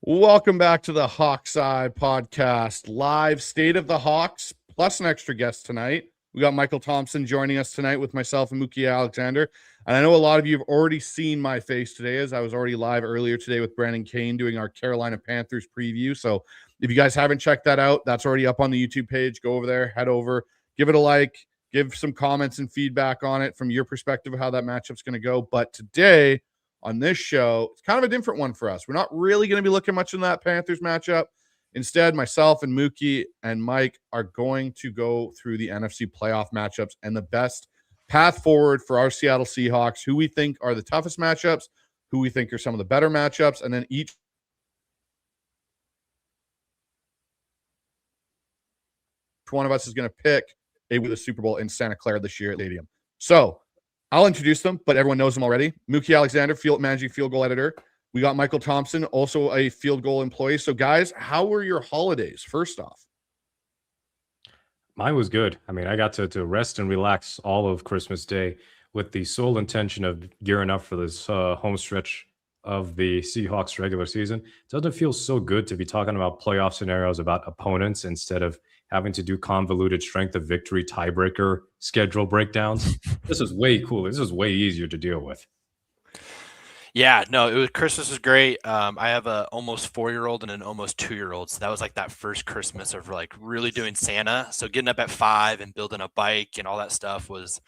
Welcome back to the Hawks Eye podcast, live State of the Hawks, plus an extra guest tonight. We got Michael Thompson joining us tonight with myself and Mookie Alexander. And I know a lot of you have already seen my face today, as I was already live earlier today with Brandon Kane doing our Carolina Panthers preview. So if you guys haven't checked that out, that's already up on the YouTube page. Go over there, head over, give it a like, give some comments and feedback on it from your perspective of how that matchup's going to go. But today, on this show, it's kind of a different one for us. We're not really going to be looking much in that Panthers matchup. Instead, myself and Mookie and Mike are going to go through the NFC playoff matchups and the best path forward for our Seattle Seahawks, who we think are the toughest matchups, who we think are some of the better matchups, and then each one of us is going to pick the Super Bowl in Santa Clara this year at Stadium. So I'll introduce them, but everyone knows them already. Mookie Alexander, managing field goal editor. We got Michael Thompson, also a field goal employee. So, guys, how were your holidays, first off? Mine was good. I mean, I got to rest and relax all of Christmas Day with the sole intention of gearing up for this home stretch of the Seahawks regular season. It doesn't feel so good to be talking about playoff scenarios about opponents instead of having to do convoluted strength of victory tiebreaker schedule breakdowns. This is way cooler. This is way easier to deal with. Yeah, no, Christmas was great. I have a almost 4-year-old and an almost 2-year-old. So that was like that first Christmas of like really doing Santa. So getting up at 5 and building a bike and all that stuff was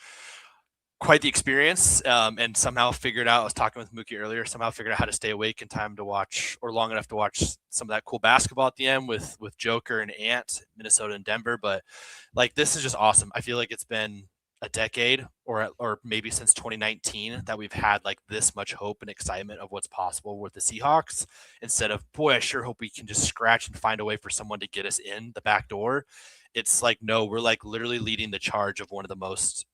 quite the experience. And somehow figured out, I was talking with Mookie earlier, somehow figured out how to stay awake in time to watch, or long enough to watch some of that cool basketball at the end with Joker and Ant, Minnesota and Denver. But like, this is just awesome. I feel like it's been a decade or maybe since 2019 that we've had like this much hope and excitement of what's possible with the Seahawks, instead of, boy, I sure hope we can just scratch and find a way for someone to get us in the back door. It's like, no, we're like literally leading the charge of one of the most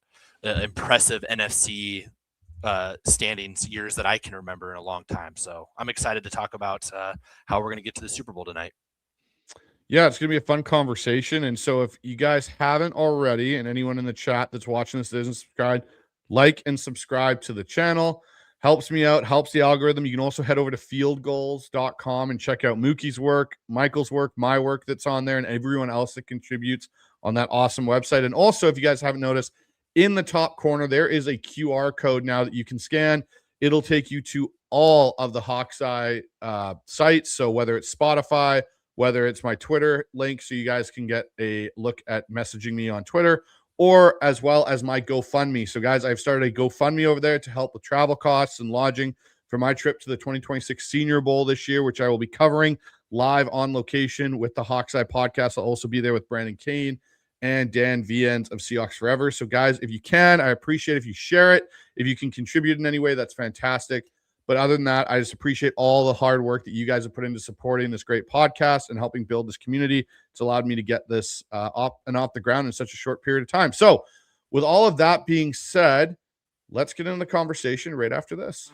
impressive NFC standings years that I can remember in a long time. So I'm excited to talk about how we're going to get to the Super Bowl tonight. Yeah, it's going to be a fun conversation. And so if you guys haven't already, and anyone in the chat that's watching this isn't subscribed, like and subscribe to the channel. Helps me out, helps the algorithm. You can also head over to fieldgoals.com and check out Mookie's work, Michael's work, my work that's on there, and everyone else that contributes on that awesome website. And also, if you guys haven't noticed, in the top corner, there is a QR code now that you can scan. It'll take you to all of the Hawks Eye sites. So whether it's Spotify, whether it's my Twitter link, so you guys can get a look at messaging me on Twitter, or as well as my GoFundMe. So, guys, I've started a GoFundMe over there to help with travel costs and lodging for my trip to the 2026 Senior Bowl this year, which I will be covering live on location with the Hawks Eye podcast. I'll also be there with Brandon Kane and Dan Viens of Seahawks Forever. So, guys, if you can, I appreciate if you share it. If you can contribute in any way, that's fantastic. But other than that, I just appreciate all the hard work that you guys have put into supporting this great podcast and helping build this community. It's allowed me to get this off the ground in such a short period of time. So with all of that being said, let's get into the conversation right after this.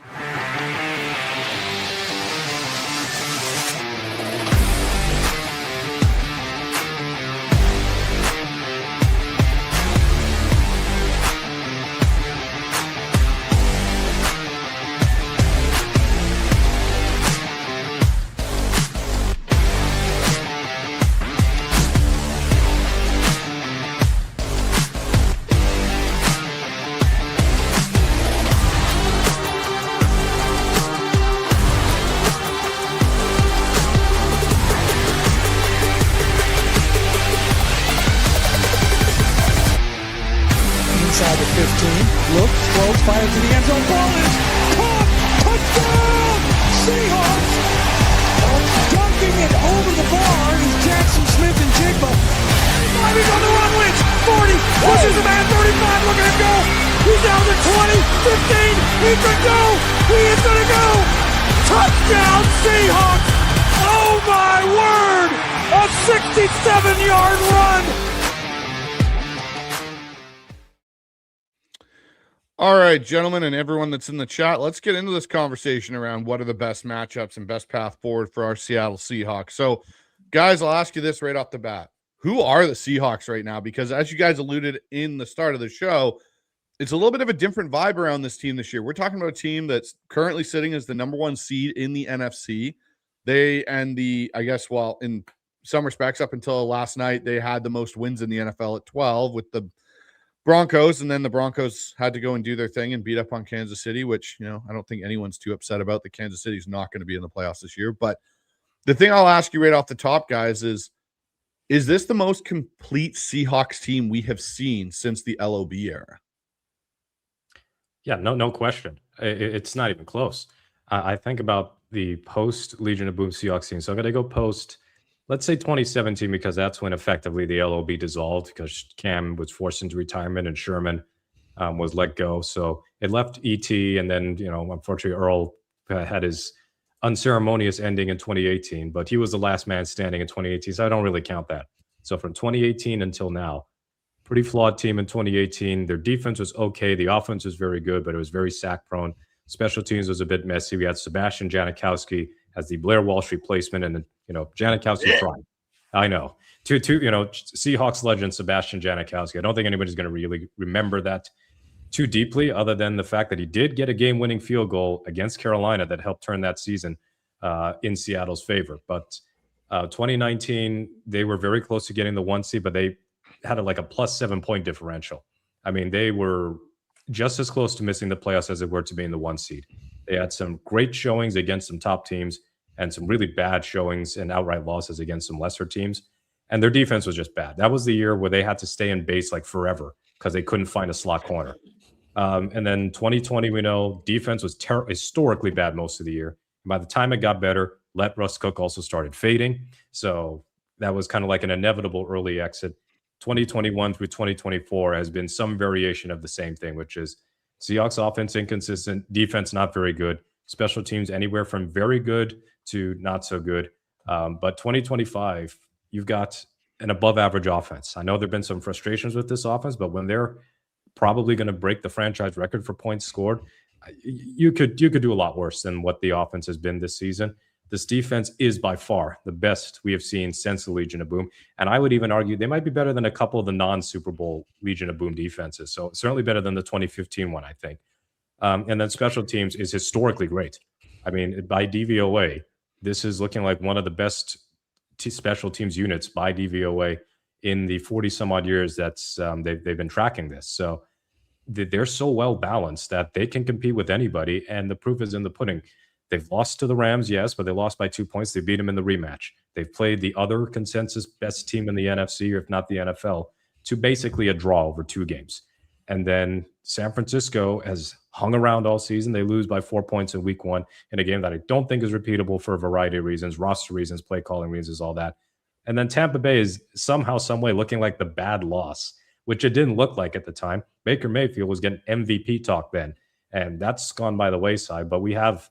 All right, gentlemen, and everyone that's in the chat, let's get into this conversation around what are the best matchups and best path forward for our Seattle Seahawks. So, guys, I'll ask you this right off the bat. Who are the Seahawks right now? Because as you guys alluded in the start of the show, it's a little bit of a different vibe around this team this year. We're talking about a team that's currently sitting as the #1 seed in the NFC. They and I guess, well, in some respects, up until last night, they had the most wins in the NFL at 12 with the Broncos, and then the Broncos had to go and do their thing and beat up on Kansas City, which, I don't think anyone's too upset about. The Kansas City's not going to be in the playoffs this year. But the thing I'll ask you right off the top, guys, is this the most complete Seahawks team we have seen since the LOB era? Yeah, no question. It's not even close. I think about the post Legion of Boom Seahawks team. So I'm going to go post, let's say 2017, because that's when effectively the LOB dissolved because Cam was forced into retirement and Sherman was let go. So it left ET, and then, unfortunately, Earl had his unceremonious ending in 2018, but he was the last man standing in 2018. So I don't really count that. So from 2018 until now, pretty flawed team in 2018. Their defense was okay. The offense was very good, but it was very sack prone. Special teams was a bit messy. We had Sebastian Janikowski as the Blair Walsh replacement, and Janikowski tried. I know. Seahawks legend Sebastian Janikowski. I don't think anybody's going to really remember that too deeply, other than the fact that he did get a game-winning field goal against Carolina that helped turn that season in Seattle's favor. But 2019, they were very close to getting the 1 seed, but they had a plus 7 point differential. I mean, they were just as close to missing the playoffs as they were to being the 1 seed. They had some great showings against some top teams and some really bad showings and outright losses against some lesser teams. And their defense was just bad. That was the year where they had to stay in base forever because they couldn't find a slot corner. And then 2020, we know defense was historically bad most of the year. And by the time it got better, Russ Cook also started fading. So that was kind of like an inevitable early exit. 2021 through 2024 has been some variation of the same thing, which is Seahawks offense inconsistent, defense not very good, special teams anywhere from very good to not so good. But 2025, you've got an above average offense. I know there have been some frustrations with this offense, but when they're probably going to break the franchise record for points scored, you could do a lot worse than what the offense has been this season. This defense is by far the best we have seen since the Legion of Boom. And I would even argue they might be better than a couple of the non-Super Bowl Legion of Boom defenses. So certainly better than the 2015 one, I think. And then special teams is historically great. I mean, by DVOA, this is looking like one of the best special teams units by DVOA in the 40 some odd years that's they've been tracking this. So they're so well balanced that they can compete with anybody. And the proof is in the pudding. They've lost to the Rams, yes, but they lost by 2 points. They beat them in the rematch. They've played the other consensus best team in the NFC, or if not the NFL, to basically a draw over 2 games. And then San Francisco has hung around all season. They lose by 4 points in week 1 in a game that I don't think is repeatable for a variety of reasons, roster reasons, play calling reasons, all that. And then Tampa Bay is somehow, some way looking like the bad loss, which it didn't look like at the time. Baker Mayfield was getting MVP talk then, and that's gone by the wayside. But we have,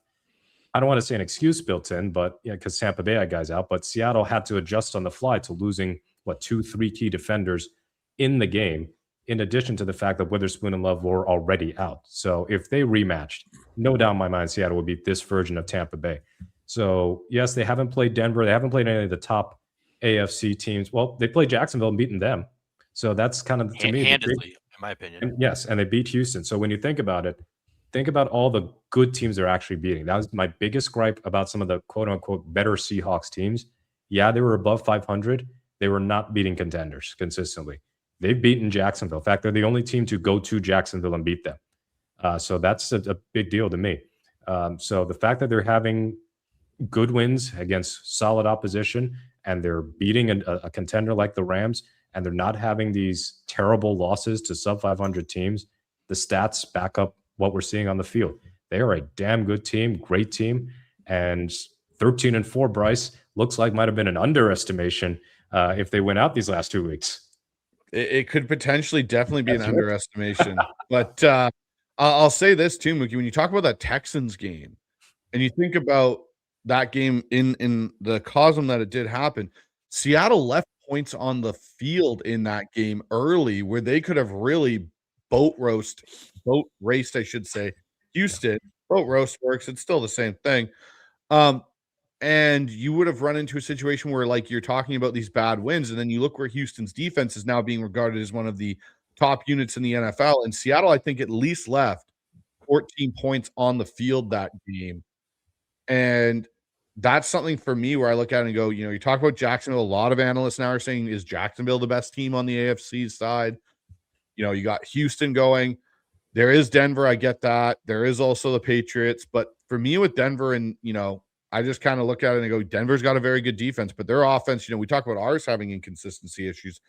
I don't want to say an excuse built in, but because Tampa Bay had guys out, but Seattle had to adjust on the fly to losing 2-3 key defenders in the game, in addition to the fact that Witherspoon and Love were already out. So if they rematched, no doubt in my mind, Seattle would beat this version of Tampa Bay. So yes, they haven't played Denver. They haven't played any of the top AFC teams. Well, they played Jacksonville and beaten them. So that's kind of, to me, handedly, in my opinion. And yes, and they beat Houston. So when you think about it, think about all the good teams they're actually beating. That was my biggest gripe about some of the quote-unquote better Seahawks teams. Yeah, they were above 500. They were not beating contenders consistently. They've beaten Jacksonville. In fact, they're the only team to go to Jacksonville and beat them. So that's a big deal to me. So the fact that they're having good wins against solid opposition and they're beating a contender like the Rams, and they're not having these terrible losses to sub-500 teams, the stats back up what we're seeing on the field. They are a damn good team, great team, and 13-4, Bryce, looks like might have been an underestimation if they went out these last 2 weeks. It could potentially definitely be an underestimation. But I'll say this too, Mookie, when you talk about that Texans game and you think about that game in the cosm that it did happen, Seattle left points on the field in that game early where they could have really boat raced, I should say. Houston, boat roast works. It's still the same thing. And you would have run into a situation where, like, you're talking about these bad wins, and then you look where Houston's defense is now being regarded as one of the top units in the NFL. And Seattle, I think, at least left 14 points on the field that game. And that's something for me where I look at it and go, you talk about Jacksonville. A lot of analysts now are saying, is Jacksonville the best team on the AFC side? You got Houston going. There is Denver. I get that. There is also the Patriots. But for me with Denver, and, I just kind of look at it and go, Denver's got a very good defense, but their offense, we talk about ours having inconsistency issues.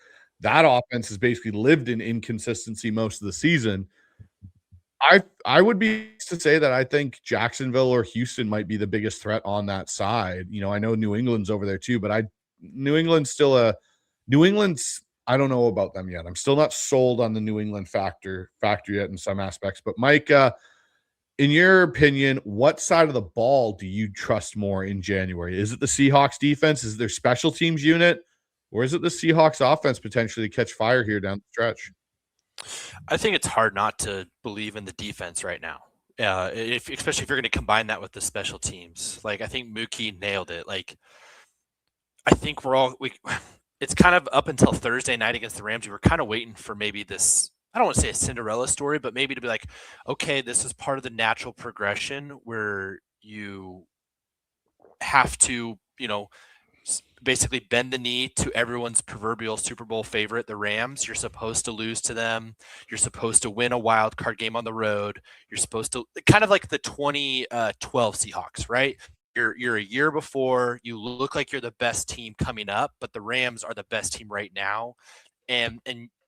That offense has basically lived in inconsistency most of the season. I would be to say that I think Jacksonville or Houston might be the biggest threat on that side. I know New England's over there too, but New England's, I don't know about them yet. I'm still not sold on the New England factor yet in some aspects. But Mike, in your opinion, what side of the ball do you trust more in January? Is it the Seahawks defense? Is it their special teams unit? Or is it the Seahawks offense potentially to catch fire here down the stretch? I think it's hard not to believe in the defense right now. Especially if you're going to combine that with the special teams. Like, I think Mookie nailed it. Like, I think it's kind of up until Thursday night against the Rams. We were kind of waiting for maybe this, I don't want to say a Cinderella story, but maybe to be like, okay, this is part of the natural progression where you have to, basically bend the knee to everyone's proverbial Super Bowl favorite, the Rams. You're supposed to lose to them. You're supposed to win a wild card game on the road. You're supposed to, kind of like the 2012 Seahawks, right? You're a year before, you look like you're the best team coming up, but the Rams are the best team right now. And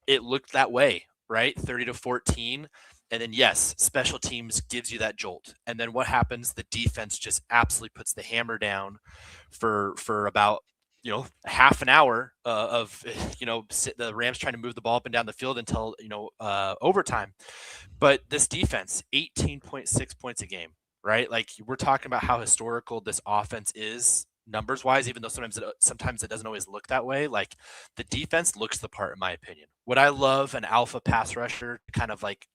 it looked that way, right? 30-14. And then, yes, special teams gives you that jolt. And then what happens? The defense just absolutely puts the hammer down for about, half an hour of, the Rams trying to move the ball up and down the field until, overtime. But this defense, 18.6 points a game, right? Like, we're talking about how historical this offense is numbers wise, even though sometimes it doesn't always look that way. Like, the defense looks the part, in my opinion. Would I love an alpha pass rusher to kind of like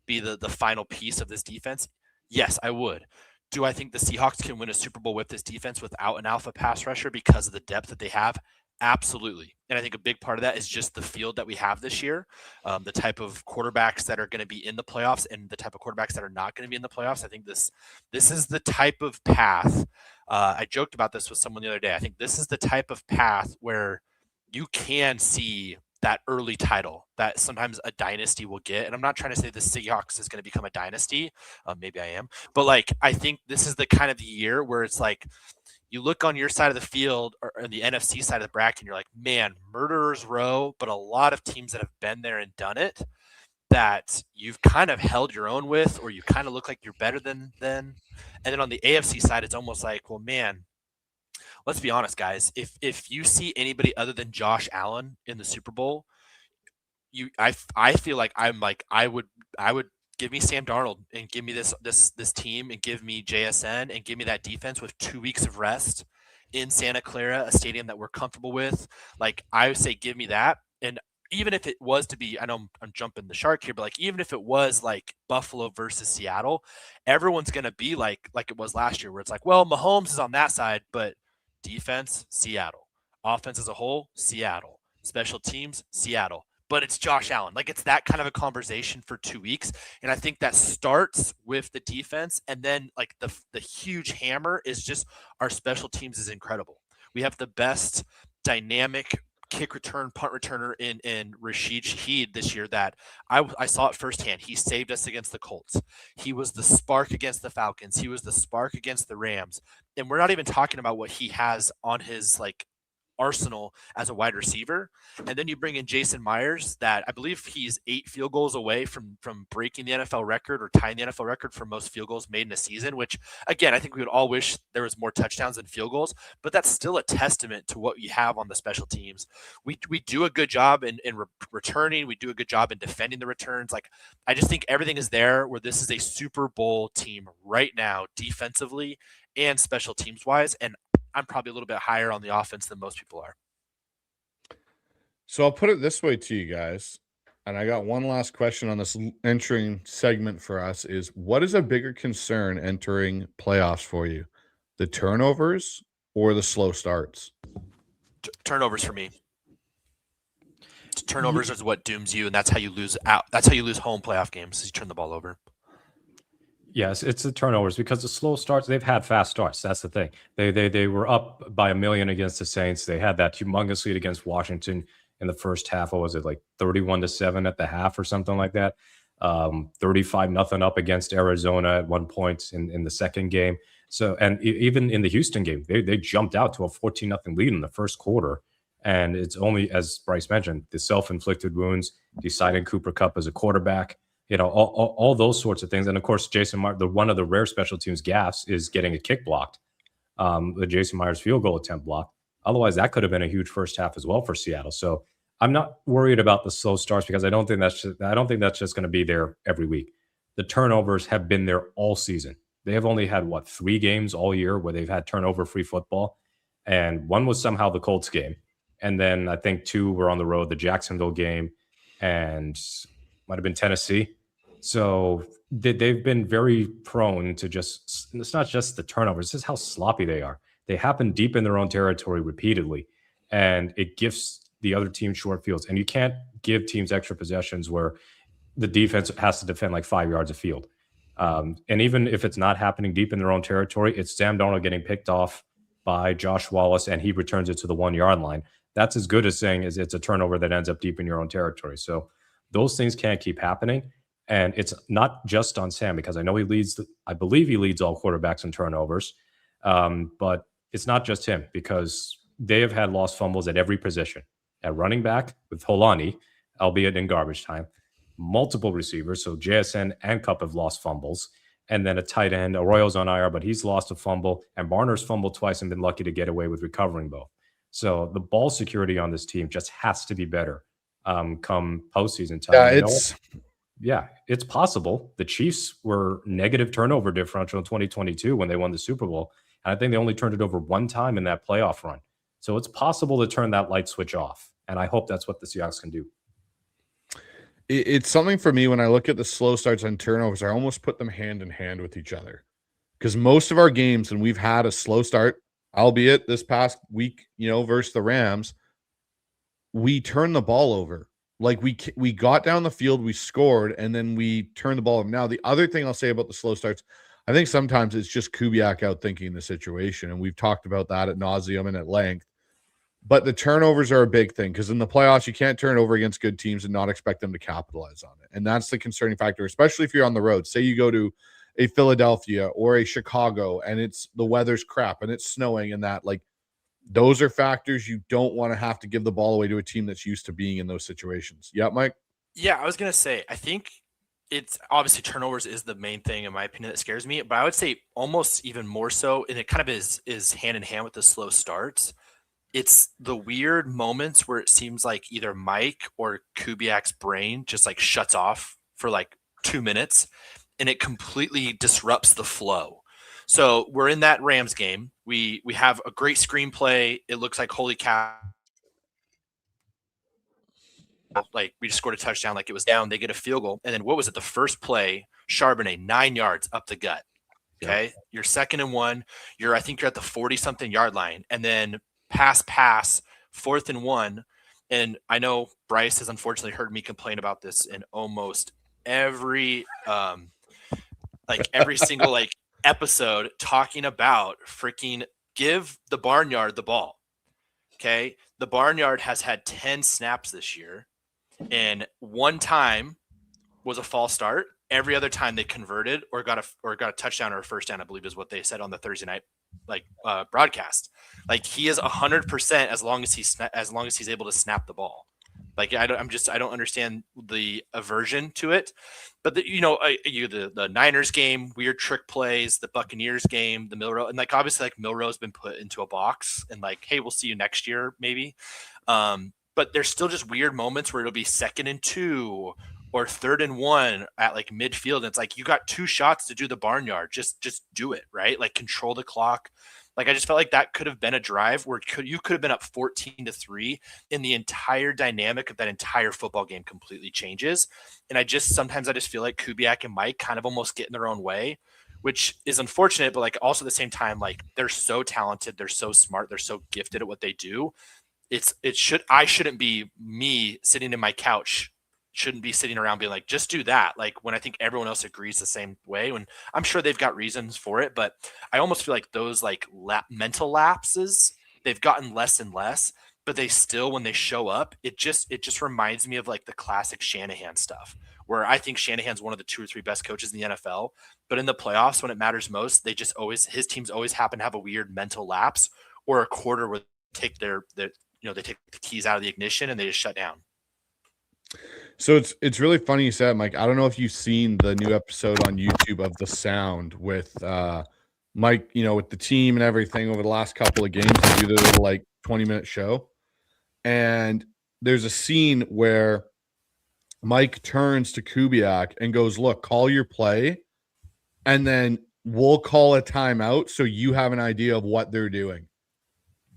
be the final piece of this defense? Yes, I would. Do I think the Seahawks can win a Super Bowl with this defense without an alpha pass rusher because of the depth that they have? Absolutely. And I think a big part of that is just the field that we have this year, the type of quarterbacks that are going to be in the playoffs and the type of quarterbacks that are not going to be in the playoffs. I think this is the type of path. I joked about this with someone the other day. I think this is the type of path where you can see that early title that sometimes a dynasty will get. And I'm not trying to say the Seahawks is going to become a dynasty. Maybe I am. But like, I think this is the kind of the year where it's like, you look on your side of the field or the NFC side of the bracket, and you're like, man, murderer's row, but a lot of teams that have been there and done it that you've kind of held your own with, or you kind of look like you're better than. And then on the AFC side, it's almost like, well, man, let's be honest, guys. If you see anybody other than Josh Allen in the Super Bowl, I feel like I would give me Sam Darnold and give me this team and give me JSN and give me that defense with 2 weeks of rest in Santa Clara, a stadium that we're comfortable with. Like, I would say, give me that. And even if it was to be, I know I'm jumping the shark here, but like, even if it was like Buffalo versus Seattle, everyone's going to be like it was last year, where it's like, well, Mahomes is on that side, but defense, Seattle. Offense as a whole, Seattle. Special teams, Seattle. But it's Josh Allen. Like, it's that kind of a conversation for 2 weeks. And I think that starts with the defense. And then like the huge hammer is just our special teams is incredible. We have the best dynamic kick return, punt returner in Rashid Shaheed this year that I saw it firsthand. He saved us against the Colts. He was the spark against the Falcons. He was the spark against the Rams. And we're not even talking about what he has on his like arsenal as a wide receiver. And then you bring in Jason Myers, that I believe he's 8 field goals away from breaking the NFL record or tying the NFL record for most field goals made in a season, which again, I think we would all wish there was more touchdowns than field goals, but that's still a testament to what you have on the special teams. We do a good job in returning. We do a good job in defending the returns. Like, I just think everything is there where this is a Super Bowl team right now, defensively and special teams wise. And I'm probably a little bit higher on the offense than most people are. So I'll put it this way to you guys, and I got one last question on this entering segment for us is, what is a bigger concern entering playoffs for you? The turnovers or the slow starts? Turnovers for me. Turnovers is what dooms you, and that's how you lose out. That's how you lose home playoff games. You turn the ball over. Yes, it's the turnovers because the slow starts, they've had fast starts. That's the thing. They were up by 1 million against the Saints. They had that humongous lead against Washington in the first half. What was it, like 31-7 at the half or something like that? 35-0 up against Arizona at one point in the second game. So, and even in the Houston game, they jumped out to a 14-0 lead in the first quarter. And it's only, as Bryce mentioned, the self-inflicted wounds, deciding Cooper Kupp as a quarterback, all those sorts of things. And of course, Jason Myers, one of the rare special teams gaffes is getting a kick blocked, the Jason Myers field goal attempt blocked. Otherwise, that could have been a huge first half as well for Seattle. So I'm not worried about the slow starts because I don't think that's just going to be there every week. The turnovers have been there all season. They have only had 3 games all year where they've had turnover-free football, and one was somehow the Colts game, and then I think 2 were on the road, the Jacksonville game, and might have been Tennessee. So they've been very prone to it's not just the turnovers, it's just how sloppy they are. They happen deep in their own territory repeatedly, and it gives the other team short fields. And you can't give teams extra possessions where the defense has to defend like 5 yards of field. And even if it's not happening deep in their own territory, it's Sam Darnold getting picked off by Josh Wallace and he returns it to the 1 yard line. That's as good as saying is it's a turnover that ends up deep in your own territory. So those things can't keep happening. And it's not just on Sam because I know I believe he leads all quarterbacks in turnovers. But it's not just him because they have had lost fumbles at every position. At running back with Holani, albeit in garbage time, multiple receivers, so JSN and Kupp have lost fumbles, and then a tight end, Arroyo's on IR, but he's lost a fumble, and Barner's fumbled twice and been lucky to get away with recovering both. So the ball security on this team just has to be better come postseason time. It's possible. The Chiefs were negative turnover differential in 2022 when they won the Super Bowl, and I think they only turned it over one time in that playoff run. So it's possible to turn that light switch off, and I hope that's what the Seahawks can do. It's something for me when I look at the slow starts and turnovers, I almost put them hand in hand with each other because most of our games, and we've had a slow start, albeit this past week, versus the Rams, we turned the ball over. Like we got down the field, we scored, and then we turned the ball over. Now, the other thing I'll say about the slow starts, I think sometimes it's just Kubiak out thinking the situation, and we've talked about that ad nauseum and at length. But the turnovers are a big thing because in the playoffs, you can't turn over against good teams and not expect them to capitalize on it. And that's the concerning factor, especially if you're on the road. Say you go to a Philadelphia or a Chicago and the weather's crap and it's snowing and that, like, those are factors you don't want to have to give the ball away to a team that's used to being in those situations. Yeah, Mike? Yeah, I was going to say, I think it's obviously turnovers is the main thing, in my opinion, that scares me. But I would say almost even more so, and it kind of is hand in hand with the slow starts. It's the weird moments where it seems like either Mike or Kubiak's brain just like shuts off for like 2 minutes and it completely disrupts the flow. So we're in that Rams game. We have a great screenplay. It looks like holy cow. Like we just scored a touchdown, like it was down. They get a field goal. And then what was it? The first play, Charbonnet, 9 yards up the gut. Okay. Yeah. You're 2nd and 1. I think you're at the 40-something yard line. And then pass, 4th and 1. And I know Bryce has unfortunately heard me complain about this in almost every every single episode, talking about freaking give the Barnyard the ball. Okay. The Barnyard has had 10 snaps this year, and one time was a false start. Every other time they converted or got a touchdown or a first down, I believe is what they said on the Thursday night broadcast. Like he is 100% as long as he's able to snap the ball. Like I don't understand the aversion to it. But the Niners game, weird trick plays, the Buccaneers game, the Milroe, and obviously Milroe's been put into a box and hey, we'll see you next year maybe. But there's still just weird moments where it'll be 2nd and 2 or 3rd and 1 at midfield. And it's you got 2 shots to do the Barnyard. Just do it, right? Control the clock. I just felt like that could have been a drive where you could have been up 14-3 and the entire dynamic of that entire football game completely changes. And sometimes I just feel like Kubiak and Mike kind of almost get in their own way, which is unfortunate, but also at the same time, they're so talented, they're so smart, they're so gifted at what they do. I shouldn't be me sitting in my couch shouldn't be sitting around being like, just do that. Like when I think everyone else agrees the same way, when I'm sure they've got reasons for it, but I almost feel like those like mental lapses, they've gotten less and less, but they still, when they show up, it just reminds me of like the classic Shanahan stuff, where I think Shanahan's one of the 2 or 3 best coaches in the NFL, but in the playoffs, when it matters most, they just always, his teams always happen to have a weird mental lapse or a quarter where they take they take the keys out of the ignition and they just shut down. So it's really funny you said, Mike. I don't know if you've seen the new episode on YouTube of The Sound with Mike, with the team and everything over the last couple of games. They do their little like 20-minute show. And there's a scene where Mike turns to Kubiak and goes, look, call your play, and then we'll call a timeout so you have an idea of what they're doing.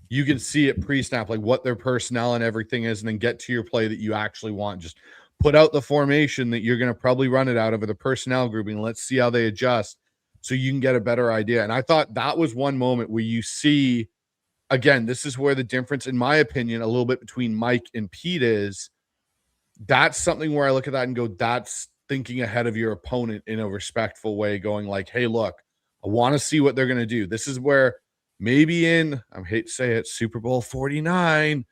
You can see it pre-snap, like what their personnel and everything is, and then get to your play that you actually want. Just put out the formation that you're going to probably run it out of, or the personnel grouping. Let's see how they adjust so you can get a better idea. And I thought that was one moment where you see, again, this is where the difference, in my opinion, a little bit between Mike and Pete is. That's something where I look at that and go, that's thinking ahead of your opponent in a respectful way, going like, hey, look, I want to see what they're going to do. This is where maybe I hate to say it, Super Bowl 49,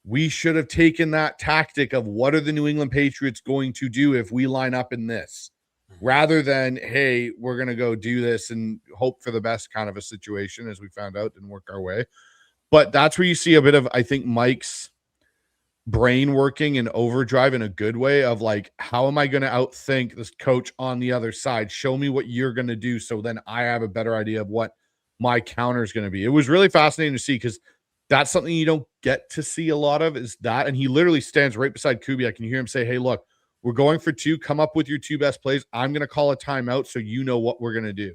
we should have taken that tactic of what are the New England Patriots going to do if we line up in this, rather than, hey, we're going to go do this and hope for the best kind of a situation, as we found out didn't work our way. But that's where you see a bit of, I think, Mike's brain working in overdrive in a good way of like, how am I going to outthink this coach on the other side? Show me what you're going to do, so then I have a better idea of what my counter is going to be. It was really fascinating to see, because that's something you don't get to see a lot of, is that. And he literally stands right beside Kubiak, and you hear him say, hey, look, we're going for 2. Come up with your 2 best plays. I'm going to call a timeout so you know what we're going to do.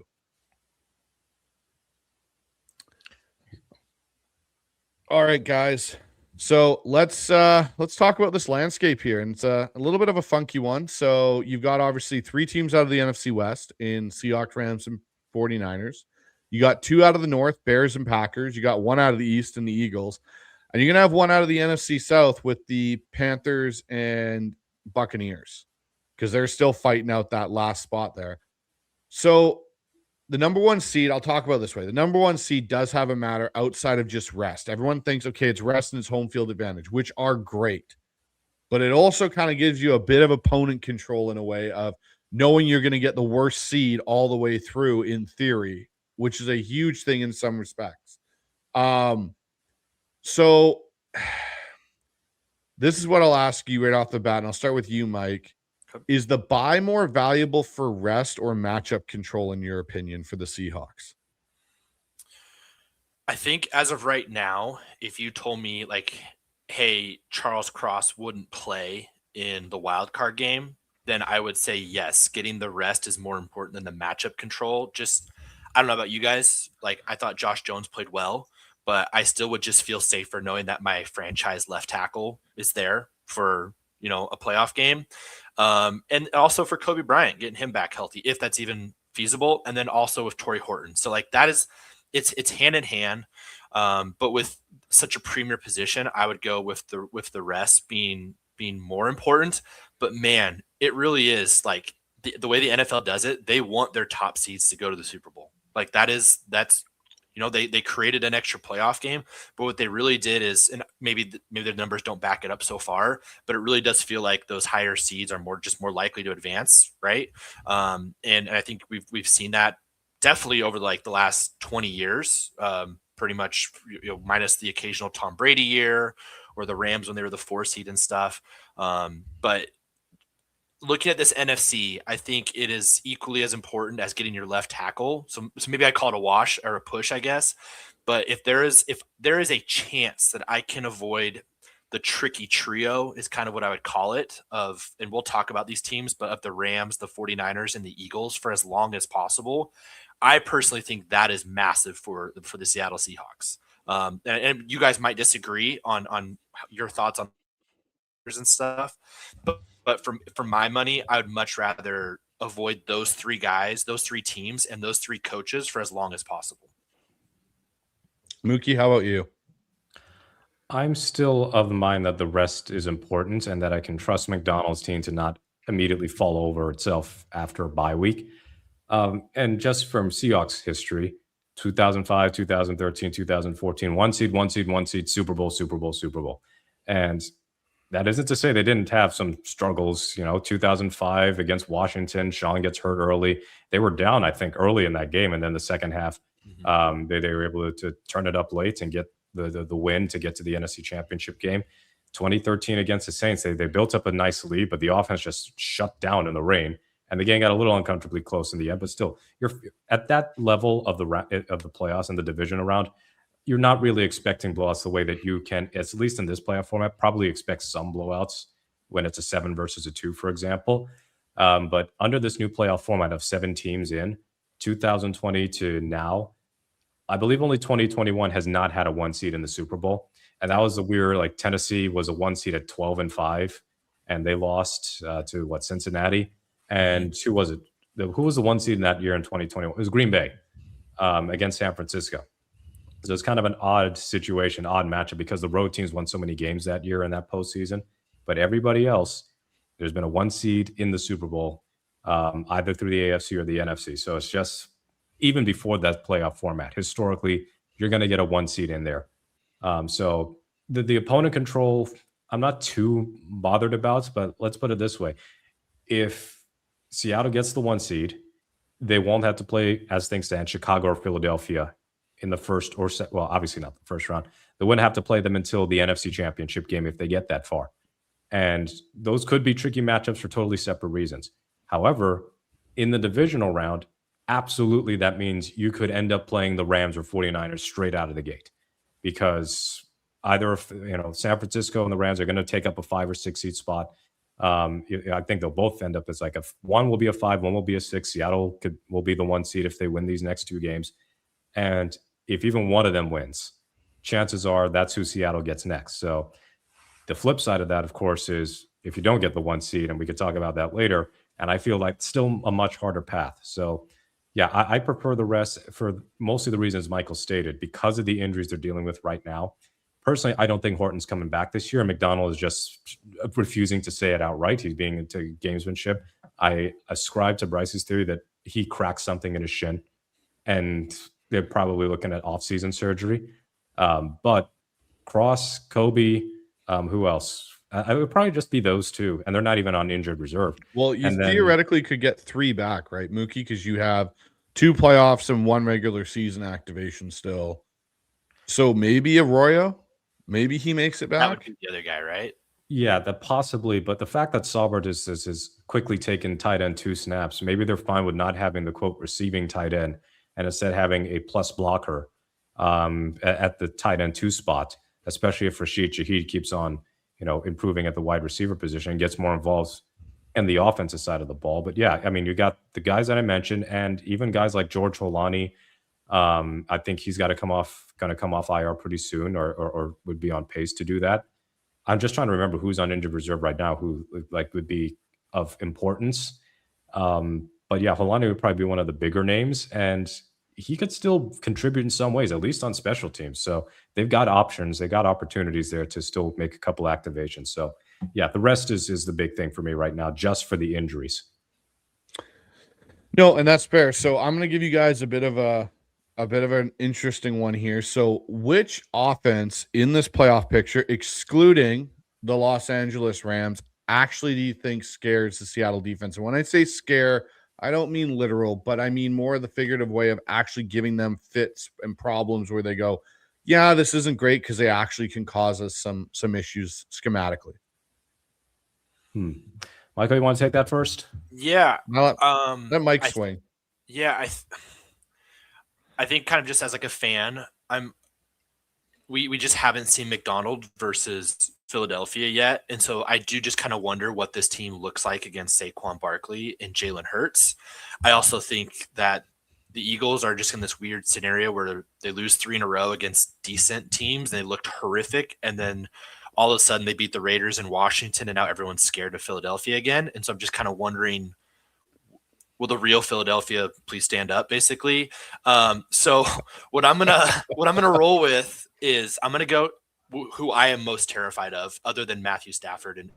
All right, guys. So let's talk about this landscape here. And it's a little bit of a funky one. So you've got obviously 3 teams out of the NFC West in Seahawks, Rams, and 49ers. You got 2 out of the North, Bears and Packers. You got 1 out of the East and the Eagles. And you're going to have 1 out of the NFC South with the Panthers and Buccaneers, because they're still fighting out that last spot there. So the number 1 seed, I'll talk about it this way. The number 1 seed does have a matter outside of just rest. Everyone thinks, okay, it's rest and it's home field advantage, which are great. But it also kind of gives you a bit of opponent control in a way of knowing you're going to get the worst seed all the way through in theory, which is a huge thing in some respects. So this is what I'll ask you right off the bat, and I'll start with you, Mike. Is the bye more valuable for rest or matchup control, in your opinion, for the Seahawks? I think as of right now, if you told me like, hey, Charles Cross wouldn't play in the wild card game, then I would say yes, getting the rest is more important than the matchup control. Just, I don't know about you guys. Like, I thought Josh Jones played well, but I still would just feel safer knowing that my franchise left tackle is there for, a playoff game. And also for Kobe Bryant, getting him back healthy, if that's even feasible. And then also with Torrey Horton. So like that is, it's hand in hand. But with such a premier position, I would go with the rest being more important. But man, it really is like the way the NFL does it. They want their top seeds to go to the Super Bowl. Like that's they created an extra playoff game, but what they really did is, and maybe the numbers don't back it up so far, but it really does feel like those higher seeds are more likely to advance, right? And I think we've seen that definitely over like the last 20 years, pretty much, minus the occasional Tom Brady year or the Rams when they were the 4 seed and stuff. But looking at this NFC, I think it is equally as important as getting your left tackle. So maybe I call it a wash or a push, I guess. But if there is a chance that I can avoid the tricky trio, is kind of what I would call it, and we'll talk about these teams, but of the Rams, the 49ers, and the Eagles for as long as possible, I personally think that is massive for the Seattle Seahawks. And you guys might disagree on your thoughts on and stuff, but for my money, I would much rather avoid those 3 guys, those 3 teams, and those 3 coaches for as long as possible. Mookie, how about you? I'm still of the mind that the rest is important and that I can trust McDonald's team to not immediately fall over itself after a bye week. And just from Seahawks history, 2005, 2013, 2014, one seed, Super Bowl, Super Bowl, Super Bowl. And that isn't to say they didn't have some struggles. 2005 against Washington, Sean gets hurt early. They were down, I think, early in that game. And then the second half, they were able to turn it up late and get the win to get to the NFC Championship game. 2013 against the Saints, they built up a nice lead, but the offense just shut down in the rain. And the game got a little uncomfortably close in the end, but still, you're at that level of the playoffs and the divisional round. You're not really expecting blowouts the way that you can, at least in this playoff format, probably expect some blowouts when it's a 7 versus a 2, for example. But under this new playoff format of 7 teams in 2020 to now, I believe only 2021 has not had a 1 seed in the Super Bowl. And that was the weird, like Tennessee was a 1 seed at 12-5, and they lost to Cincinnati. And who was it? Who was the 1 seed in that year in 2021? It was Green Bay against San Francisco. So it's kind of an odd situation, odd matchup, because the road teams won so many games that year in that postseason. But everybody else, there's been a 1 seed in the Super Bowl, either through the AFC or the NFC. So it's just, even before that playoff format, historically, you're going to get a 1 seed in there. So the opponent control, I'm not too bothered about, but let's put it this way. If Seattle gets the 1 seed, they won't have to play, as things stand, Chicago or Philadelphia in the first or well, obviously not the first round. They wouldn't have to play them until the NFC Championship game if they get that far. And those could be tricky matchups for totally separate reasons. However, in the divisional round, absolutely that means you could end up playing the Rams or 49ers straight out of the gate, because either San Francisco and the Rams are going to take up a 5 or 6 seed spot. I think they'll both end up as like one will be a 5, one will be a 6. Seattle will be the 1 seed if they win these next 2 games. And if even one of them wins, chances are that's who Seattle gets next. So the flip side of that, of course, is if you don't get the 1 seed, and we could talk about that later, and I feel like still a much harder path. So yeah, I prefer the rest for mostly the reasons Michael stated, because of the injuries they're dealing with right now. Personally, I don't think Horton's coming back this year. McDonald is just refusing to say it outright. He's being into gamesmanship. I ascribe to Bryce's theory that he cracked something in his shin, and they're probably looking at off-season surgery. But Cross, Kobe, who else? I would probably just be those 2, and they're not even on injured reserve. Well, you theoretically could get 3 back, right, Mookie? Because you have 2 playoffs and 1 regular season activation still. So maybe Arroyo, maybe he makes it back. That would be the other guy, right? Yeah, that possibly. But the fact that Saubert is quickly taken tight end 2 snaps, maybe they're fine with not having the quote receiving tight end, and instead having a plus blocker at the tight end 2 spot, especially if Rashid Shaheed keeps on improving at the wide receiver position and gets more involved in the offensive side of the ball. But yeah, I mean, you got the guys that I mentioned, and even guys like George Holani. I think he's going to come off IR pretty soon, or would be on pace to do that. I'm just trying to remember who's on injured reserve right now who would be of importance. But yeah, Holani would probably be one of the bigger names, and he could still contribute in some ways, at least on special teams. So they've got options, they got opportunities there to still make a couple activations. So yeah, the rest is the big thing for me right now, just for the injuries. No, and that's fair. So I'm going to give you guys a bit of an interesting one here. So which offense in this playoff picture, excluding the Los Angeles Rams, actually do you think scares the Seattle defense? And when I say scare, I don't mean literal, but I mean more the figurative way of actually giving them fits and problems where they go, yeah, this isn't great, because they actually can cause us some issues schematically. Michael, you want to take that first? Yeah. Let Mike swing. I think kind of just as like a fan, we just haven't seen McDonald versus Philadelphia yet. And so I do just kind of wonder what this team looks like against Saquon Barkley and Jalen Hurts. I also think that the Eagles are just in this weird scenario where they lose 3 in a row against decent teams. And they looked horrific. And then all of a sudden they beat the Raiders in Washington, and now everyone's scared of Philadelphia again. And so I'm just kind of wondering, will the real Philadelphia please stand up, basically? So what I'm gonna roll with is I'm gonna go who I am most terrified of, other than Matthew Stafford and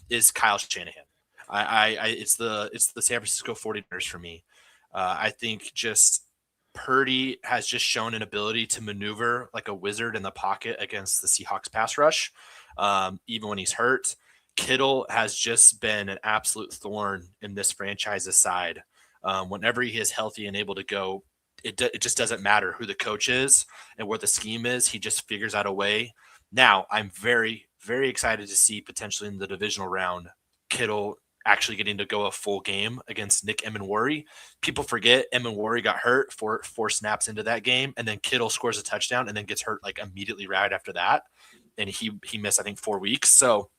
is Kyle Shanahan. It's the San Francisco 49ers for me. I think just Purdy has just shown an ability to maneuver like a wizard in the pocket against the Seahawks pass rush, even when he's hurt. Kittle has just been an absolute thorn in this franchise's side. Whenever he is healthy and able to go, it just doesn't matter who the coach is and what the scheme is. He just figures out a way. Now, I'm very, very excited to see potentially in the divisional round, Kittle actually getting to go a full game against Nick Emmanwori. People forget Emmanwori got hurt for 4 snaps into that game, and then Kittle scores a touchdown and then gets hurt like immediately right after that. And he missed, I think, 4 weeks. So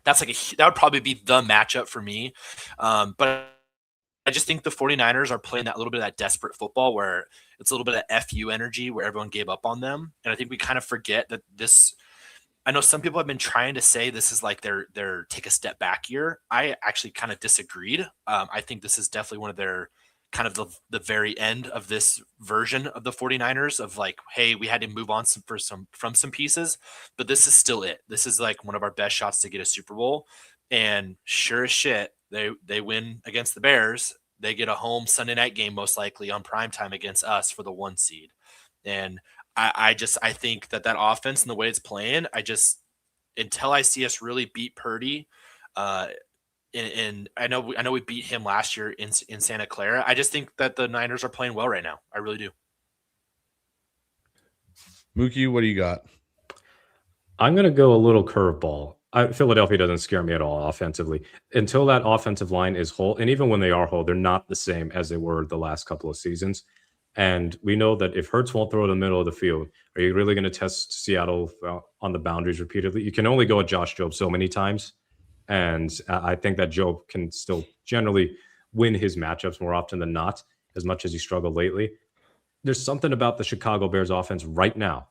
that's that would probably be the matchup for me. But I just think the 49ers are playing that little bit of that desperate football where it's a little bit of FU energy where everyone gave up on them. And I think we kind of forget that I know some people have been trying to say this is like their take a step back year. I actually kind of disagreed. I think this is definitely one of their kind of the very end of this version of the 49ers of like, hey, we had to move on from some pieces, but this is still it. This is like one of our best shots to get a Super Bowl. And sure as shit, they win against the Bears. They get a home Sunday night game, most likely on primetime against us for the 1 seed. And I think that offense and the way it's playing, until I see us really beat Purdy, and I know we beat him last year in Santa Clara. I just think that the Niners are playing well right now. I really do. Mookie, what do you got? I'm going to go a little curveball. Philadelphia doesn't scare me at all offensively until that offensive line is whole. And even when they are whole, they're not the same as they were the last couple of seasons. And we know that if Hurts won't throw in the middle of the field, are you really going to test Seattle on the boundaries repeatedly? You can only go at Josh Jobe so many times. And I think that Jobe can still generally win his matchups more often than not, as much as he struggled lately. There's something about the Chicago Bears offense right now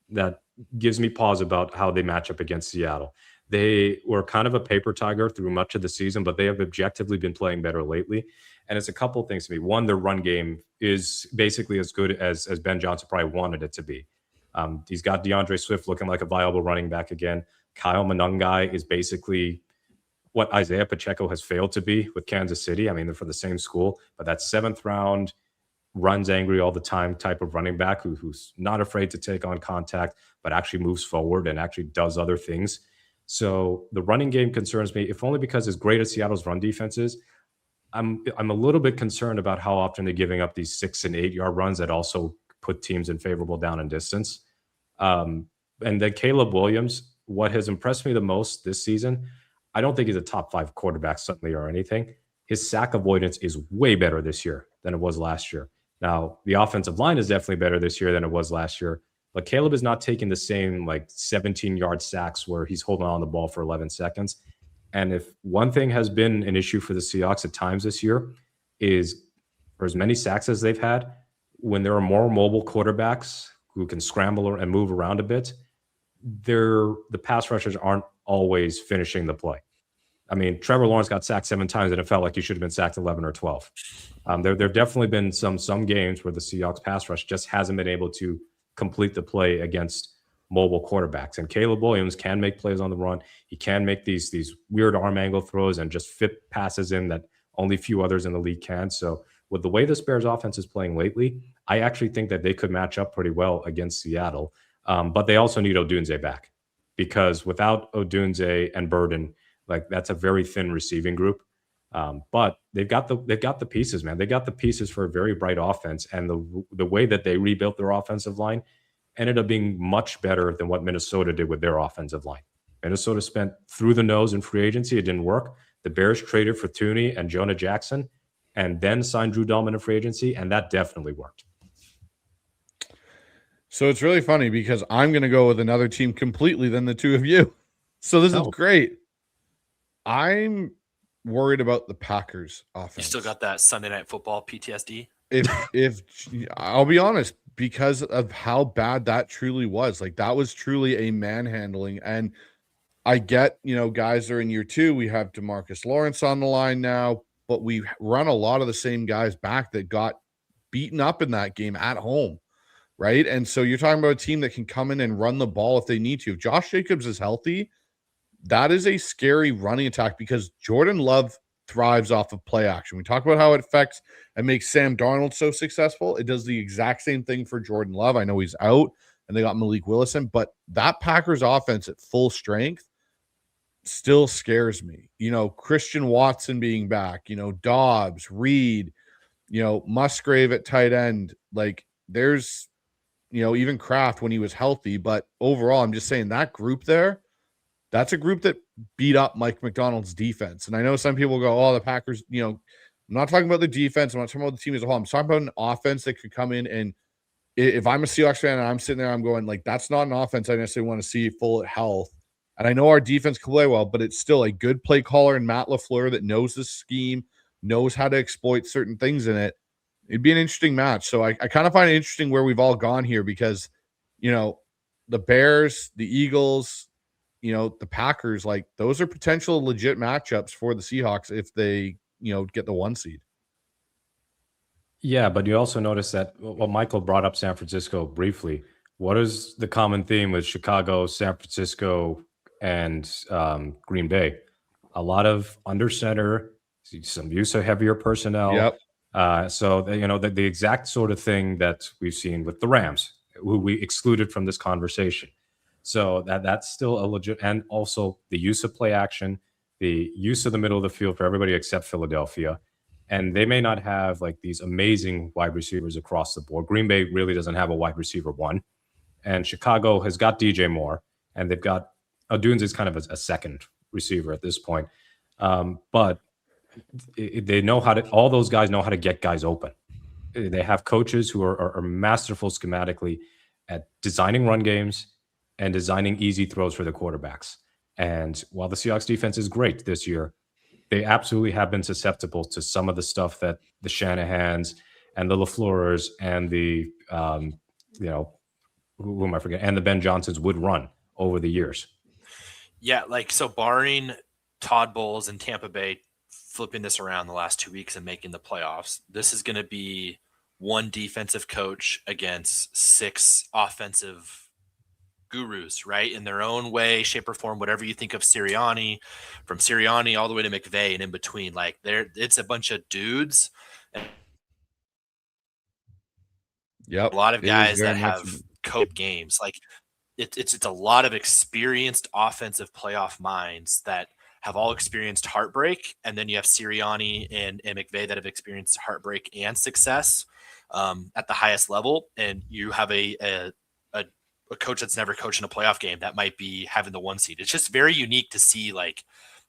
that gives me pause about how they match up against Seattle. They were kind of a paper tiger through much of the season, but they have objectively been playing better lately. And it's a couple of things to me. One, their run game is basically as good as Ben Johnson probably wanted it to be. He's got DeAndre Swift looking like a viable running back again. Kyle Monangai is basically what Isaiah Pacheco has failed to be with Kansas City. I mean, they're from the same school, but that 7th round, runs angry all the time type of running back who's not afraid to take on contact, but actually moves forward and actually does other things. So the running game concerns me, if only because as great as Seattle's run defense is, I'm a little bit concerned about how often they're giving up these 6 and 8 yard runs that also put teams in favorable down and distance. And then Caleb Williams, what has impressed me the most this season, I don't think he's a top 5 quarterback suddenly or anything. His sack avoidance is way better this year than it was last year. Now, the offensive line is definitely better this year than it was last year, but Caleb is not taking the same like 17-yard sacks where he's holding on the ball for 11 seconds. And if one thing has been an issue for the Seahawks at times this year is for as many sacks as they've had, when there are more mobile quarterbacks who can scramble and move around a bit, the pass rushers aren't always finishing the play. I mean, Trevor Lawrence got sacked 7 times and it felt like he should have been sacked 11 or 12. There have definitely been some games where the Seahawks pass rush just hasn't been able to complete the play against mobile quarterbacks. And Caleb Williams can make plays on the run. He can make these weird arm angle throws and just fit passes in that only few others in the league can. So with the way this Bears offense is playing lately, I actually think that they could match up pretty well against Seattle. But they also need Odunze back, because without Odunze and Burden, like that's a very thin receiving group. But they've got the pieces, man. They got the pieces for a very bright offense, and the way that they rebuilt their offensive line ended up being much better than what Minnesota did with their offensive line. Minnesota spent through the nose in free agency. It didn't work. The Bears traded for Thuney and Jonah Jackson and then signed Drew Dalman in free agency, and that definitely worked. So it's really funny because I'm going to go with another team completely than the two of you. So this is great. I'm worried about the Packers offense. You still got that Sunday Night Football PTSD? If I'll be honest, because of how bad that truly was, like that was truly a manhandling. And I get, guys are in year 2. We have DeMarcus Lawrence on the line now, but we run a lot of the same guys back that got beaten up in that game at home, right? And so you're talking about a team that can come in and run the ball if they need to. If Josh Jacobs is healthy, that is a scary running attack because Jordan Love thrives off of play action. We talk about how it affects and makes Sam Darnold so successful. It does the exact same thing for Jordan Love. I know he's out and they got Malik Willison, but that Packers offense at full strength still scares me. Christian Watson being back, Dobbs, Reed, Musgrave at tight end. Like there's, even Kraft when he was healthy. But overall, I'm just saying that group there, that's a group that beat up Mike McDonald's defense. And I know some people go, oh, the Packers, I'm not talking about the defense. I'm not talking about the team as a whole. I'm talking about an offense that could come in. And if I'm a Seahawks fan and I'm sitting there, I'm going like, that's not an offense I necessarily want to see full at health. And I know our defense can play well, but it's still a good play caller in Matt LaFleur that knows the scheme, knows how to exploit certain things in it. It'd be an interesting match. So I kind of find it interesting where we've all gone here because, the Bears, the Eagles, the Packers, like those are potential legit matchups for the Seahawks if they, get the 1 seed. Yeah, but you also notice that Michael brought up San Francisco briefly. What is the common theme with Chicago, San Francisco, and Green Bay? A lot of under center, some use of heavier personnel. Yep. So the exact sort of thing that we've seen with the Rams, who we excluded from this conversation. So that's still a legit, and also the use of play action, the use of the middle of the field for everybody except Philadelphia. And they may not have like these amazing wide receivers across the board. Green Bay really doesn't have a wide receiver one. And Chicago has got DJ Moore, and they've got Dunes is kind of a second receiver at this point. But they know how to, all those guys know how to get guys open. They have coaches who are masterful schematically at designing run games and designing easy throws for the quarterbacks. And while the Seahawks defense is great this year, they absolutely have been susceptible to some of the stuff that the Shanahans and the LaFleurs and the, who am I forgetting? And the Ben Johnsons would run over the years. Yeah, so barring Todd Bowles and Tampa Bay flipping this around the last 2 weeks and making the playoffs, this is going to be one defensive coach against 6 offensive gurus, right? In their own way, shape, or form, whatever you think of Sirianni, from Sirianni all the way to McVay and in between. Like it's a bunch of dudes. Yep. A lot of guys that have coached games. Like it's a lot of experienced offensive playoff minds that have all experienced heartbreak. And then you have Sirianni and McVay that have experienced heartbreak and success at the highest level. And you have a coach that's never coached in a playoff game that might be having the 1 seed. It's just very unique to see. Like,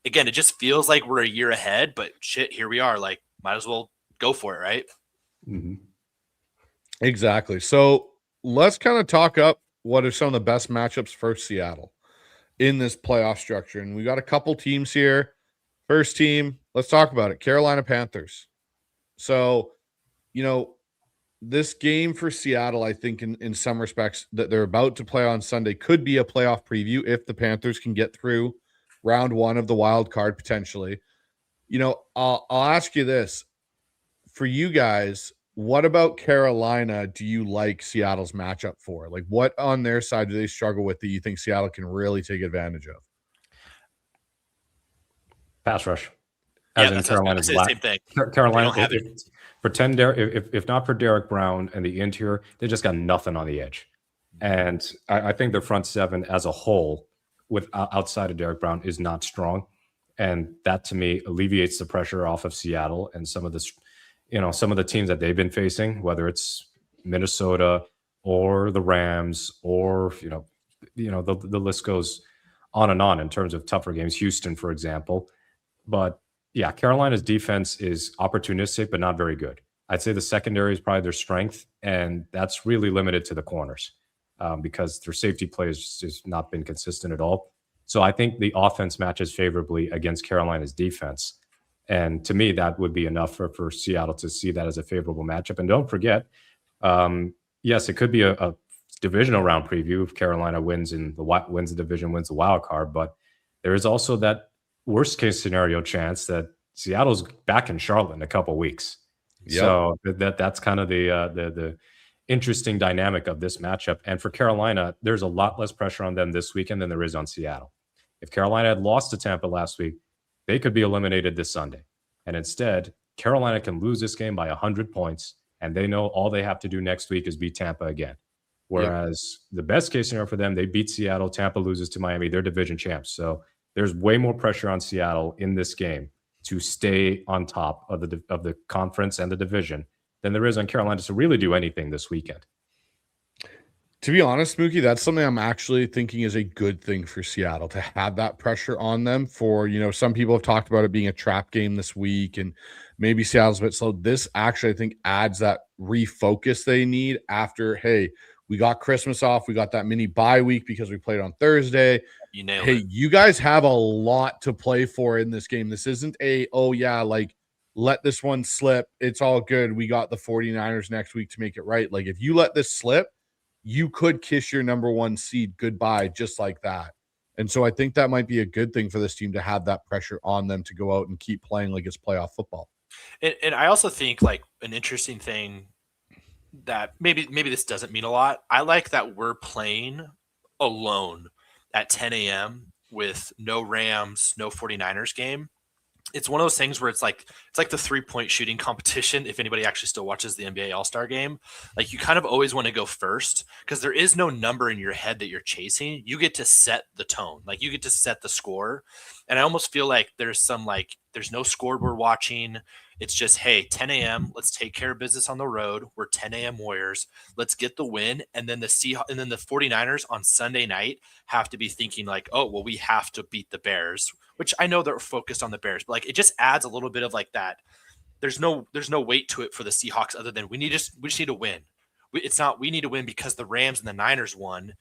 again, it just feels like we're a year ahead, but shit, here we are. Like, might as well go for it, right? Mm-hmm. Exactly. So let's kind of talk up what are some of the best matchups for Seattle in this playoff structure. And we got a couple teams here. First team, let's talk about it. Carolina Panthers. So, this game for Seattle, I think in some respects that they're about to play on Sunday could be a playoff preview if the Panthers can get through round 1 of the wild card potentially. I'll ask you this. For you guys, what about Carolina do you like Seattle's matchup for? Like what on their side do they struggle with that you think Seattle can really take advantage of? Pass rush. As in Carolina's the same thing. Carolina, if not for Derek Brown and the interior, they just got nothing on the edge. And I think their front seven as a whole, with outside of Derek Brown, is not strong. And that to me alleviates the pressure off of Seattle and some of the teams that they've been facing, whether it's Minnesota or the Rams or the list goes on and on in terms of tougher games. Houston, for example. But yeah, Carolina's defense is opportunistic, but not very good. I'd say the secondary is probably their strength, and that's really limited to the corners because their safety play has just not been consistent at all. So I think the offense matches favorably against Carolina's defense. And to me, that would be enough for Seattle to see that as a favorable matchup. And don't forget, yes, it could be a divisional round preview if Carolina wins the division, wins the wild card. But there is also that worst case scenario chance that Seattle's back in Charlotte in a couple of weeks. Yep. So that's kind of the interesting dynamic of this matchup. And for Carolina, there's a lot less pressure on them this weekend than there is on Seattle. If Carolina had lost to Tampa last week, they could be eliminated this Sunday. And instead, Carolina can lose this game by 100 points, and they know all they have to do next week is beat Tampa again. Whereas the best case scenario for them, they beat Seattle, Tampa loses to Miami, they're division champs. So there's way more pressure on Seattle in this game to stay on top of the conference and the division than there is on Carolina to really do anything this weekend. To be honest, Mookie, that's something I'm actually thinking is a good thing for Seattle, to have that pressure on them. For, some people have talked about it being a trap game this week and maybe Seattle's a bit slow. This actually, I think, adds that refocus they need after, hey, we got Christmas off. We got that mini bye week because we played on Thursday. You nailed Hey, it. you guys have a lot to play for in this game. This isn't let this one slip. It's all good. We got the 49ers next week to make it right. Like, if you let this slip, you could kiss your number one seed goodbye just like that. And so I think that might be a good thing for this team to have that pressure on them to go out and keep playing like it's playoff football. And I also think, like, an interesting thing that maybe this doesn't mean a lot. I like that we're playing alone at 10 a.m. with no Rams, no 49ers game. It's one of those things where it's like the 3-point shooting competition. If anybody actually still watches the NBA All-Star game, like, you kind of always want to go first because there is no number in your head that you're chasing. You get to set the tone, like, you get to set the score. And I almost feel like there's no score we're watching. It's just, hey, 10 a.m. Let's take care of business on the road. We're 10 a.m. Warriors. Let's get the win. And then the 49ers on Sunday night have to be thinking like, oh, well, we have to beat the Bears, which I know they're focused on the Bears, but like, it just adds a little bit of like that. There's no weight to it for the Seahawks other than we just need to win. We need to win because the Rams and the Niners won.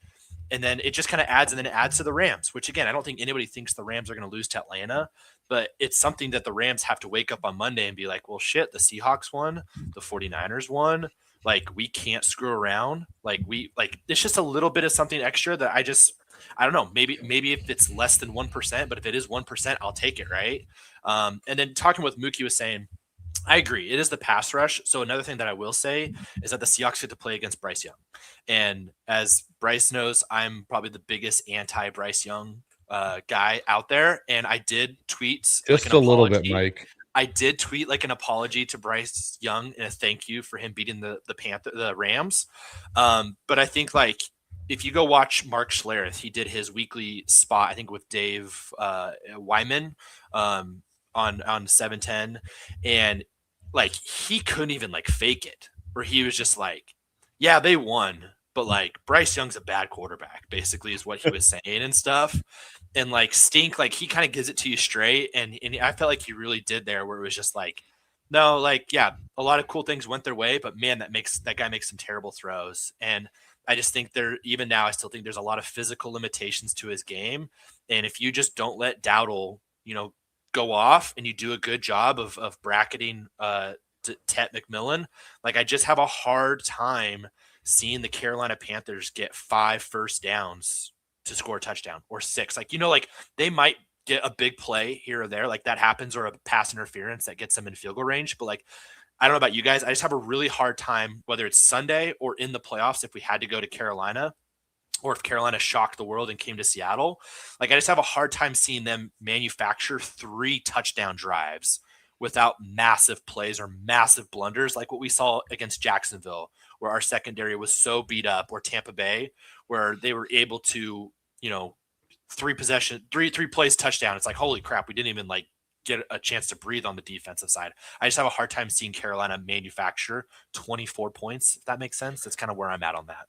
And then it just kind of adds, and then it adds to the Rams, which, again, I don't think anybody thinks the Rams are going to lose to Atlanta, but it's something that the Rams have to wake up on Monday and be like, well, shit, the Seahawks won, the 49ers won. Like, we can't screw around. It's just a little bit of something extra that I don't know. Maybe if it's less than 1%, but if it is 1%, I'll take it. Right. And then talking with Mookie was saying, I agree. It is the pass rush. So another thing that I will say is that the Seahawks get to play against Bryce Young. And as Bryce knows, I'm probably the biggest anti-Bryce Young guy out there. And I did tweet just a little bit, Mike. I did tweet like an apology to Bryce Young and a thank you for him beating the Rams. But I think, like, if you go watch Mark Schlereth, he did his weekly spot, I think, with Dave Wyman on 710, and like, he couldn't even like fake it, where he was just like, yeah, they won, but like, Bryce Young's a bad quarterback, basically, is what he was saying and stuff. And like, Stink, like, he kind of gives it to you straight. And I felt like he really did there, where it was just like, no, like, yeah, a lot of cool things went their way, but man, that guy makes some terrible throws. And I just think even now, I still think there's a lot of physical limitations to his game. And if you just don't let Dowdle, go off, and you do a good job of bracketing Tet McMillan, like, I just have a hard time seeing the Carolina Panthers get 5 first downs to score a touchdown, or 6. Like, like, they might get a big play here or there, like that happens, or a pass interference that gets them in field goal range. But like, I don't know about you guys, I just have a really hard time, whether it's Sunday or in the playoffs, if we had to go to Carolina, or if Carolina shocked the world and came to Seattle, like, I just have a hard time seeing them manufacture 3 touchdown drives without massive plays or massive blunders, like what we saw against Jacksonville, where our secondary was so beat up, or Tampa Bay, where they were able to, 3 plays touchdown. It's like, holy crap, we didn't even like get a chance to breathe on the defensive side. I just have a hard time seeing Carolina manufacture 24 points, if that makes sense. That's kind of where I'm at on that.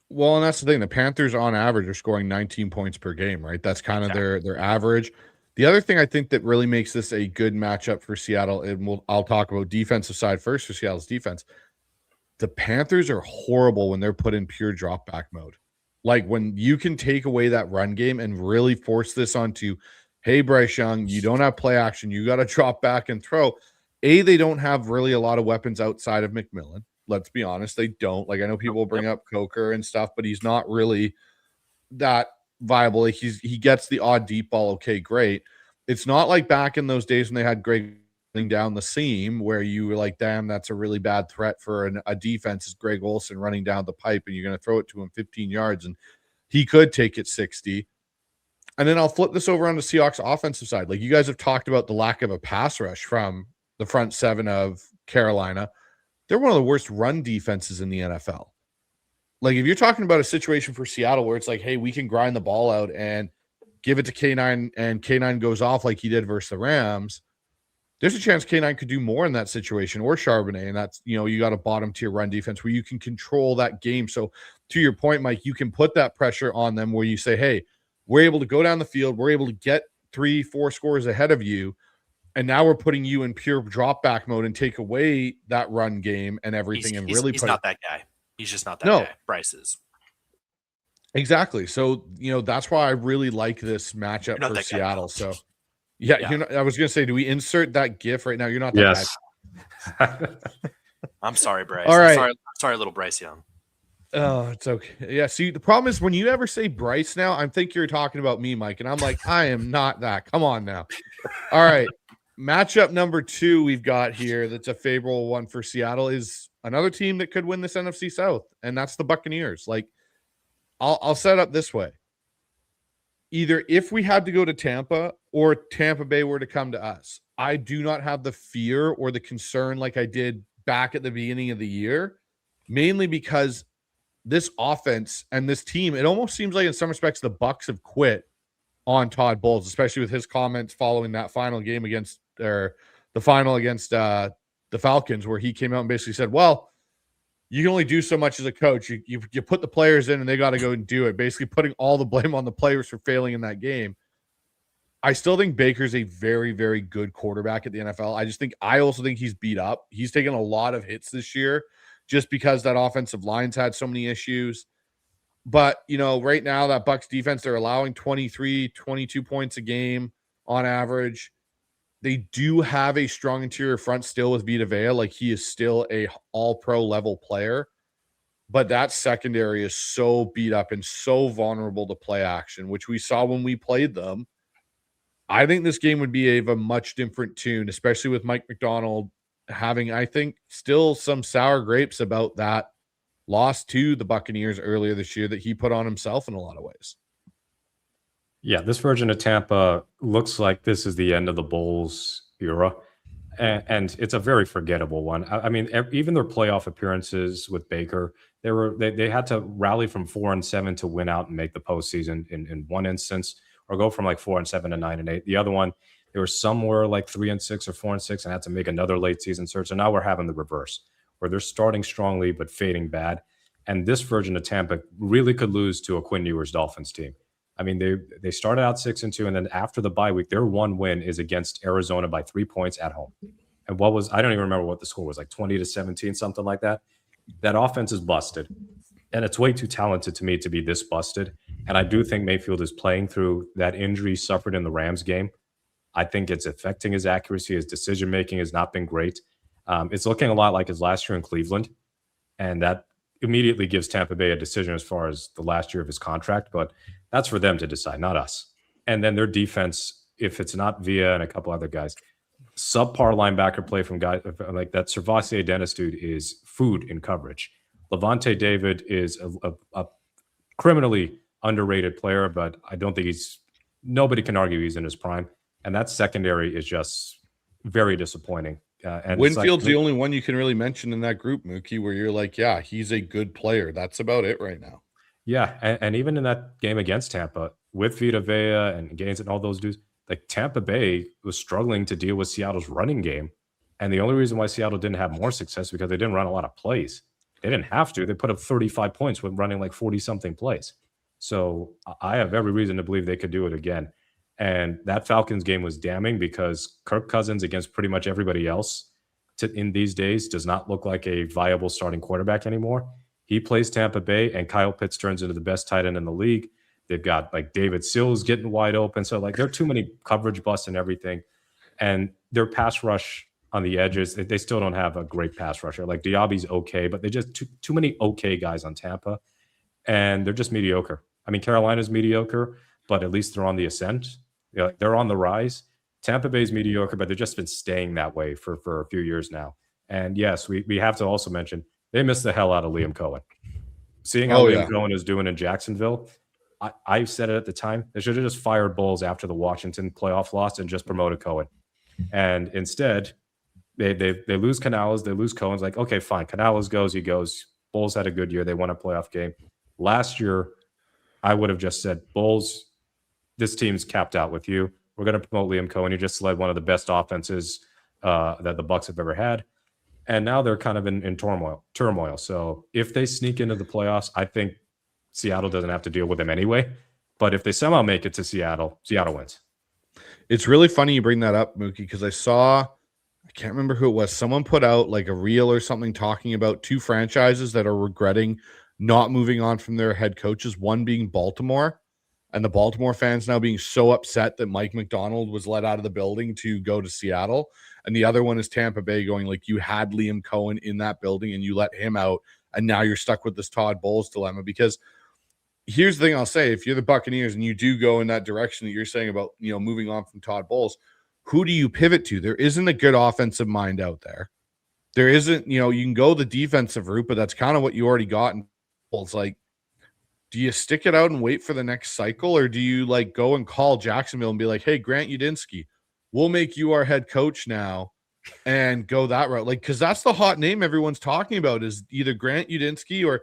Well, and that's the thing. The Panthers on average are scoring 19 points per game, right? That's kind of their average. The other thing I think that really makes this a good matchup for Seattle, and I'll talk about defensive side first for Seattle's defense. The Panthers are horrible when they're put in pure drop back mode. Like, when you can take away that run game and really force this onto, hey, Bryce Young, you don't have play action. You got to drop back and throw. They don't have really a lot of weapons outside of McMillan. Let's be honest, they don't. Like, I know people bring up Coker and stuff, but he's not really that viable. Like, he gets the odd deep ball. Okay, great. It's not like back in those days when they had Greg down the seam where you were like, damn, that's a really bad threat for a defense is Greg Olsen running down the pipe and you're going to throw it to him 15 yards and he could take it 60. And then I'll flip this over on the Seahawks offensive side. Like you guys have talked about the lack of a pass rush from the front seven of Carolina. They're one of the worst run defenses in the NFL. Like if you're talking about a situation for Seattle where it's like, hey, we can grind the ball out and give it to K9 and K9 goes off like he did versus the Rams, there's a chance K9 could do more in that situation or Charbonnet. And that's, you got a bottom tier run defense where you can control that game. So to your point, Mike, you can put that pressure on them where you say, hey, we're able to go down the field. We're able to get 3-4 scores ahead of you. And now we're putting you in pure drop back mode and take away that run game and everything. He's not that guy. He's just not that guy. Bryce is. Exactly. So, that's why I really like this matchup for Seattle. So yeah. I was going to say, do we insert that GIF right now? You're not that guy. I'm sorry, Bryce. All right. I'm sorry, little Bryce Young. Oh, it's okay. Yeah, see, the problem is when you ever say Bryce now, I think you're talking about me, Mike, and I'm like, I am not that. Come on now. All right. Matchup number 2 we've got here that's a favorable one for Seattle is another team that could win this NFC South, and that's the Buccaneers. Like, I'll set up this way. Either if we had to go to Tampa or Tampa Bay were to come to us, I do not have the fear or the concern like I did back at the beginning of the year, mainly because this offense and this team, it almost seems like in some respects the Bucs have quit on Todd Bowles, especially with his comments following that final game against the Falcons, where he came out and basically said, well, you can only do so much as a coach. You put the players in and they got to go and do it, basically putting all the blame on the players for failing in that game. I still think Baker's a very, very good quarterback at the NFL. I also think he's beat up. He's taken a lot of hits this year just because that offensive line's had so many issues. But, right now that Bucs defense, they're allowing 23, 22 points a game on average. They do have a strong interior front still with Vita Vea. Like he is still a all-pro level player. But that secondary is so beat up and so vulnerable to play action, which we saw when we played them. I think this game would be of a much different tune, especially with Mike McDonald having, I think, still some sour grapes about that loss to the Buccaneers earlier this year that he put on himself in a lot of ways. Yeah, this version of Tampa looks like this is the end of the Bulls era, and it's a very forgettable one. I mean, even their playoff appearances with Baker, they had to rally from 4-7 to win out and make the postseason in one instance, or go from like 4-7 to 9-8. The other one, they were somewhere like 3-6 or 4-6 and had to make another late season surge. So now we're having the reverse, where they're starting strongly but fading bad. And this version of Tampa really could lose to a Quinn Ewers Dolphins team. I mean, they started out 6-2, and then after the bye week, their one win is against Arizona by 3 points at home. And I don't even remember what the score was, like 20-17, something like that. That offense is busted, and it's way too talented to me to be this busted. And I do think Mayfield is playing through that injury suffered in the Rams game. I think it's affecting his accuracy. His decision making has not been great. It's looking a lot like his last year in Cleveland, and that immediately gives Tampa Bay a decision as far as the last year of his contract. But that's for them to decide, not us. And then their defense, if it's not Via and a couple other guys, subpar linebacker play from guys like that. Servassier Dennis dude is food in coverage. Levante David is a criminally underrated player, but I don't think nobody can argue he's in his prime. And that secondary is just very disappointing. And Winfield's the only one you can really mention in that group, Mookie, where you're like, yeah, he's a good player. That's about it right now. Yeah, and even in that game against Tampa, with Vita Vea and Gaines and all those dudes, like Tampa Bay was struggling to deal with Seattle's running game. And the only reason why Seattle didn't have more success is because they didn't run a lot of plays. They didn't have to. They put up 35 points with running like 40-something plays. So I have every reason to believe they could do it again. And that Falcons game was damning because Kirk Cousins against pretty much everybody else in these days does not look like a viable starting quarterback anymore. He plays Tampa Bay, and Kyle Pitts turns into the best tight end in the league. They've got like David Sills getting wide open. So like there are too many coverage busts and everything. And their pass rush on the edges, they still don't have a great pass rusher. Like Diaby's okay, but they just too many okay guys on Tampa. And they're just mediocre. I mean, Carolina's mediocre, but at least they're on the ascent. They're on the rise. Tampa Bay's mediocre, but they've just been staying that way for a few years now. And yes, we have to also mention they missed the hell out of Liam Cohen. Seeing how Liam Cohen is doing in Jacksonville, I said it at the time. They should have just fired Bowles after the Washington playoff loss and just promoted Cohen. And instead, they lose Canales, they lose Cohen's. Like, okay, fine. Canales goes, he goes. Bowles had a good year. They won a playoff game. Last year, I would have just said, Bowles, this team's capped out with you. We're going to promote Liam Cohen. You just led one of the best offenses that the Bucs have ever had. And now they're kind of in turmoil. So if they sneak into the playoffs, I think Seattle doesn't have to deal with them anyway. But if they somehow make it to Seattle, Seattle wins. It's really funny you bring that up, Mookie, because I can't remember who it was. Someone put out like a reel or something talking about two franchises that are regretting not moving on from their head coaches, one being Baltimore, and the Baltimore fans now being so upset that Mike McDonald was let out of the building to go to Seattle. And the other one is Tampa Bay going like, you had Liam Cohen in that building and you let him out, and now you're stuck with this Todd Bowles dilemma. Because here's the thing I'll say, if you're the Buccaneers and you do go in that direction that you're saying about, moving on from Todd Bowles, who do you pivot to? There isn't a good offensive mind out there. There isn't, you can go the defensive route, but that's kind of what you already got. And it's like, do you stick it out and wait for the next cycle, or do you like go and call Jacksonville and be like, hey, Grant Udinski, we'll make you our head coach now and go that route? Like, because that's the hot name everyone's talking about is either Grant Udinski or,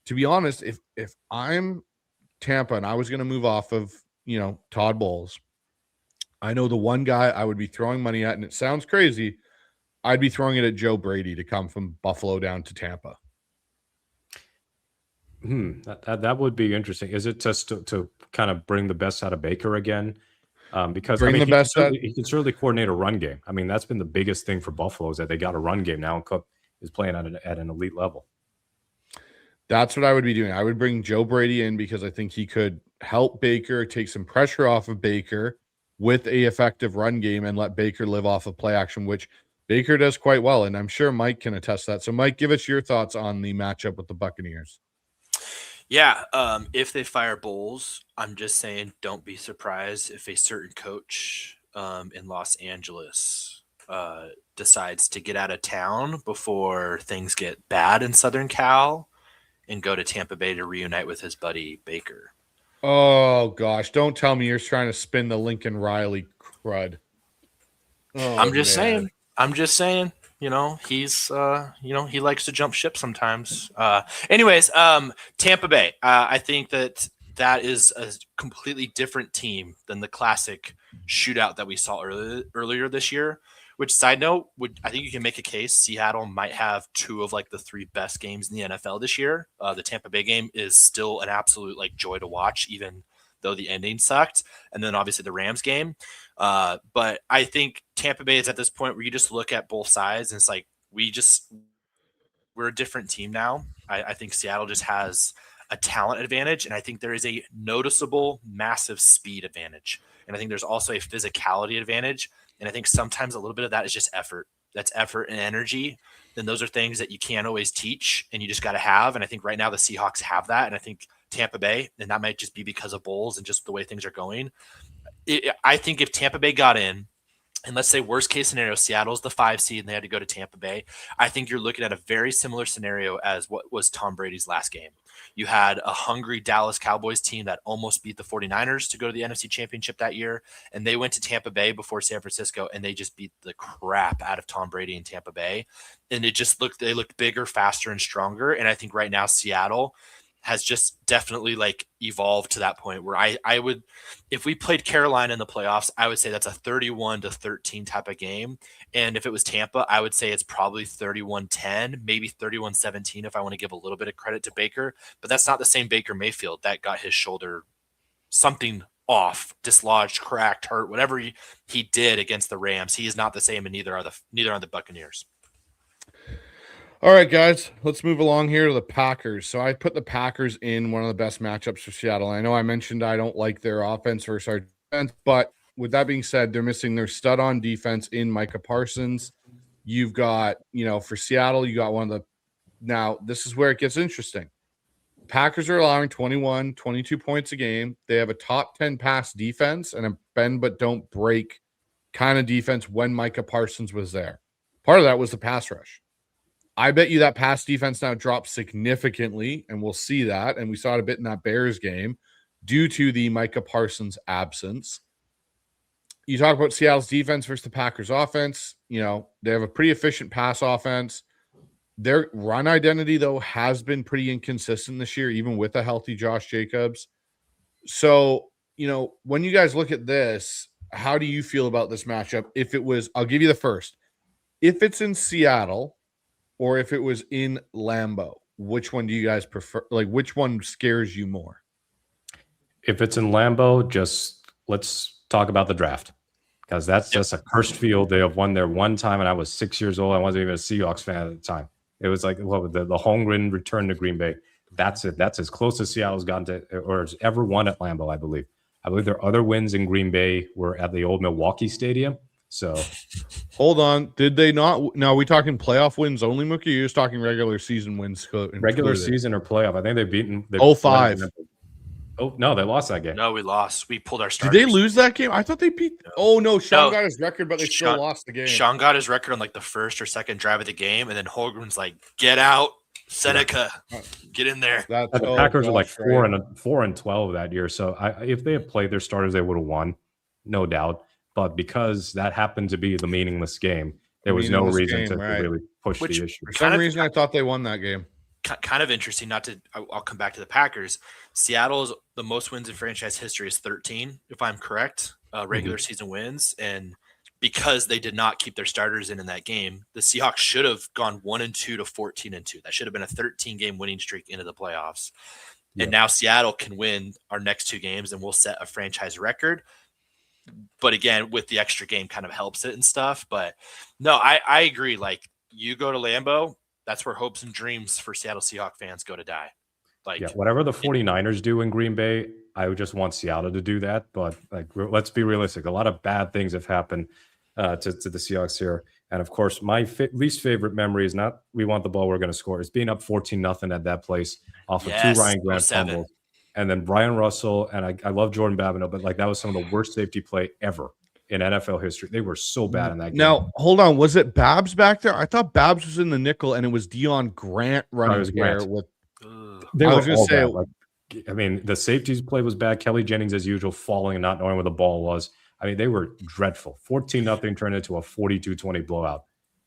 to be honest, if I'm Tampa and I was going to move off of, Todd Bowles, I know the one guy I would be throwing money at, and it sounds crazy, I'd be throwing it at Joe Brady to come from Buffalo down to Tampa. That would be interesting. Is it just to kind of bring the best out of Baker again? Because he can certainly coordinate a run game. I mean, that's been the biggest thing for Buffalo is that they got a run game now, and Cook is playing at an elite level. That's what I would be doing. I would bring Joe Brady in because I think he could help Baker, take some pressure off of Baker with a effective run game, and let Baker live off of play action, which Baker does quite well. And I'm sure Mike can attest that. So Mike, give us your thoughts on the matchup with the Buccaneers. Yeah, if they fire Bowles, I'm just saying don't be surprised if a certain coach in Los Angeles decides to get out of town before things get bad in Southern Cal and go to Tampa Bay to reunite with his buddy Baker. Oh, gosh. Don't tell me you're trying to spin the Lincoln Riley crud. Oh, I'm just saying. He's, he likes to jump ship sometimes. Anyways, Tampa Bay. I think that is a completely different team than the classic shootout that we saw earlier this year. Which, side note, I think you can make a case Seattle might have two of like the three best games in the NFL this year. The Tampa Bay game is still an absolute like joy to watch, even though the ending sucked. And then obviously the Rams game. But I think Tampa Bay is at this point where you just look at both sides and it's like, we're a different team now. I think Seattle just has a talent advantage. And I think there is a noticeable, massive speed advantage. And I think there's also a physicality advantage. And I think sometimes a little bit of that is just effort. That's effort and energy. Then those are things that you can't always teach and you just got to have. And I think right now the Seahawks have that. And I think Tampa Bay, and that might just be because of Bowles and just the way things are going. I think if Tampa Bay got in, and let's say worst case scenario, Seattle's the 5 seed and they had to go to Tampa Bay, I think you're looking at a very similar scenario as what was Tom Brady's last game. You had a hungry Dallas Cowboys team that almost beat the 49ers to go to the NFC Championship that year, and they went to Tampa Bay before San Francisco, and they just beat the crap out of Tom Brady in Tampa Bay. And they looked bigger, faster, and stronger. And I think right now Seattle has just definitely like evolved to that point where I would, if we played Carolina in the playoffs, I would say that's a 31-13 type of game. And if it was Tampa, I would say it's probably 31-10, maybe 31-17 if I want to give a little bit of credit to Baker. But that's not the same Baker Mayfield that got his shoulder something off, dislodged, cracked, hurt, whatever he did against the Rams. He is not the same, and neither are the Buccaneers. All right, guys, let's move along here to the Packers. So I put the Packers in one of the best matchups for Seattle. I know I mentioned I don't like their offense versus our defense, but with that being said, they're missing their stud on defense in Micah Parsons. You've got, for Seattle, you got one of the – now, this is where it gets interesting. Packers are allowing 21, 22 points a game. They have a top 10 pass defense and a bend but don't break kind of defense when Micah Parsons was there. Part of that was the pass rush. I bet you that pass defense now dropped significantly, and we'll see that. And we saw it a bit in that Bears game due to the Micah Parsons absence. You talk about Seattle's defense versus the Packers offense. You know, they have a pretty efficient pass offense. Their run identity, though, has been pretty inconsistent this year, even with a healthy Josh Jacobs. So, you know, when you guys look at this, how do you feel about this matchup? If it was, I'll give you the first. If it's in Seattle or if it was in Lambeau, which one do you guys prefer? Like, which one scares you more? If it's in Lambeau, just let's talk about the draft, because that's just a cursed field. They have won there one time, and I was 6 years old. I wasn't even a Seahawks fan at the time. It was like the Holmgren return to Green Bay. That's it. That's as close as Seattle's gotten to, or has ever won at Lambeau, I believe. I believe their other wins in Green Bay were at the old Milwaukee Stadium. So, hold on. Did they not? Now, are we talking playoff wins only, Mookie? You're just talking regular season wins. Regular season or playoff? I think they've beaten. 05. Oh, no, they lost that game. No, we lost. We pulled our starters. Did they lose that game? I thought they beat. No. Oh, no. Sean got his record, but they still lost the game. Sean got his record on like the first or second drive of the game, and then Holmgren's like, get out, Seneca, get in there. The Packers are like 4-12 that year. So if they had played their starters, they would have won, no doubt. But because that happened to be the meaningless game, there was no reason to really push the issue. For some reason, I thought they won that game. Kind of interesting. I'll come back to the Packers. Seattle's the most wins in franchise history is 13, if I'm correct, regular season wins. And because they did not keep their starters in that game, the Seahawks should have gone 1-2 to 14-2. That should have been a 13-game winning streak into the playoffs. Yeah. And now Seattle can win our next two games, and we'll set a franchise record. But again, with the extra game kind of helps it and stuff. But no, I agree. Like, you go to Lambeau, that's where hopes and dreams for Seattle Seahawks fans go to die. Like, whatever the 49ers do in Green Bay, I would just want Seattle to do that. But like, let's be realistic. A lot of bad things have happened to the Seahawks here. And of course, my least favorite memory is not we want the ball, we're going to score. It's being up 14-0 at that place off of two Ryan Grant fumbles. And then Brian Russell, and I love Jordan Babineau, but like that was some of the worst safety play ever in NFL history. They were so bad in that game. Now, hold on. Was it Babs back there? I thought Babs was in the nickel, and it was Deion Grant running there with. I was going to say, like, I mean, the safeties play was bad. Kelly Jennings, as usual, falling and not knowing where the ball was. I mean, they were dreadful. 14-0 turned into a 42-20 blowout.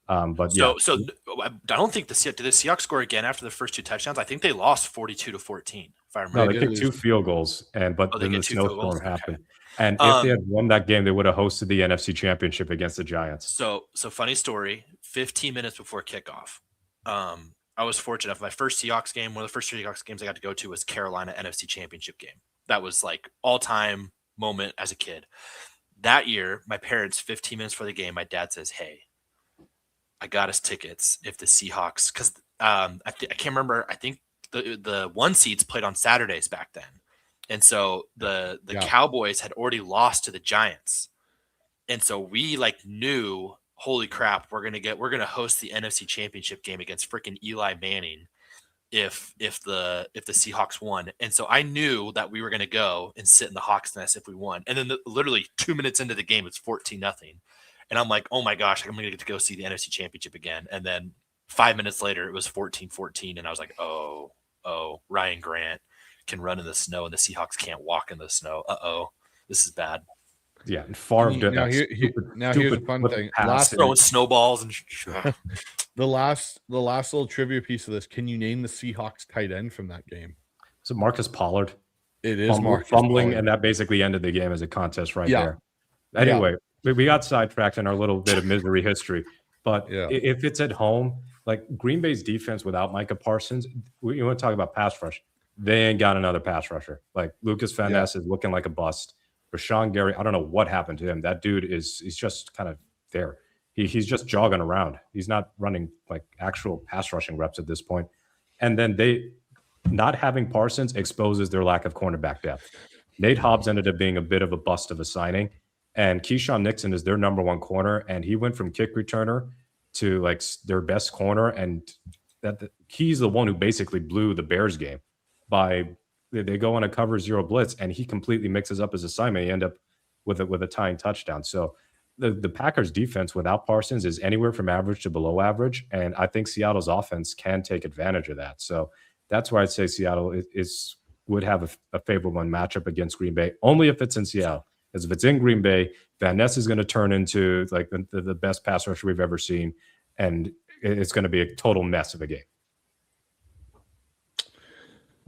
So I don't think did the Seahawks score again after the first two touchdowns? I think they lost 42-14. If I remember, no, they kicked 2 field goals, then the snowstorm happened. Okay. And if they had won that game, they would have hosted the NFC Championship against the Giants. So funny story. 15 minutes before kickoff, I was fortunate enough. My first Seahawks game, one of the first Seahawks games I got to go to was Carolina NFC Championship game. That was like all-time moment as a kid. That year, my parents, 15 minutes before the game, my dad says, "Hey, I got us tickets if the Seahawks," because I can't remember. I think the one seeds played on Saturdays back then. And so the Cowboys had already lost to the Giants. And so we like knew, holy crap, we're going to host the NFC Championship game against freaking Eli Manning if the Seahawks won. And so I knew that we were going to go and sit in the Hawks nest if we won. And then literally 2 minutes into the game, it's 14-0. And I'm like, oh my gosh, I'm going to get to go see the NFC Championship again. And then 5 minutes later, it was 14-14. And I was like, oh, Ryan Grant can run in the snow and the Seahawks can't walk in the snow. This is bad. Yeah, and Favre did now, here's a fun thing. Throwing snowballs and the last little trivia piece of this. Can you name the Seahawks tight end from that game? Is it Marcus Pollard? It is Marcus fumbling, Pollard. And that basically ended the game as a contest there. Anyway, we got sidetracked in our little bit of misery history. But if it's at home, like Green Bay's defense without Micah Parsons, you want to talk about pass rush. They ain't got another pass rusher. Like Lucas Van Ness is looking like a bust. Rashawn Gary, I don't know what happened to him. That dude he's just kind of there. He's just jogging around. He's not running like actual pass rushing reps at this point. And then they not having Parsons exposes their lack of cornerback depth. Nate Hobbs ended up being a bit of a bust of a signing. And Keyshawn Nixon is their number one corner. And he went from kick returner to like their best corner. And he's the one who basically blew the Bears game by they go on a cover 0 blitz and he completely mixes up his assignment. He end up with a tying touchdown. So the Packers defense without Parsons is anywhere from average to below average, and I think Seattle's offense can take advantage of that. So that's why I'd say Seattle would have a favorable matchup against Green Bay, only if it's in Seattle. Because if it's in Green Bay, Van Ness is going to turn into like the best pass rusher we've ever seen, and it's going to be a total mess of a game.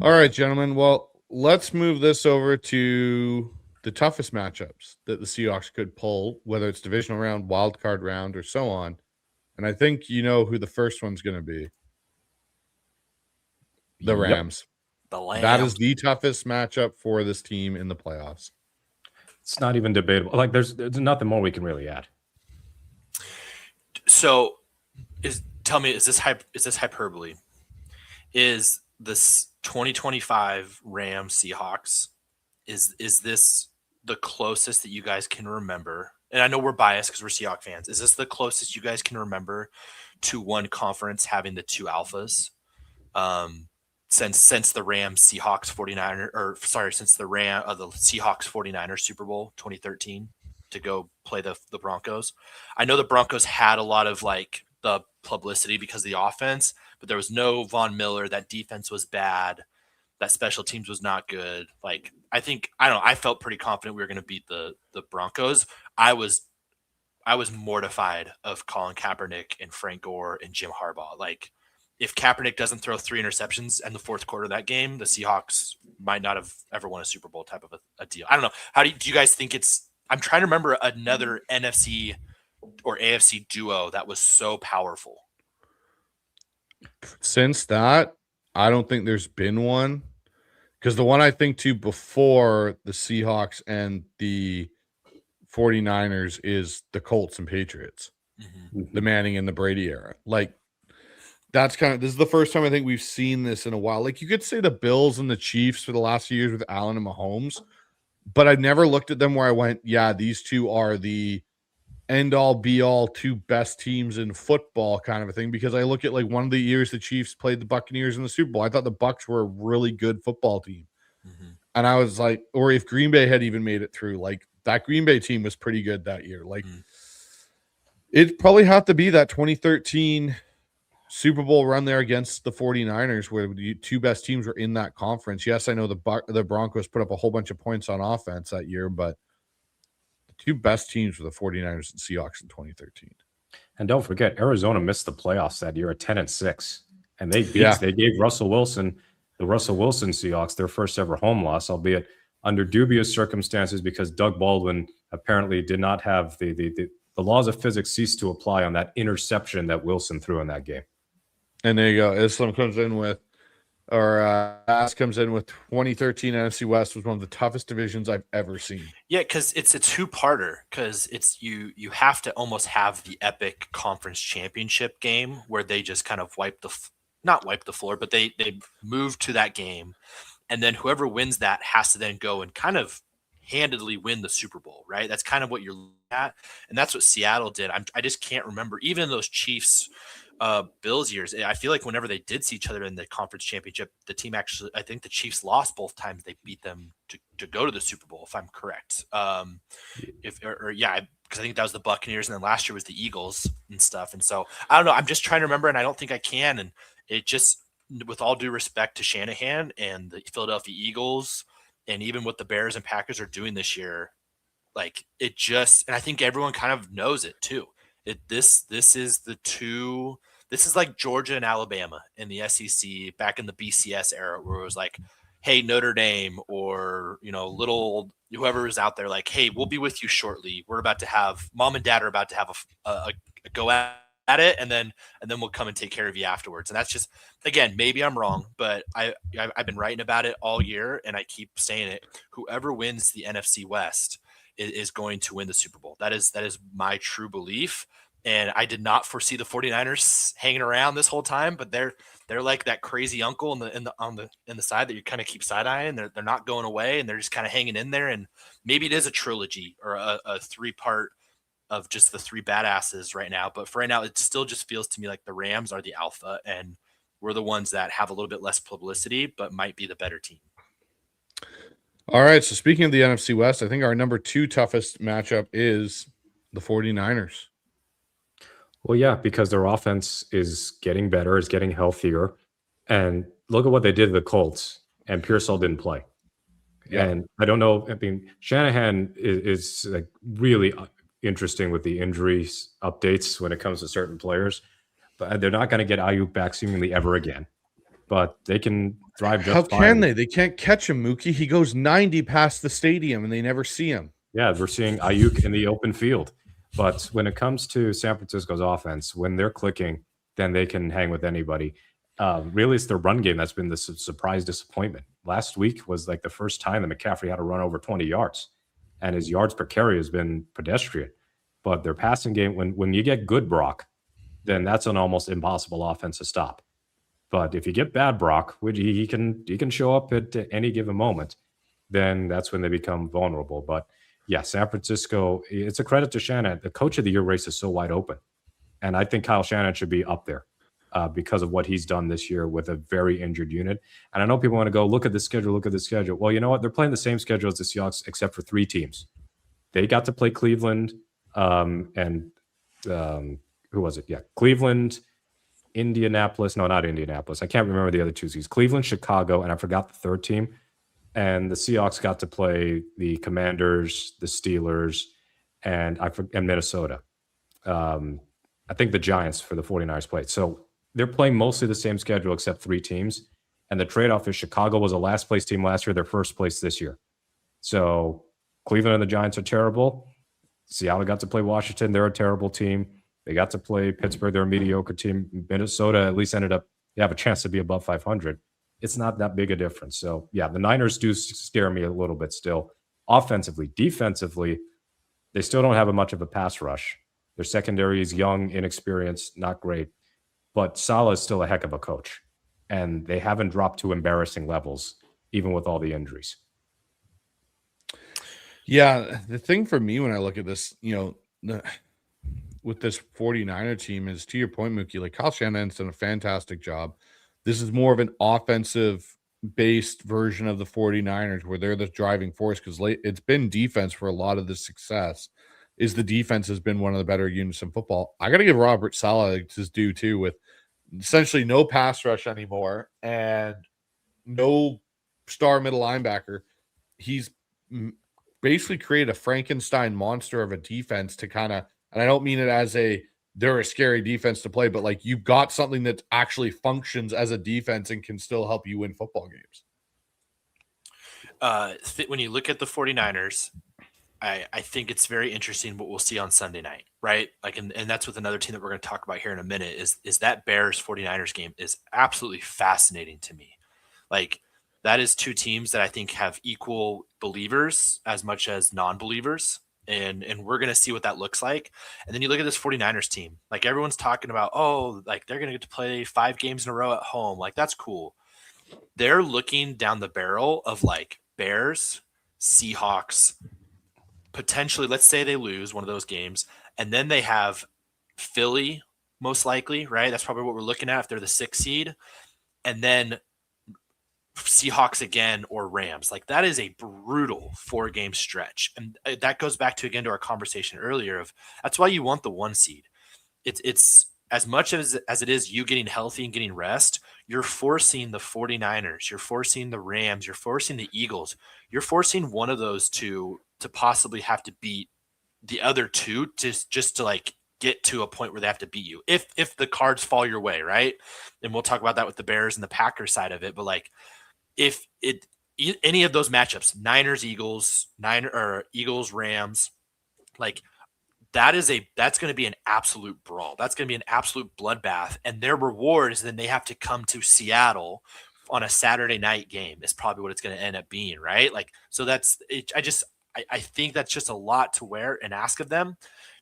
All right, gentlemen. Well, let's move this over to the toughest matchups that the Seahawks could pull, whether it's divisional round, wild card round, or so on. And I think you know who the first one's going to be. The Rams. The Lambs. That is the toughest matchup for this team in the playoffs. It's not even debatable. Like there's nothing more we can really add. So, tell me, is this hyperbole? Is this 2025 Rams Seahawks? Is this the closest that you guys can remember? And I know we're biased because we're Seahawks fans. Is this the closest you guys can remember to one conference having the two alphas? Since the Rams Seahawks 49er, or sorry, since the Seahawks 49ers Super Bowl 2013 to go play the Broncos. I know the Broncos had a lot of like the publicity because of the offense, but there was no Von Miller. That defense was bad. That special teams was not good. Like I felt pretty confident we were going to beat the Broncos. I was mortified of Colin Kaepernick and Frank Gore and Jim Harbaugh. Like if Kaepernick doesn't throw 3 interceptions in the fourth quarter of that game, the Seahawks might not have ever won a Super Bowl type of a deal. I don't know. How do you guys think I'm trying to remember another NFC or AFC duo that was so powerful. Since that, I don't think there's been one, because the one I think to before the Seahawks and the 49ers is the Colts and Patriots, the Manning and the Brady era. Like this is the first time I think we've seen this in a while. Like you could say the Bills and the Chiefs for the last few years with Allen and Mahomes, but I've never looked at them where I went, yeah, these two are the end all be all two best teams in football kind of a thing, because I look at like one of the years the Chiefs played the Buccaneers in the Super Bowl. I thought the Bucs were a really good football team. And I was like, or if Green Bay had even made it through, like that Green Bay team was pretty good that year. Like it'd probably have to be that 2013 Super Bowl run there against the 49ers where the two best teams were in that conference. Yes, I know the Broncos put up a whole bunch of points on offense that year, but two best teams were the 49ers and Seahawks in 2013. And don't forget, Arizona missed the playoffs that year at 10-6. And they gave Russell Wilson, the Russell Wilson Seahawks, their first ever home loss, albeit under dubious circumstances because Doug Baldwin apparently did not have the laws of physics ceased to apply on that interception that Wilson threw in that game. And there you go. Islam comes in with, comes in with 2013 NFC West was one of the toughest divisions I've ever seen. Yeah, because it's a two-parter. Because it's you have to almost have the epic conference championship game where they just kind of not wipe the floor, but they move to that game, and then whoever wins that has to then go and kind of handedly win the Super Bowl, right? That's kind of what you're looking at, and that's what Seattle did. I just can't remember even in those Chiefs. Bills years, I feel like whenever they did see each other in the conference championship, the team actually, I think the Chiefs lost both times they beat them to go to the Super Bowl, if I'm correct. Because I think that was the Buccaneers, and then last year was the Eagles and stuff. And so I don't know. I'm just trying to remember, and I don't think I can. And it just, with all due respect to Shanahan and the Philadelphia Eagles, and even what the Bears and Packers are doing this year, like it just, and I think everyone kind of knows it too. This is like Georgia and Alabama in the SEC back in the BCS era, where it was like, hey, Notre Dame or little whoever is out there, like, hey, we'll be with you shortly. We're about to have mom and dad are about to have a go at it, and then we'll come and take care of you afterwards. And that's just, again, maybe I'm wrong, but I've been writing about it all year, and I keep saying it. Whoever wins the NFC West is going to win the Super Bowl. That is my true belief. And I did not foresee the 49ers hanging around this whole time, but they're like that crazy uncle in the side that you kind of keep side eyeing. They're not going away, and they're just kind of hanging in there. And maybe it is a trilogy or a 3-part of just the 3 badasses right now. But for right now, it still just feels to me like the Rams are the alpha, and we're the ones that have a little bit less publicity, but might be the better team. All right. So speaking of the NFC West, I think our number 2 toughest matchup is The 49ers. Well, yeah, because their offense is getting better, is getting healthier. And look at what they did to the Colts, and Pearsall didn't play. Yeah. And I don't know. I mean, Shanahan is like really interesting with the injuries updates when it comes to certain players, but they're not going to get Ayuk back seemingly ever again. But they can thrive just How fine. can they? They can't catch him, Mookie. He goes 90 past the stadium and they never see him. Yeah, we're seeing Ayuk in the open field. But when it comes to San Francisco's offense, when they're clicking, then they can hang with anybody. Really, it's the run game that's been the surprise disappointment. Last week was like the first time that McCaffrey had to run over 20 yards, and his yards per carry has been pedestrian. But their passing game, when you get good Brock, then that's an almost impossible offense to stop. But if you get bad Brock, which he can show up at any given moment, then that's when they become vulnerable. But yeah, San Francisco, it's a credit to Shanahan. The coach of the year race is so wide open. And I think Kyle Shanahan should be up there because of what he's done this year with a very injured unit. And I know people want to go, look at the schedule. Well, you know what? They're playing the same schedule as the Seahawks, except for 3 teams. They got to play Cleveland and who was it? Yeah, Cleveland, Indianapolis. No, not Indianapolis. I can't remember the other 2 teams. Cleveland, Chicago, and I forgot the third team. And the Seahawks got to play the Commanders, the Steelers, and Minnesota. I think the Giants for the 49ers played. So they're playing mostly the same schedule except 3 teams. And the trade-off is Chicago was a last-place team last year. They're first place this year. So Cleveland and the Giants are terrible. Seattle got to play Washington. They're a terrible team. They got to play Pittsburgh. They're a mediocre team. Minnesota at least ended up, they have a chance to be above 500. It's not that big a difference. So, yeah, the Niners do scare me a little bit still. Offensively, defensively, they still don't have much of a pass rush. Their secondary is young, inexperienced, not great. But Saleh is still a heck of a coach. And they haven't dropped to embarrassing levels, even with all the injuries. Yeah, the thing for me when I look at this, with this 49er team is, to your point, Mookie, like Kyle Shanahan's done a fantastic job. This is more of an offensive-based version of the 49ers where they're the driving force because it's been defense for a lot of the success. Is the defense has been one of the better units in football. I got to give Robert Saleh his due, too, with essentially no pass rush anymore and no star middle linebacker. He's basically created a Frankenstein monster of a defense to kind of, and I don't mean it as they're a scary defense to play, but like you've got something that actually functions as a defense and can still help you win football games. When you look at the 49ers, I think it's very interesting what we'll see on Sunday night, right? Like, and that's with another team that we're going to talk about here in a minute is that Bears 49ers game is absolutely fascinating to me. Like that is 2 teams that I think have equal believers as much as non-believers. And we're going to see what that looks like. And then you look at this 49ers team, like everyone's talking about, oh, like they're going to get to play 5 games in a row at home. Like that's cool. They're looking down the barrel of like Bears, Seahawks, potentially, let's say they lose one of those games. And then they have Philly, most likely, right? That's probably what we're looking at if they're the 6th seed. And then Seahawks again or Rams. Like that is a brutal 4-game stretch. And that goes back to, again, to our conversation earlier of that's why you want the 1 seed. It's as much as it is you getting healthy and getting rest, you're forcing the 49ers, you're forcing the Rams, you're forcing the Eagles, you're forcing one of those to possibly have to beat the other 2 just to like get to a point where they have to beat you. If the cards fall your way, right? And we'll talk about that with the Bears and the Packers side of it. But like, if any of those matchups, Niners, Eagles, Eagles, Rams, like that's going to be an absolute brawl. That's going to be an absolute bloodbath. And their reward is then they have to come to Seattle on a Saturday night game is probably what it's going to end up being, right? Like, so that's it. I think that's just a lot to wear and ask of them.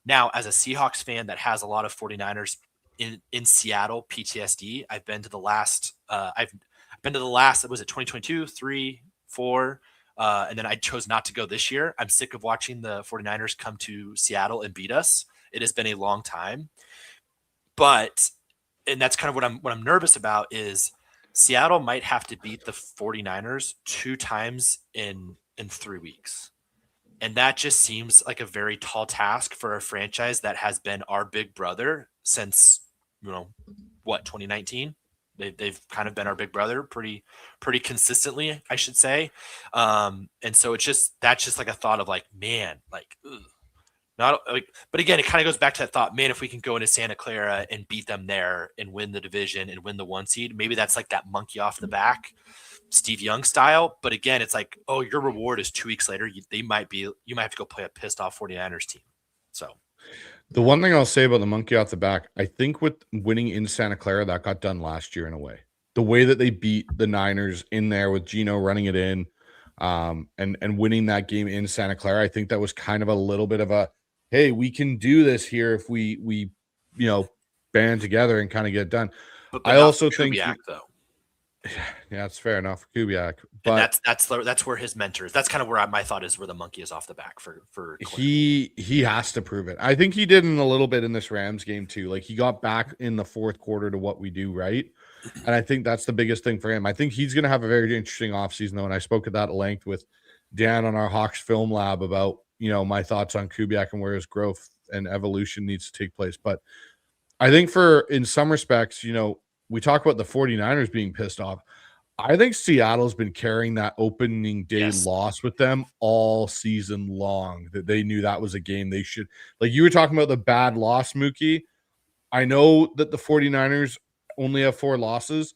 Now, as a Seahawks fan that has a lot of 49ers in Seattle PTSD, I've been to the last, was it 2022, 3, 4, and then I chose not to go this year. I'm sick of watching the 49ers come to Seattle and beat us. It has been a long time. And that's kind of what I'm nervous about is Seattle might have to beat the 49ers 2 times in 3 weeks. And that just seems like a very tall task for a franchise that has been our big brother since, 2019. They've kind of been our big brother pretty consistently, I should say. And so that's just like a thought of like, man, like, ugh. Not like, but again, it kind of goes back to that thought, man, if we can go into Santa Clara and beat them there and win the division and win the 1 seed, maybe that's like that monkey off the back, Steve Young style. But again, it's like, oh, your reward is 2 weeks later. You might have to go play a pissed off 49ers team. So the one thing I'll say about the monkey off the back, I think with winning in Santa Clara, that got done last year in a way. The way that they beat the Niners in there with Geno running it in, and winning that game in Santa Clara, I think that was kind of a little bit of a, hey, we can do this here if we band together and kind of get it done. But I also think though. Yeah, that's fair enough, Kubiak. But and that's where his mentor is. That's kind of where my thought is, where the monkey is off the back for he has to prove it. I think he did in a little bit in this Rams game too. Like he got back in the fourth quarter to what we do right. And I think that's the biggest thing for him. I think he's going to have a very interesting offseason though. And I spoke at that at length with Dan on our Hawks film lab about, my thoughts on Kubiak and where his growth and evolution needs to take place. But I think in some respects, we talk about the 49ers being pissed off. I think Seattle's been carrying that opening day loss with them all season long, that they knew that was a game they should, like you were talking about the bad loss, Mookie. I know that the 49ers only have 4 losses,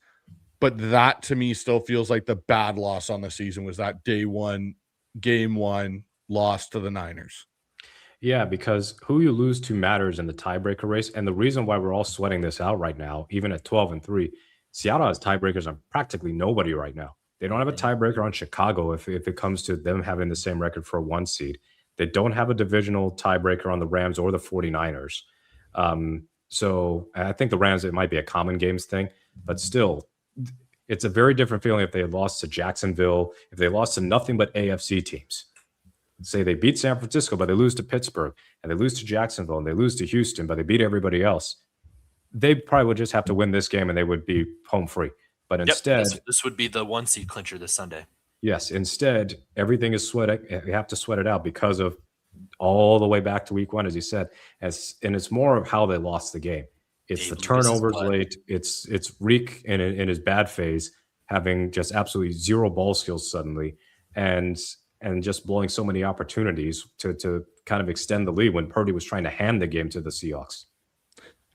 but that to me still feels like the bad loss on the season was that game 1 loss to the Niners. Yeah, because who you lose to matters in the tiebreaker race. And the reason why we're all sweating this out right now, even at 12-3, Seattle has tiebreakers on practically nobody right now. They don't have a tiebreaker on Chicago if it comes to them having the same record for a 1 seed. They don't have a divisional tiebreaker on the Rams or the 49ers. So I think the Rams, it might be a common games thing, but still, it's a very different feeling if they had lost to Jacksonville, if they lost to nothing but AFC teams. Say they beat San Francisco, but they lose to Pittsburgh, and they lose to Jacksonville, and they lose to Houston, but they beat everybody else. They probably would just have to win this game, and they would be home free. But instead, this would be the 1 seed clincher this Sunday. Yes, instead, everything is sweating. You have to sweat it out because of all the way back to week 1, as you said. And it's more of how they lost the game. It's the turnovers late. It's Reek in his bad phase, having just absolutely zero ball skills suddenly, and just blowing so many opportunities to kind of extend the lead when Purdy was trying to hand the game to the Seahawks.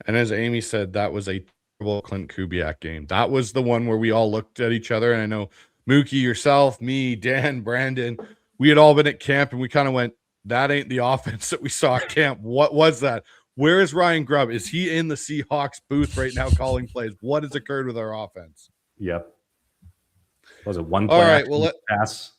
And as Amy said, that was a terrible Clint Kubiak game. That was the one where we all looked at each other, and I know Mookie, yourself, me, Dan, Brandon, we had all been at camp, and we kind of went, that ain't the offense that we saw at camp. What was that? Where is Ryan Grubb? Is he in the Seahawks booth right now calling plays? What has occurred with our offense? Yep. Was it one play pass?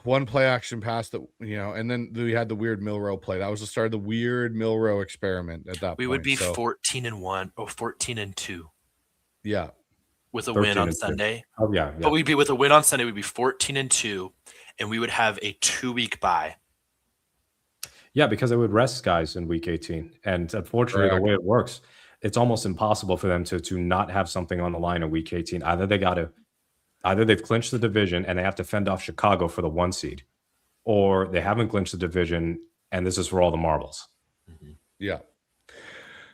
One play action pass that, and then we had the weird Milrow play. That was the start of the weird Milrow experiment at that point. We would be 14-1 or 14-2. Yeah. With a win on Sunday. Oh, yeah. But we'd be with a win on Sunday, we'd be 14-2, and we would have a 2-week bye. Yeah, because they would rest guys in week 18. And unfortunately, the way it works, it's almost impossible for them to not have something on the line in week 18. Either they've clinched the division and they have to fend off Chicago for the 1 seed, or they haven't clinched the division and this is for all the marbles. Mm-hmm. Yeah.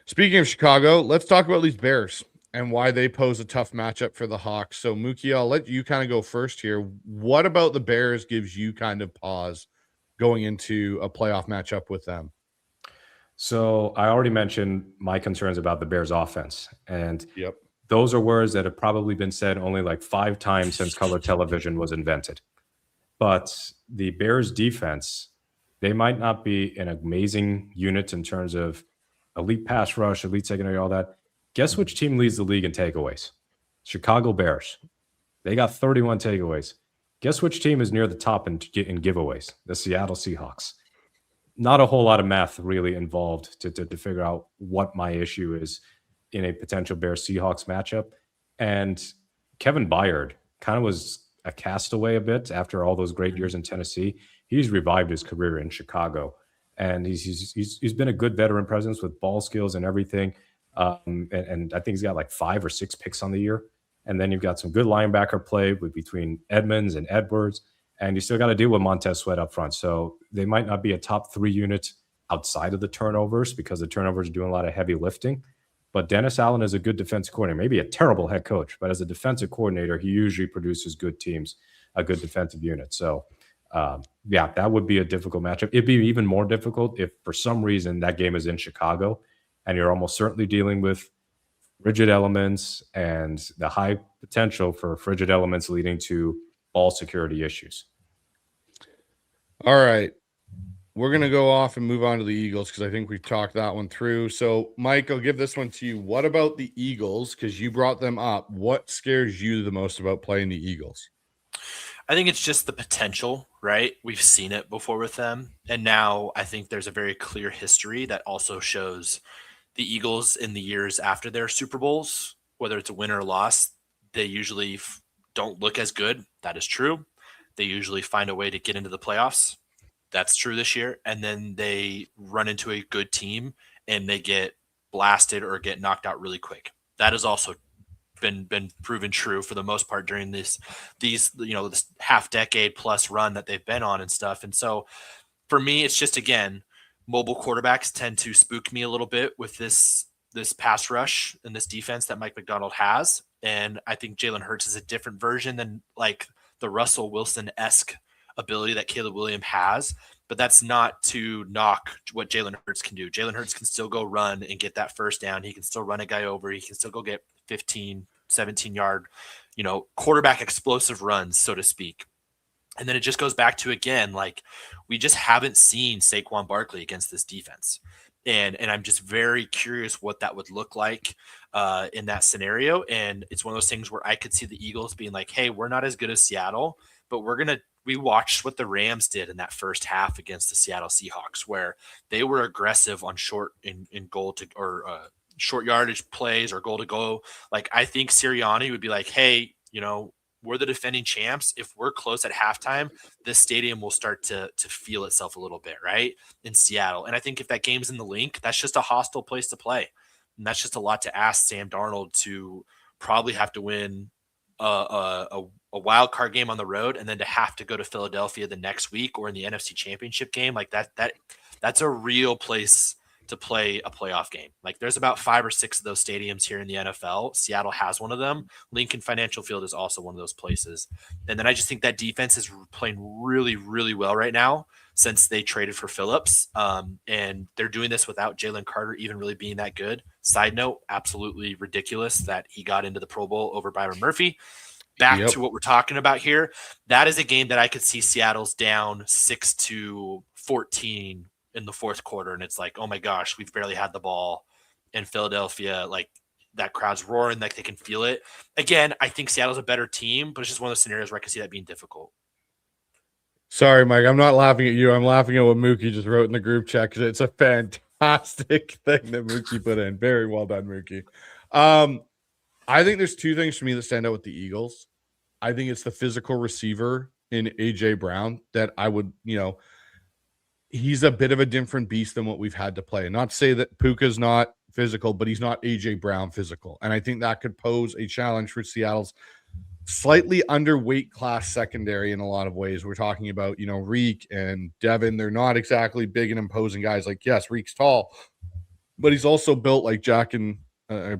Speaking of Chicago, let's talk about these Bears and why they pose a tough matchup for the Hawks. So, Mookie, I'll let you kind of go first here. What about the Bears gives you kind of pause going into a playoff matchup with them? So I already mentioned my concerns about the Bears offense. And those are words that have probably been said only like 5 times since color television was invented. But the Bears defense, they might not be an amazing unit in terms of elite pass rush, elite secondary, all that. Guess which team leads the league in takeaways? Chicago Bears. They got 31 takeaways. Guess which team is near the top in giveaways? The Seattle Seahawks. Not a whole lot of math really involved to figure out what my issue is in a potential Bears-Seahawks matchup. And Kevin Byard kind of was a castaway a bit after all those great years in Tennessee. He's revived his career in Chicago. And he's been a good veteran presence with ball skills and everything. And I think he's got like 5 or 6 picks on the year. And then you've got some good linebacker play between Edmonds and Edwards. And you still got to deal with Montez Sweat up front. So they might not be a top 3 unit outside of the turnovers because the turnovers are doing a lot of heavy lifting. But Dennis Allen is a good defensive coordinator, maybe a terrible head coach, but as a defensive coordinator, he usually produces good teams, a good defensive unit. So, yeah, that would be a difficult matchup. It'd be even more difficult if for some reason that game is in Chicago and you're almost certainly dealing with frigid elements and the high potential for frigid elements leading to ball security issues. All right. We're going to go off and move on to the Eagles because I think we've talked that one through. So, Mike, I'll give this one to you. What about the Eagles? Because you brought them up. What scares you the most about playing the Eagles? I think it's just the potential, right? We've seen it before with them. And now I think there's a very clear history that also shows the Eagles in the years after their Super Bowls, whether it's a win or a loss, they usually don't look as good. That is true. They usually find a way to get into the playoffs. That's true this year. And then they run into a good team and they get blasted or get knocked out really quick. That has also been proven true for the most part during this half decade plus run that they've been on and stuff. And so for me, it's just, again, mobile quarterbacks tend to spook me a little bit with this pass rush and this defense that Mike Macdonald has. And I think Jalen Hurts is a different version than like the Russell Wilson-esque ability that Caleb Williams has, but that's not to knock what Jalen Hurts can do. Jalen Hurts can still go run and get that first down. He can still run a guy over. He can still go get 15, 17-yard, quarterback explosive runs, so to speak. And then it just goes back to, again, like we just haven't seen Saquon Barkley against this defense. And I'm just very curious what that would look like in that scenario. And it's one of those things where I could see the Eagles being like, hey, we're not as good as Seattle, but we watched what the Rams did in that first half against the Seattle Seahawks, where they were aggressive on short yardage plays or goal to go. Like, I think Sirianni would be like, hey, we're the defending champs. If we're close at halftime, this stadium will start to feel itself a little bit, right? In Seattle. And I think if that game's in the link, that's just a hostile place to play. And that's just a lot to ask Sam Darnold to probably have to win a wild card game on the road and then to have to go to Philadelphia the next week or in the NFC Championship game. Like that's a real place to play a playoff game. Like there's about 5 or 6 of those stadiums here in the NFL. Seattle has one of them. Lincoln Financial Field is also one of those places. And then I just think that defense is playing really, really well right now since they traded for Phillips. And they're doing this without Jalen Carter even really being that good. Side note, absolutely ridiculous that he got into the Pro Bowl over Byron Murphy. Back to what we're talking about here. That is a game that I could see Seattle's down 6-14 in the fourth quarter, and it's like, oh my gosh, we've barely had the ball in Philadelphia. Like that crowd's roaring, like they can feel it. Again, I think Seattle's a better team, but it's just one of those scenarios where I can see that being difficult. Sorry, Mike, I'm not laughing at you. I'm laughing at what Mookie just wrote in the group chat because it's a fantastic thing that Mookie put in. Very well done, Mookie. I think there's 2 things for me that stand out with the Eagles. I think it's the physical receiver in A.J. Brown that I would, he's a bit of a different beast than what we've had to play. Not to say that Puka's not physical, but he's not A.J. Brown physical. And I think that could pose a challenge for Seattle's slightly underweight class secondary in a lot of ways. We're talking about, Reek and Devin. They're not exactly big and imposing guys. Like, yes, Reek's tall, but he's also built like Jack and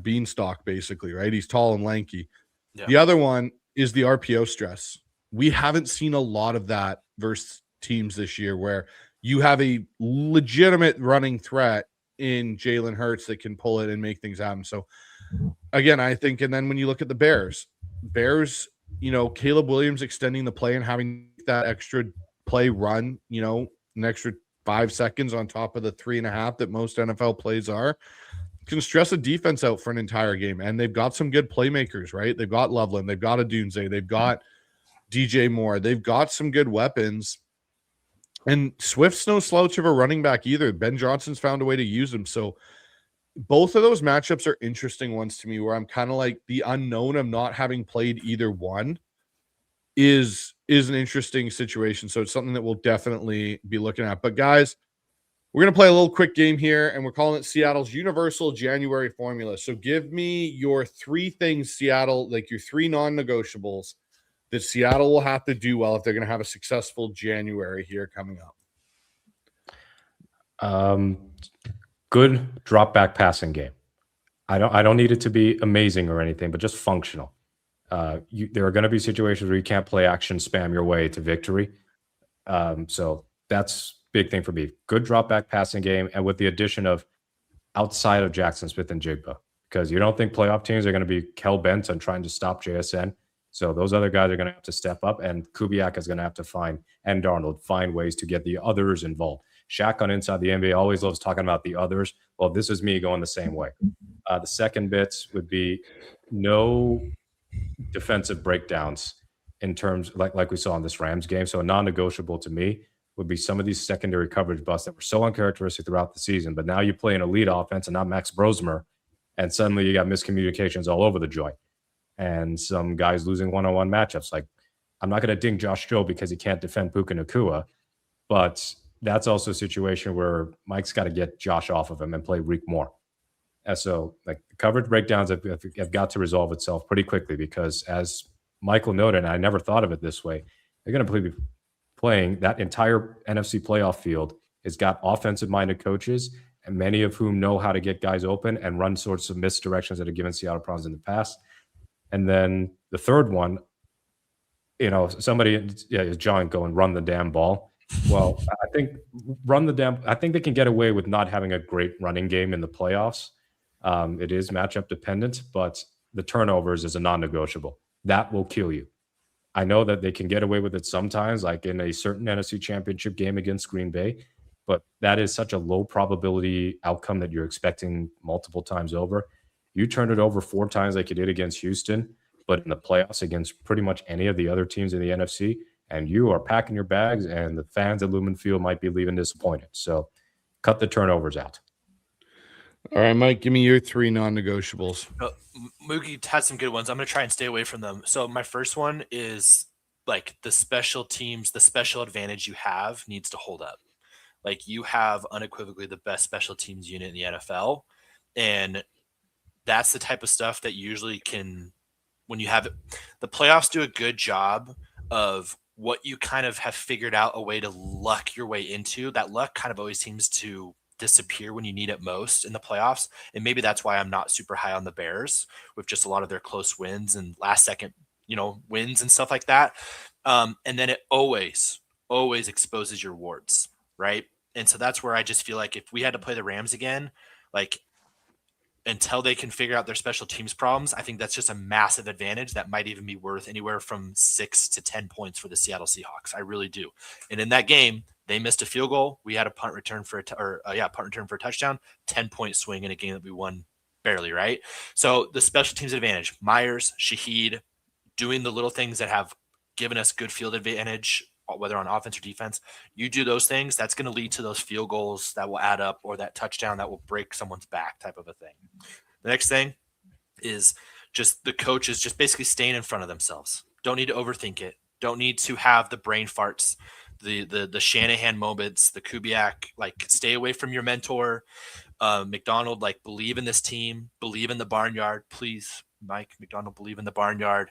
Beanstalk, basically, right? He's tall and lanky. Yeah. The other one is the RPO stress. We haven't seen a lot of that versus teams this year where you have a legitimate running threat in Jalen Hurts that can pull it and make things happen. So again, I think, and then when you look at the Bears, Caleb Williams extending the play and having that extra play run, an extra 5 seconds on top of the 3.5 that most NFL plays are, can stress a defense out for an entire game. And they've got some good playmakers, right? They've got Loveland, they've got Adunze, they've got DJ Moore, they've got some good weapons. And Swift's no slouch of a running back either. Ben Johnson's found a way to use him. So both of those matchups are interesting ones to me where I'm kind of like the unknown of not having played either one is an interesting situation. So it's something that we'll definitely be looking at. But guys, we're going to play a little quick game here, and we're calling it Seattle's Universal January Formula. So give me your 3 things, Seattle, like your 3 non-negotiables that Seattle will have to do well if they're going to have a successful January here coming up? Good drop back passing game. I don't need it to be amazing or anything, but just functional. There are going to be situations where you can't play action spam your way to victory. So that's big thing for me. Good drop back passing game, and with the addition of outside of Jackson Smith and Jigba, because you don't think playoff teams are going to be hell bent on trying to stop JSN. So those other guys are going to have to step up, and Kubiak is going to have to find ways to get the others involved. Shaq on Inside the NBA always loves talking about the others. Well, this is me going the same way. The second bit would be no defensive breakdowns in terms like we saw in this Rams game. So a non-negotiable to me would be some of these secondary coverage busts that were so uncharacteristic throughout the season. But now you play an elite offense and not Max Brosmer, and suddenly you got miscommunications all over the joint and some guys losing one-on-one matchups. Like, I'm not going to ding Josh Joe because he can't defend Puka Nacua, but that's also a situation where Mike's got to get Josh off of him and play Reek more. And so, like, the coverage breakdowns have got to resolve itself pretty quickly because, as Michael noted, and I never thought of it this way, they're going to be playing that entire NFC playoff field has got offensive-minded coaches, and many of whom know how to get guys open and run sorts of misdirections that have given Seattle problems in the past. And then the third one, somebody, John, go and run the damn ball. Well, I think they can get away with not having a great running game in the playoffs. It is matchup dependent, but the turnovers is a non-negotiable. That will kill you. I know that they can get away with it sometimes, like in a certain NFC Championship game against Green Bay, but that is such a low probability outcome that you're expecting multiple times over. You turned it over 4 times like you did against Houston, but in the playoffs against pretty much any of the other teams in the NFC, and you are packing your bags, and the fans at Lumen Field might be leaving disappointed. So cut the turnovers out. All right, Mike, give me your 3 non-negotiables. Mookie had some good ones. I'm going to try and stay away from them. So my first one is, like, the special teams, the special advantage you have needs to hold up. Like, you have unequivocally the best special teams unit in the NFL, and that's the type of stuff that usually can, when you have it, the playoffs do a good job of what you kind of have figured out a way to luck your way into. That luck kind of always seems to disappear when you need it most in the playoffs. And maybe that's why I'm not super high on the Bears with just a lot of their close wins and last second, wins and stuff like that. And then it always exposes your warts, right? And so that's where I just feel like if we had to play the Rams again, like, until they can figure out their special teams problems, I think that's just a massive advantage that might even be worth anywhere from 6 to 10 points for the Seattle Seahawks. I really do. And in that game, they missed a field goal. We had a punt return for a touchdown, 10-point swing in a game that we won barely, right? So the special teams advantage, Myers, Shaheed, doing the little things that have given us good field advantage, whether on offense or defense. You do those things, that's going to lead to those field goals that will add up, or that touchdown that will break someone's back, type of a thing. The next thing is just the coaches just basically staying in front of themselves. Don't need to overthink it. Don't need to have the brain farts, the Shanahan moments, the Kubiak, like, stay away from your mentor. McDonald, like, believe in this team, believe in the barnyard, please. Mike McDonald, believe in the barnyard.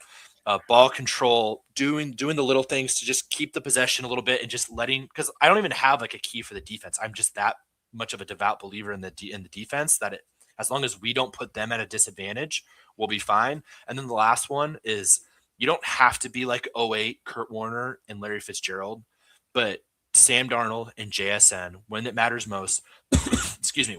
Ball control, doing the little things to just keep the possession a little bit, and just letting, because I don't even have like a key for the defense. I'm just that much of a devout believer in the defense that as long as we don't put them at a disadvantage, we'll be fine. And then the last one is, you don't have to be like 08 Kurt Warner and Larry Fitzgerald, but Sam Darnold and JSN, when it matters most,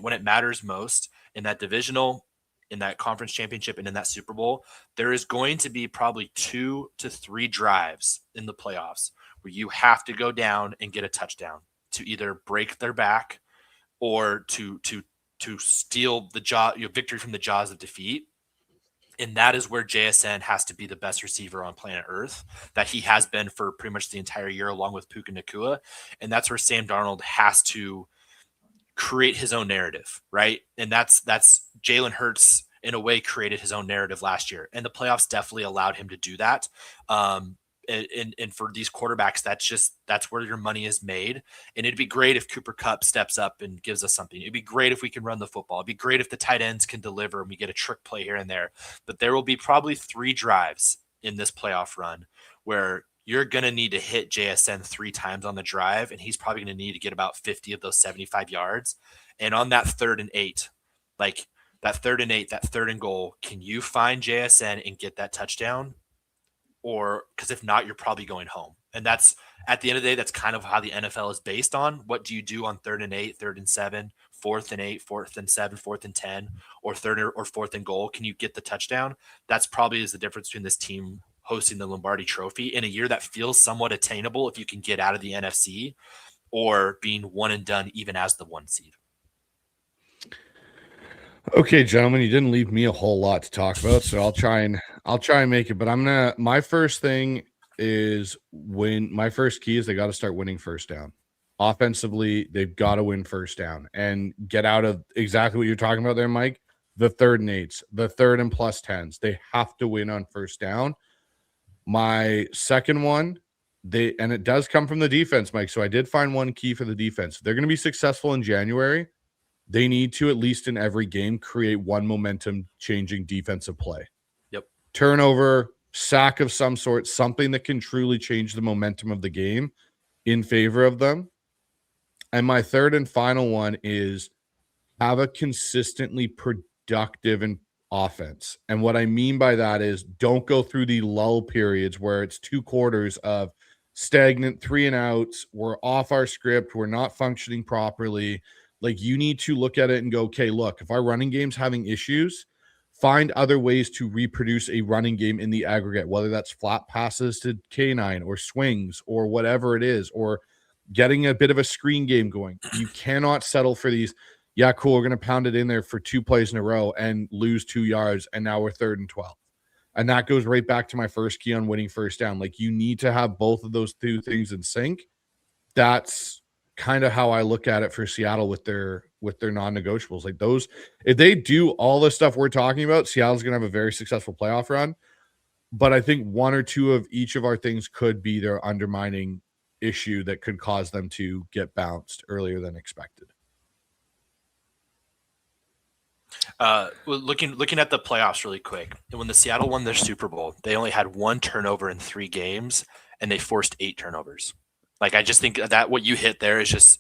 when it matters most in that divisional, in that conference championship, and in that Super Bowl, there is going to be probably 2 to 3 drives in the playoffs where you have to go down and get a touchdown to either break their back or to steal the victory from the jaws of defeat. And that is where JSN has to be the best receiver on planet Earth, that he has been for pretty much the entire year, along with Puka Nacua. And that's where Sam Darnold has to create his own narrative, right? And that's Jalen Hurts in a way created his own narrative last year, and the playoffs definitely allowed him to do that. And for these quarterbacks, that's where your money is made. And it'd be great if Cooper Kupp steps up and gives us something. It'd be great if we can run the football. It'd be great if the tight ends can deliver and we get a trick play here and there. But there will be probably 3 drives in this playoff run where you're going to need to hit JSN 3 times on the drive, and he's probably going to need to get about 50 of those 75 yards. And on that 3rd and 8, like that 3rd and 8, that 3rd and goal, can you find JSN and get that touchdown? Or because if not, you're probably going home. And that's, at the end of the day, that's kind of how the NFL is based on. What do you do on 3rd and 8, 3rd and 7, 4th and 8, 4th and 7, 4th and 10, or 3rd or 4th and goal? Can you get the touchdown? That's probably is the difference between this team hosting the Lombardi Trophy in a year that feels somewhat attainable if you can get out of the NFC, or being one and done even as the 1 seed. Okay, gentlemen, you didn't leave me a whole lot to talk about, so I'll try and make it. But my first thing is my first key is they got to start winning first down. Offensively, they've got to win first down and get out of exactly what you're talking about there, Mike. The 3rd and 8s, the 3rd and plus 10s. They have to win on first down. My second one, and it does come from the defense, Mike. So I did find one key for the defense. If they're going to be successful in January, they need to, at least in every game, create one momentum-changing defensive play. Yep. Turnover, sack of some sort, something that can truly change the momentum of the game in favor of them. And my third and final one is have a consistently productive offense. And what I mean by that is don't go through the lull periods where it's 2 quarters of stagnant 3 and outs. We're off our script. We're not functioning properly. Like, you need to look at it and go, okay, look, if our running game's having issues, find other ways to reproduce a running game in the aggregate, whether that's flat passes to K9 or swings or whatever it is, or getting a bit of a screen game going. You cannot settle for these, yeah, cool, we're going to pound it in there for 2 plays in a row and lose 2 yards, and now we're 3rd and 12. And that goes right back to my first key on winning first down. Like, you need to have both of those 2 things in sync. That's kind of how I look at it for Seattle with their non-negotiables. Like, those, if they do all the stuff we're talking about, Seattle's going to have a very successful playoff run. But I think 1 or 2 of each of our things could be their undermining issue that could cause them to get bounced earlier than expected. Looking at the playoffs really quick, and when the Seattle won their Super Bowl, they only had 1 turnover in 3 games, and they forced 8 turnovers. Like, I just think that what you hit there is just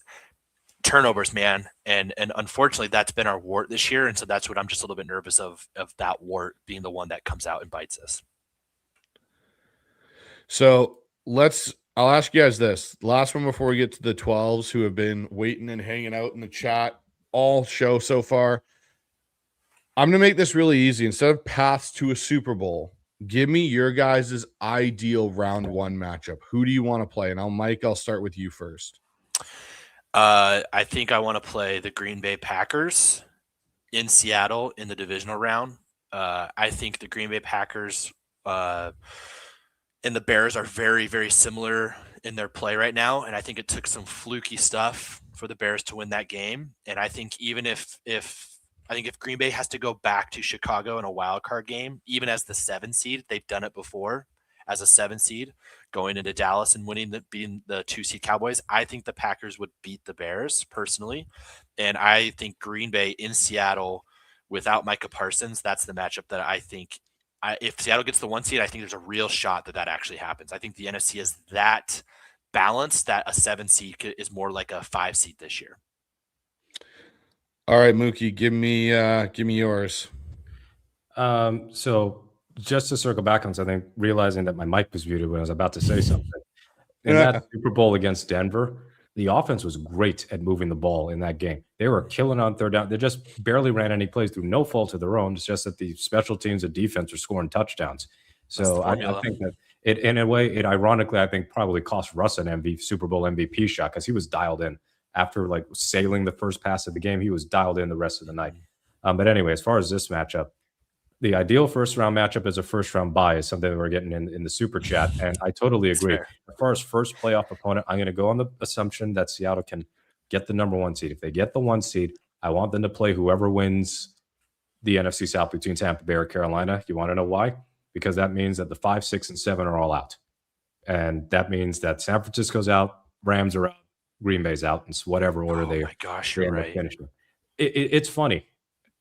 turnovers, man. And unfortunately, that's been our wart this year. And so that's what I'm just a little bit nervous of that wart being the one that comes out and bites us. So I'll ask you guys this. Last one before we get to the 12s who have been waiting and hanging out in the chat all show so far. I'm going to make this really easy. Instead of paths to a Super Bowl, give me your guys' ideal round 1 matchup. Who do you want to play? And Mike, I'll start with you first. I think I want to play the Green Bay Packers in Seattle in the divisional round. I think the Green Bay Packers and the Bears are very, very similar in their play right now. And I think it took some fluky stuff for the Bears to win that game. And I think even if Green Bay has to go back to Chicago in a wild card game, even as the 7 seed, they've done it before as a 7 seed, going into Dallas and being the 2 seed Cowboys. I think the Packers would beat the Bears personally. And I think Green Bay in Seattle without Micah Parsons, that's the matchup that I think if Seattle gets the 1 seed, I think there's a real shot that actually happens. I think the NFC is that balanced that a 7 seed is more like a 5 seed this year. All right, Mookie, give me yours. So just to circle back on something, realizing that my mic was muted when I was about to say something. In that Super Bowl against Denver, the offense was great at moving the ball in that game. They were killing on 3rd down. They just barely ran any plays through no fault of their own. It's just that the special teams and defense are scoring touchdowns. So I think that it, in a way, it ironically, I think probably cost Russ an Super Bowl MVP shot because he was dialed in. After like sailing the first pass of the game, he was dialed in the rest of the night. But anyway, as far as this matchup, the ideal first round matchup is a first round bye is something that we're getting in the super chat. And I totally agree. As far as first playoff opponent, I'm going to go on the assumption that Seattle can get the number 1 seed. If they get the 1 seed, I want them to play whoever wins the NFC South between Tampa Bay or Carolina. You want to know why? Because that means that the 5, 6, and 7 are all out. And that means that San Francisco's out, Rams are out, Green Bay's out, in whatever order they. Oh my gosh, you're right. It's funny.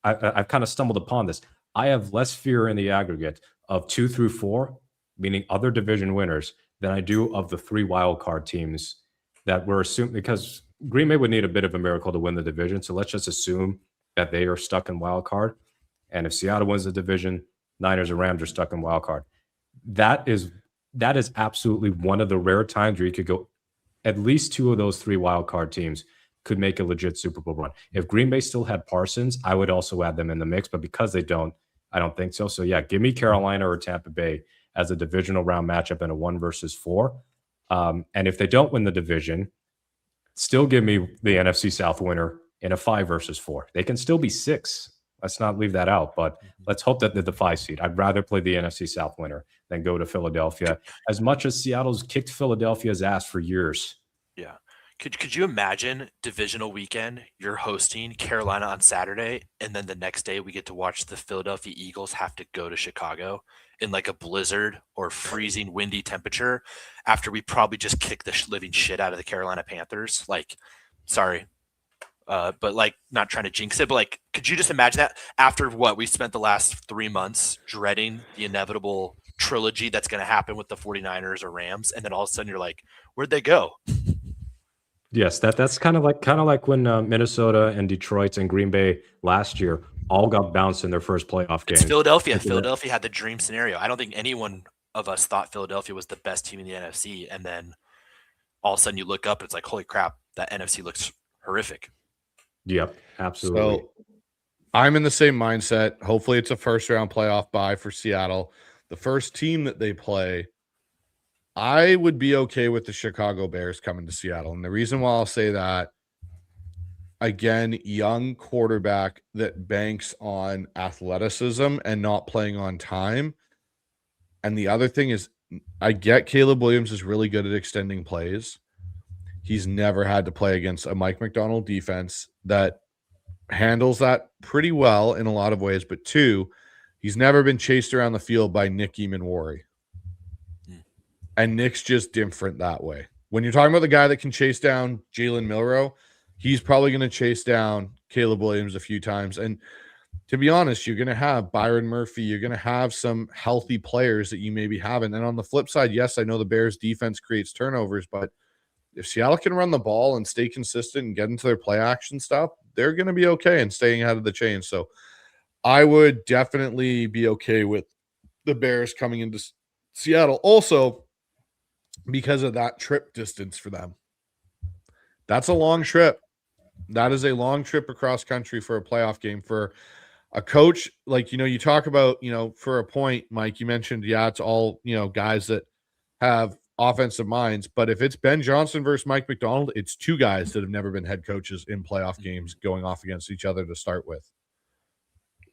I've kind of stumbled upon this. I have less fear in the aggregate of 2 through 4 meaning other division winners, than I do of the 3 wild card teams that were assumed, because Green Bay would need a bit of a miracle to win the division. So let's just assume that they are stuck in wild card. And if Seattle wins the division, Niners and Rams are stuck in wild card. That is absolutely one of the rare times where you could go, at least 2 of those 3 wild card teams could make a legit Super Bowl run. If Green Bay still had Parsons, I would also add them in the mix, but because they don't, I don't think so. So yeah, give me Carolina or Tampa Bay as a divisional round matchup in a 1 versus 4. And if they don't win the division, still give me the NFC South winner in a 5 versus 4. They can still be 6. Let's not leave that out, but let's hope that they're the 5 seed. I'd rather play the NFC South winner than go to Philadelphia, as much as Seattle's kicked Philadelphia's ass for years. Yeah. Could you imagine divisional weekend, you're hosting Carolina on Saturday, and then the next day we get to watch the Philadelphia Eagles have to go to Chicago in like a blizzard or freezing windy temperature after we probably just kicked the living shit out of the Carolina Panthers? Like, sorry. But like, not trying to jinx it, but like, could you just imagine that after what we spent the last 3 months dreading the inevitable trilogy that's going to happen with the 49ers or Rams, and then all of a sudden you're like, where'd they go? Yes, that's kind of like when Minnesota and Detroit and Green Bay last year all got bounced in their first playoff game. It's Philadelphia. Philadelphia had the dream scenario. I don't think anyone of us thought Philadelphia was the best team in the NFC, and then all of a sudden you look up and it's like, holy crap, that NFC looks horrific. Yep, absolutely. So I'm in the same mindset. Hopefully it's a first round playoff bye for Seattle. The first team that they play, I would be okay with the Chicago Bears coming to Seattle. And the reason why I'll say that, again, young quarterback that banks on athleticism and not playing on time. And the other thing is, I get Caleb Williams is really good at extending plays. He's never had to play against a Mike McDonald defense that handles that pretty well in a lot of ways. But 2, he's never been chased around the field by Nick Eamon-Wari. And Nick's just different that way. When you're talking about the guy that can chase down Jalen Milroe, he's probably going to chase down Caleb Williams a few times. And to be honest, you're going to have Byron Murphy. You're going to have some healthy players that you maybe haven't. And on the flip side, yes, I know the Bears defense creates turnovers, but if Seattle can run the ball and stay consistent and get into their play action stuff, they're going to be okay and staying ahead of the chain. So I would definitely be okay with the Bears coming into Seattle. Also, because of that trip distance for them. That's a long trip. That is a long trip across country for a playoff game for a coach. Like, you talk about, for a point, Mike, you mentioned, it's all, guys that have offensive minds, but if it's Ben Johnson versus Mike McDonald, it's 2 guys that have never been head coaches in playoff games going off against each other to start with.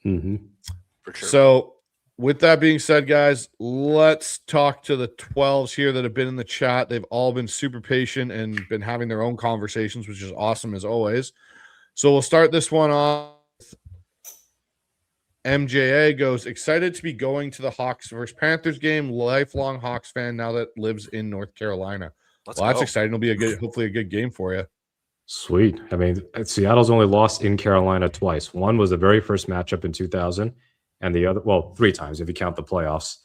Mm-hmm. For sure. So with that being said, guys, let's talk to the 12s here that have been in the chat. They've all been super patient and been having their own conversations, which is awesome as always. So we'll start this one off. MJA goes, excited to be going to the Hawks versus Panthers game. Lifelong Hawks fan now that lives in North Carolina. That's exciting. It'll be hopefully a good game for you. Sweet. I mean, Seattle's only lost in Carolina twice. One was the very first matchup in 2000, and the other, 3 times if you count the playoffs.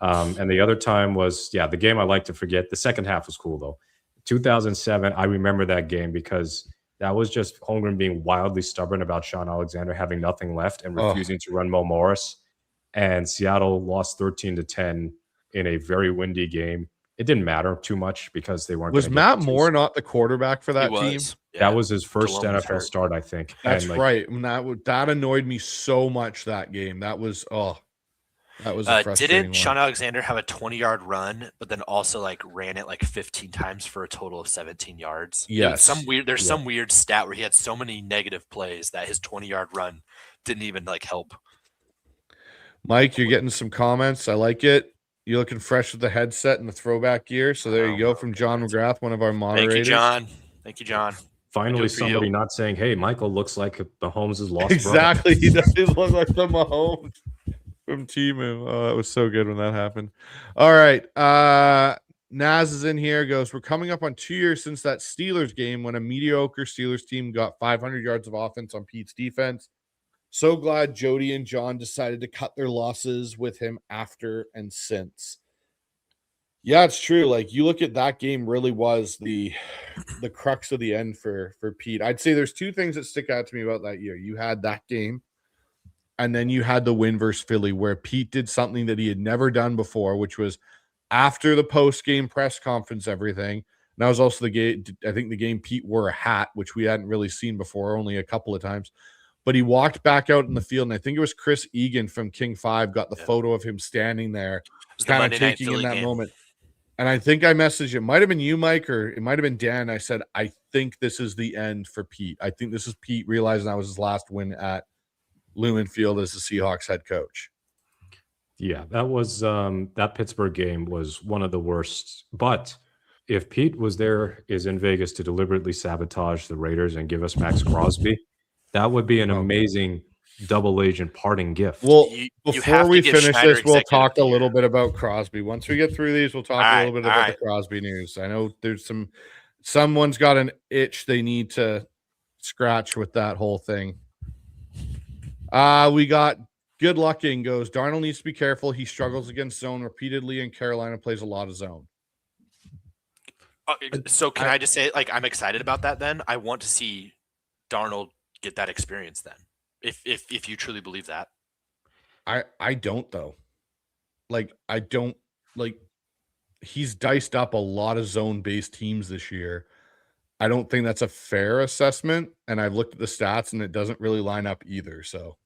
And the other time was, the game I like to forget. The second half was cool though. 2007, I remember that game because that was just Holmgren being wildly stubborn about Sean Alexander having nothing left and refusing to run Mo Morris. And Seattle lost 13-10 in a very windy game. It didn't matter too much because they weren't. Was Matt Moore not the quarterback for that team? Yeah, that was his first NFL start, I think. That's right. And that annoyed me so much that game. That was that was a frustrating Didn't Sean Alexander have a 20-yard run, but then also ran it 15 times for a total of 17 yards? Yes. There's some weird stat where he had so many negative plays that his 20-yard run didn't even help. Mike, you're getting some comments. I like it. You're looking fresh with the headset and the throwback gear. So there you go from John McGrath, one of our moderators. Thank you, John. Finally, somebody not saying, "Hey, Michael looks like Mahomes' lost exactly. brother." He does look like the Mahomes from Timu. Oh, that was so good when that happened. All right. Naz is in here, goes, we're coming up on 2 years since that Steelers game when a mediocre Steelers team got 500 yards of offense on Pete's defense. So glad Jody and John decided to cut their losses with him after and since. Yeah, it's true. Like you look at that game, really was the crux of the end for Pete. I'd say there's two things that stick out to me about that year. You had that game, and then you had the win versus Philly, where Pete did something that he had never done before, which was after the post game press conference, everything. And that was also the game. I think the game Pete wore a hat, which we hadn't really seen before, only a couple of times. But he walked back out in the field, and I think it was Chris Egan from King 5 got the photo of him standing there, kind of taking in that moment. And I think I messaged, it might have been you, Mike, or it might have been Dan. I said, I think this is the end for Pete. I think this is Pete realizing that was his last win at Lumen Field as the Seahawks head coach. Yeah, that was that Pittsburgh game was one of the worst. But if Pete is in Vegas to deliberately sabotage the Raiders and give us Max Crosby, that would be an amazing double agent parting gift. Well, before we finish this, we'll talk a little bit about Crosby. Once we get through these, we'll talk a little bit about the Crosby news. I know there's someone's got an itch they need to scratch with that whole thing. We got Good Lucking goes, Darnold needs to be careful. He struggles against zone repeatedly, and Carolina plays a lot of zone. So can I just say, like, I'm excited about that then? I want to see Darnold get that experience then. If you truly believe that. I don't though. He's diced up a lot of zone-based teams this year. I don't think that's a fair assessment, and I've looked at the stats and it doesn't really line up either. So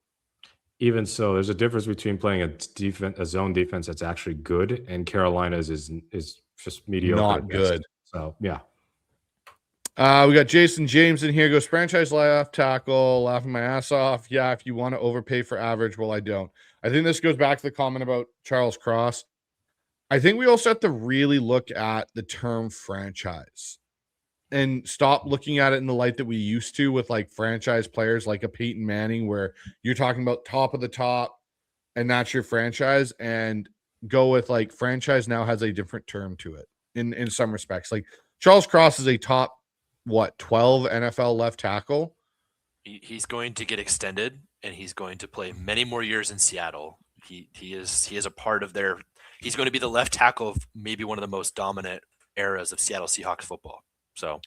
even so, there's a difference between playing a zone defense that's actually good, and Carolina's is just mediocre. Not good. So yeah. We got Jason James in here. Goes franchise left tackle, laughing my ass off. Yeah, if you want to overpay for average, well, I don't. I think this goes back to the comment about Charles Cross. I think we also have to really look at the term franchise and stop looking at it in the light that we used to with like franchise players like a Peyton Manning, where you're talking about top of the top and that's your franchise, and go with like franchise now has a different term to it in some respects. Like Charles Cross is a top 12 NFL left tackle. He's going to get extended, and he's going to play many more years in Seattle. He is a part of their. He's going to be the left tackle of maybe one of the most dominant eras of Seattle Seahawks football. So,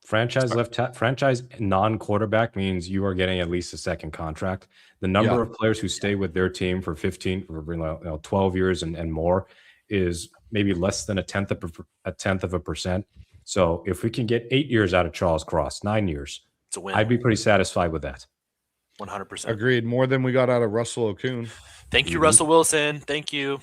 franchise non-quarterback means you are getting at least a second contract. The number of players who stay with their team for 12 years and more is maybe less than a tenth of a percent. So if we can get 8 years out of Charles Cross, 9 years, it's a win. I'd be pretty satisfied with that. 100%. Agreed. More than we got out of Russell Okung. Thank you, Russell Wilson. Thank you.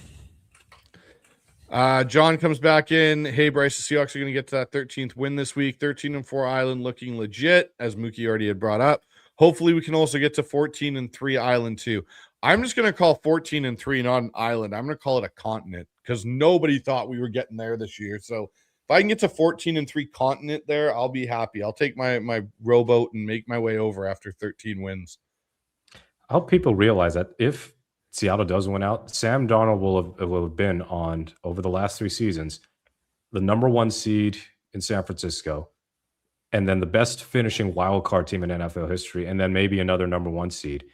John comes back in. Hey, Bryce, the Seahawks are going to get to that 13th win this week. 13-4 Island looking legit, as Mookie already had brought up. Hopefully we can also get to 14-3 Island too. I'm just going to call 14-3 not an island. I'm going to call it a continent, because nobody thought we were getting there this year. So if I can get to 14-3 continent there, I'll be happy. I'll take my rowboat and make my way over after 13 wins. I hope people realize that if Seattle does win out, Sam Darnold will have been on, over the last 3 seasons, the number 1 seed in San Francisco, and then the best finishing wild card team in NFL history, and then maybe another number 1 seed.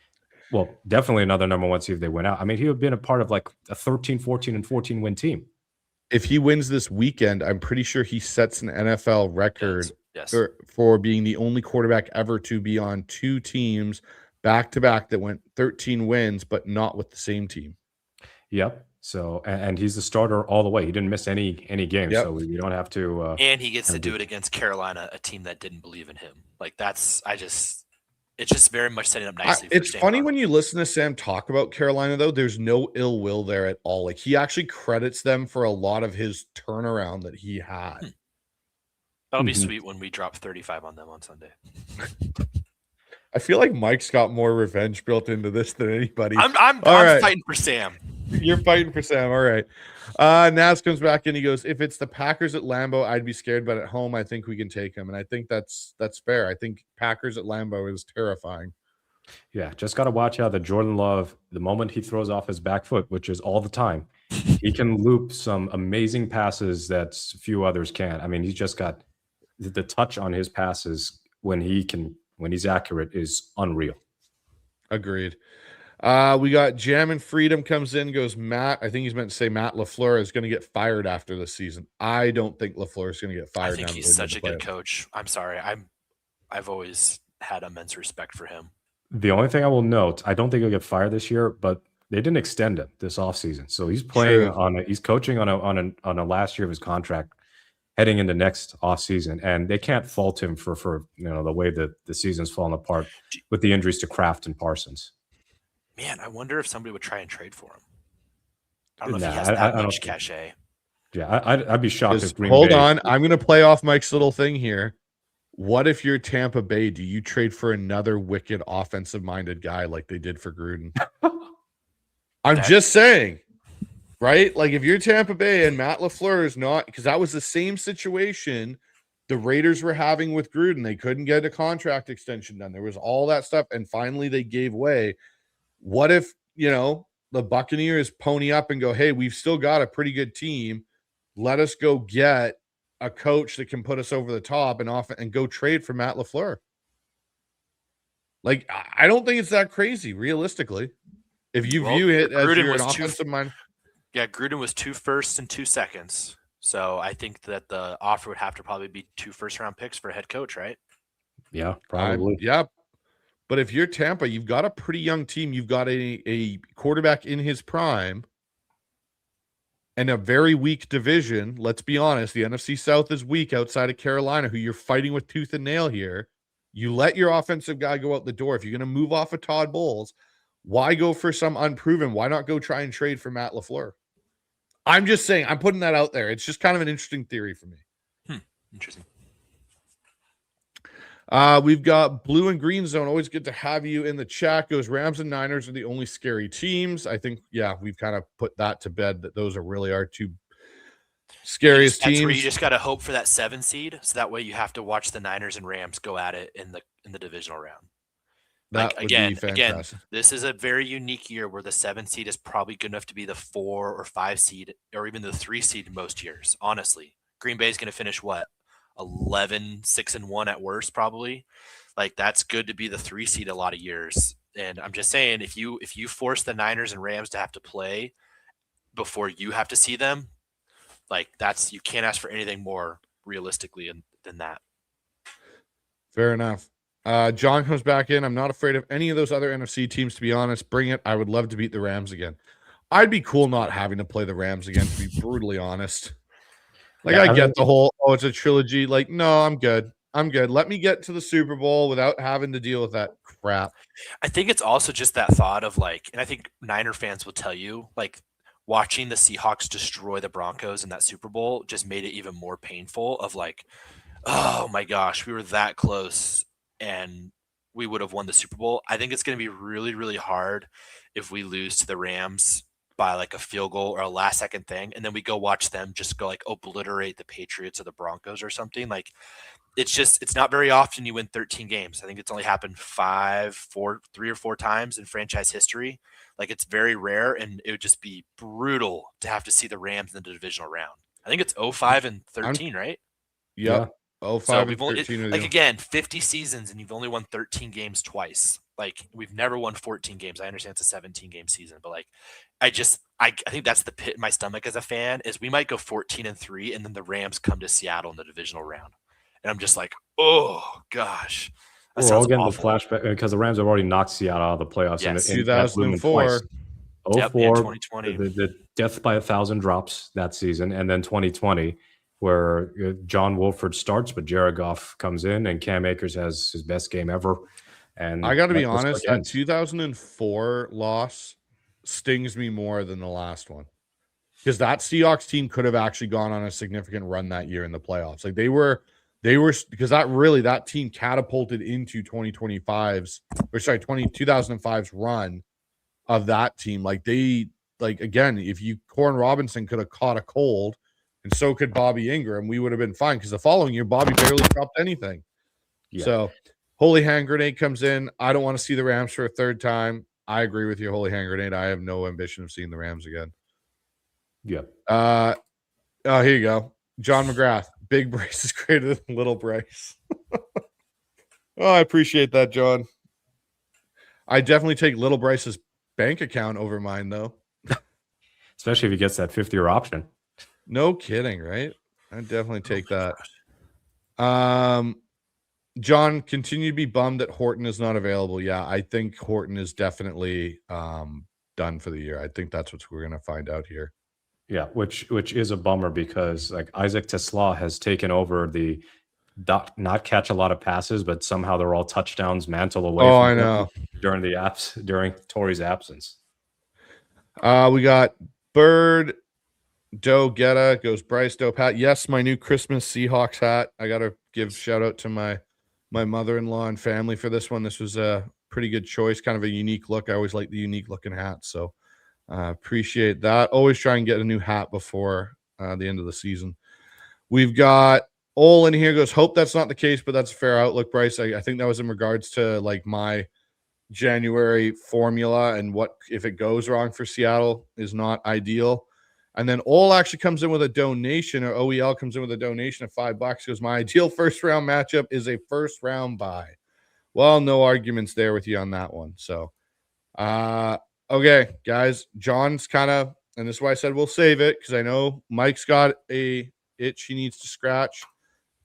Well, definitely another number 1 seed if they win out. I mean, he would have been a part of like a 13, 14, and 14 win team. If he wins this weekend, I'm pretty sure he sets an NFL record for being the only quarterback ever to be on 2 teams back-to-back that went 13 wins, but not with the same team. Yep. So, and he's the starter all the way. He didn't miss any games, so we don't have to. And he gets to do it against Carolina, a team that didn't believe in him. Like it's just very much setting up nicely. It's funny when you listen to Sam talk about Carolina, though. There's no ill will there at all. Like he actually credits them for a lot of his turnaround that he had. That'll be sweet when we drop 35 on them on Sunday. I feel like Mike's got more revenge built into this than anybody. I'm fighting for Sam. You're fighting for Sam. All right. Naz comes back in. He goes, if it's the Packers at Lambeau, I'd be scared, but at home, I think we can take them. And I think that's fair. I think Packers at Lambeau is terrifying. Yeah, just got to watch out that Jordan Love, the moment he throws off his back foot, which is all the time, he can loop some amazing passes that few others can. I mean, he's just got the touch on his passes when he's accurate is unreal. Agreed. We got Jam and Freedom comes in, goes Matt. I think he's meant to say Matt LaFleur is going to get fired after this season. I don't think LaFleur is going to get fired. I think he's such a good coach. I'm sorry. I've always had immense respect for him. The only thing I will note, I don't think he'll get fired this year, but they didn't extend him this offseason. So he's playing he's coaching on a last year of his contract heading into next offseason. And they can't fault him for the way that the season's fallen apart with the injuries to Kraft and Parsons. Man, I wonder if somebody would try and trade for him. I don't know if he has that much cachet. Yeah, I'd be shocked if Green Hold Bay. on. I'm going to play off Mike's little thing here. What if you're Tampa Bay? Do you trade for another wicked offensive-minded guy like they did for Gruden? I'm just saying, right? Like if you're Tampa Bay and Matt LaFleur is not, because that was the same situation the Raiders were having with Gruden. They couldn't get a contract extension done. There was all that stuff, and finally they gave way. What if, the Buccaneers pony up and go, hey, we've still got a pretty good team. Let us go get a coach that can put us over the top and go trade for Matt LaFleur. Like, I don't think it's that crazy, realistically. If you view it as you're an offensive mind. Yeah, Gruden was 2 firsts and 2 seconds. So I think that the offer would have to probably be 2 first-round picks for a head coach, right? Yeah, probably. Yeah. But if you're Tampa, you've got a pretty young team. You've got a quarterback in his prime and a very weak division. Let's be honest. The NFC South is weak outside of Carolina, who you're fighting with tooth and nail here. You let your offensive guy go out the door. If you're going to move off of Todd Bowles, why go for some unproven? Why not go try and trade for Matt LaFleur? I'm just saying, I'm putting that out there. It's just kind of an interesting theory for me. Interesting. We've got Blue and Green Zone. Always good to have you in the chat. Goes Rams and Niners are the only scary teams. I think, we've kind of put that to bed, that those are really our two scariest teams. That's where you just got to hope for that 7 seed. So that way you have to watch the Niners and Rams go at it in the divisional round. That would be fantastic. Again, this is a very unique year where the 7 seed is probably good enough to be the 4 or 5 seed or even the 3 seed most years. Honestly, Green Bay is going to finish what? 11, 6-1 at worst, probably. Like, that's good to be the 3 seed a lot of years. And I'm just saying, if you force the Niners and Rams to have to play before you have to see them, like, you can't ask for anything more realistically than that. Fair enough. John comes back in. I'm not afraid of any of those other NFC teams, to be honest. Bring it. I would love to beat the Rams again. I'd be cool not having to play the Rams again, to be brutally honest. Like, I get the whole, it's a trilogy. Like, no, I'm good. Let me get to the Super Bowl without having to deal with that crap. I think it's also just that thought of, like, and I think Niner fans will tell you, like, watching the Seahawks destroy the Broncos in that Super Bowl just made it even more painful of, like, oh my gosh, we were that close and we would have won the Super Bowl. I think it's going to be really, really hard if we lose to the Rams by like a field goal or a last second thing, and then we go watch them just go like obliterate the Patriots or the Broncos or something. Like, it's not very often you win 13 games. I think it's only happened 3 or 4 times in franchise history. Like, it's very rare, and it would just be brutal to have to see the Rams in the divisional round. I think it's 05 and 13, right? Yeah. 05 and 13. Again, 50 seasons, and you've only won 13 games twice. Like, we've never won 14 games. I understand it's a 17-game season, but like, I think that's the pit in my stomach as a fan, is we might go 14-3, and then the Rams come to Seattle in the divisional round. And I'm just like, oh gosh. We're all getting the flashback because the Rams have already knocked Seattle out of the playoffs. Yes. In 2004. 2004, the death by 1,000 drops that season. And then 2020, where John Wolford starts, but Jared Goff comes in and Cam Akers has his best game ever. And I got to be honest, that 2004 loss stings me more than the last one, because that Seahawks team could have actually gone on a significant run that year in the playoffs. Like, they were because that team catapulted into 2005's run of that team. Like, again, if Corn Robinson could have caught a cold, and so could Bobby Ingram, we would have been fine, because the following year Bobby barely dropped anything. Yeah. So Holy Hand Grenade comes in. I don't want to see the Rams for a third time. I agree with you, Holy Hand Grenade. I have no ambition of seeing the Rams again. Yeah. Here you go. John McGrath. Big Bryce is greater than little Bryce. Oh, I appreciate that, John. I definitely take little Bryce's bank account over mine, though. Especially if he gets that 50-year option. No kidding, right? I'd definitely take Oh my that. John, continue to be bummed that Horton is not available. Yeah, I think Horton is definitely done for the year. I think that's what we're going to find out here. Yeah, which is a bummer because like Isaac Tesla has taken over the not catch a lot of passes, but somehow they're all touchdowns mantle away Oh, from I him know. during Torrey's absence. We got Bird Doe Getta goes Bryce Dope hat. Yes, my new Christmas Seahawks hat. I gotta give shout out to my mother-in-law and family for this one. This was a pretty good choice, kind of a unique look. I always like the unique looking hats, so appreciate that. Always try and get a new hat before the end of the season. We've got Ole in here goes, hope that's not the case, but that's a fair outlook, Bryce. I think that was in regards to like my January formula and what if it goes wrong for Seattle is not ideal. And then Ole actually comes in with a donation, or OEL comes in with a donation of $5 because my ideal first round matchup is a first round bye. Well, no arguments there with you on that one. So, okay, guys, John's kind of, and this is why I said we'll save it because I know Mike's got a itch he needs to scratch.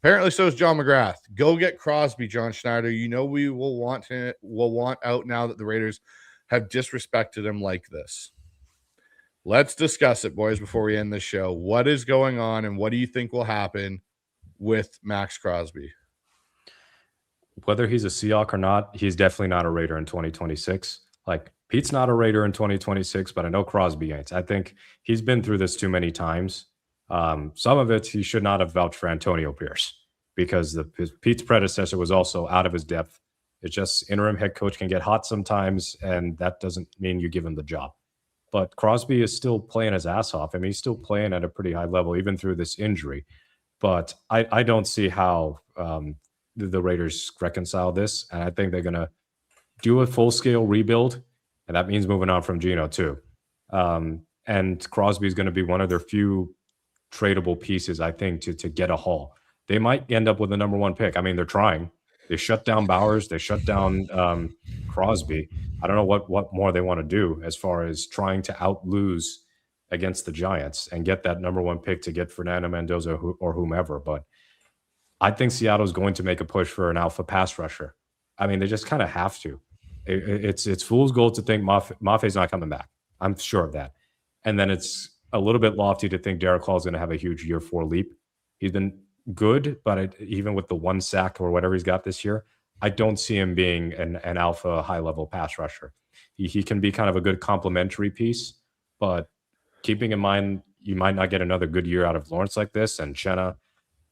Apparently, so is John McGrath. Go get Crosby, John Schneider. You know we will want out now that the Raiders have disrespected him like this. Let's discuss it, boys, before we end this show. What is going on, and what do you think will happen with Max Crosby? Whether he's a Seahawk or not, he's definitely not a Raider in 2026. Like, Pete's not a Raider in 2026, but I know Crosby ain't. I think he's been through this too many times. Some of it, he should not have vouched for Antonio Pierce because Pete's predecessor was also out of his depth. It's just interim head coach can get hot sometimes, and that doesn't mean you give him the job. But Crosby is still playing his ass off. I mean, he's still playing at a pretty high level, even through this injury. But I don't see how the Raiders reconcile this. And I think they're going to do a full-scale rebuild, and that means moving on from Geno too. And Crosby is going to be one of their few tradable pieces, I think, to get a haul. They might end up with the number one pick. I mean, they're trying. They shut down Bowers. They shut down Crosby. I don't know what more they want to do as far as trying to out-lose against the Giants and get that number one pick to get Fernando Mendoza or whomever. But I think Seattle's going to make a push for an alpha pass rusher. I mean, they just kind of have to. It's fool's gold to think Maffe's not coming back. I'm sure of that. And then it's a little bit lofty to think Derek Hall is going to have a huge year 4 leap. He's been good, but even with the 1 sack or whatever he's got this year, I don't see him being an alpha high-level pass rusher. He can be kind of a good complementary piece, but keeping in mind you might not get another good year out of Lawrence like this, and Chenna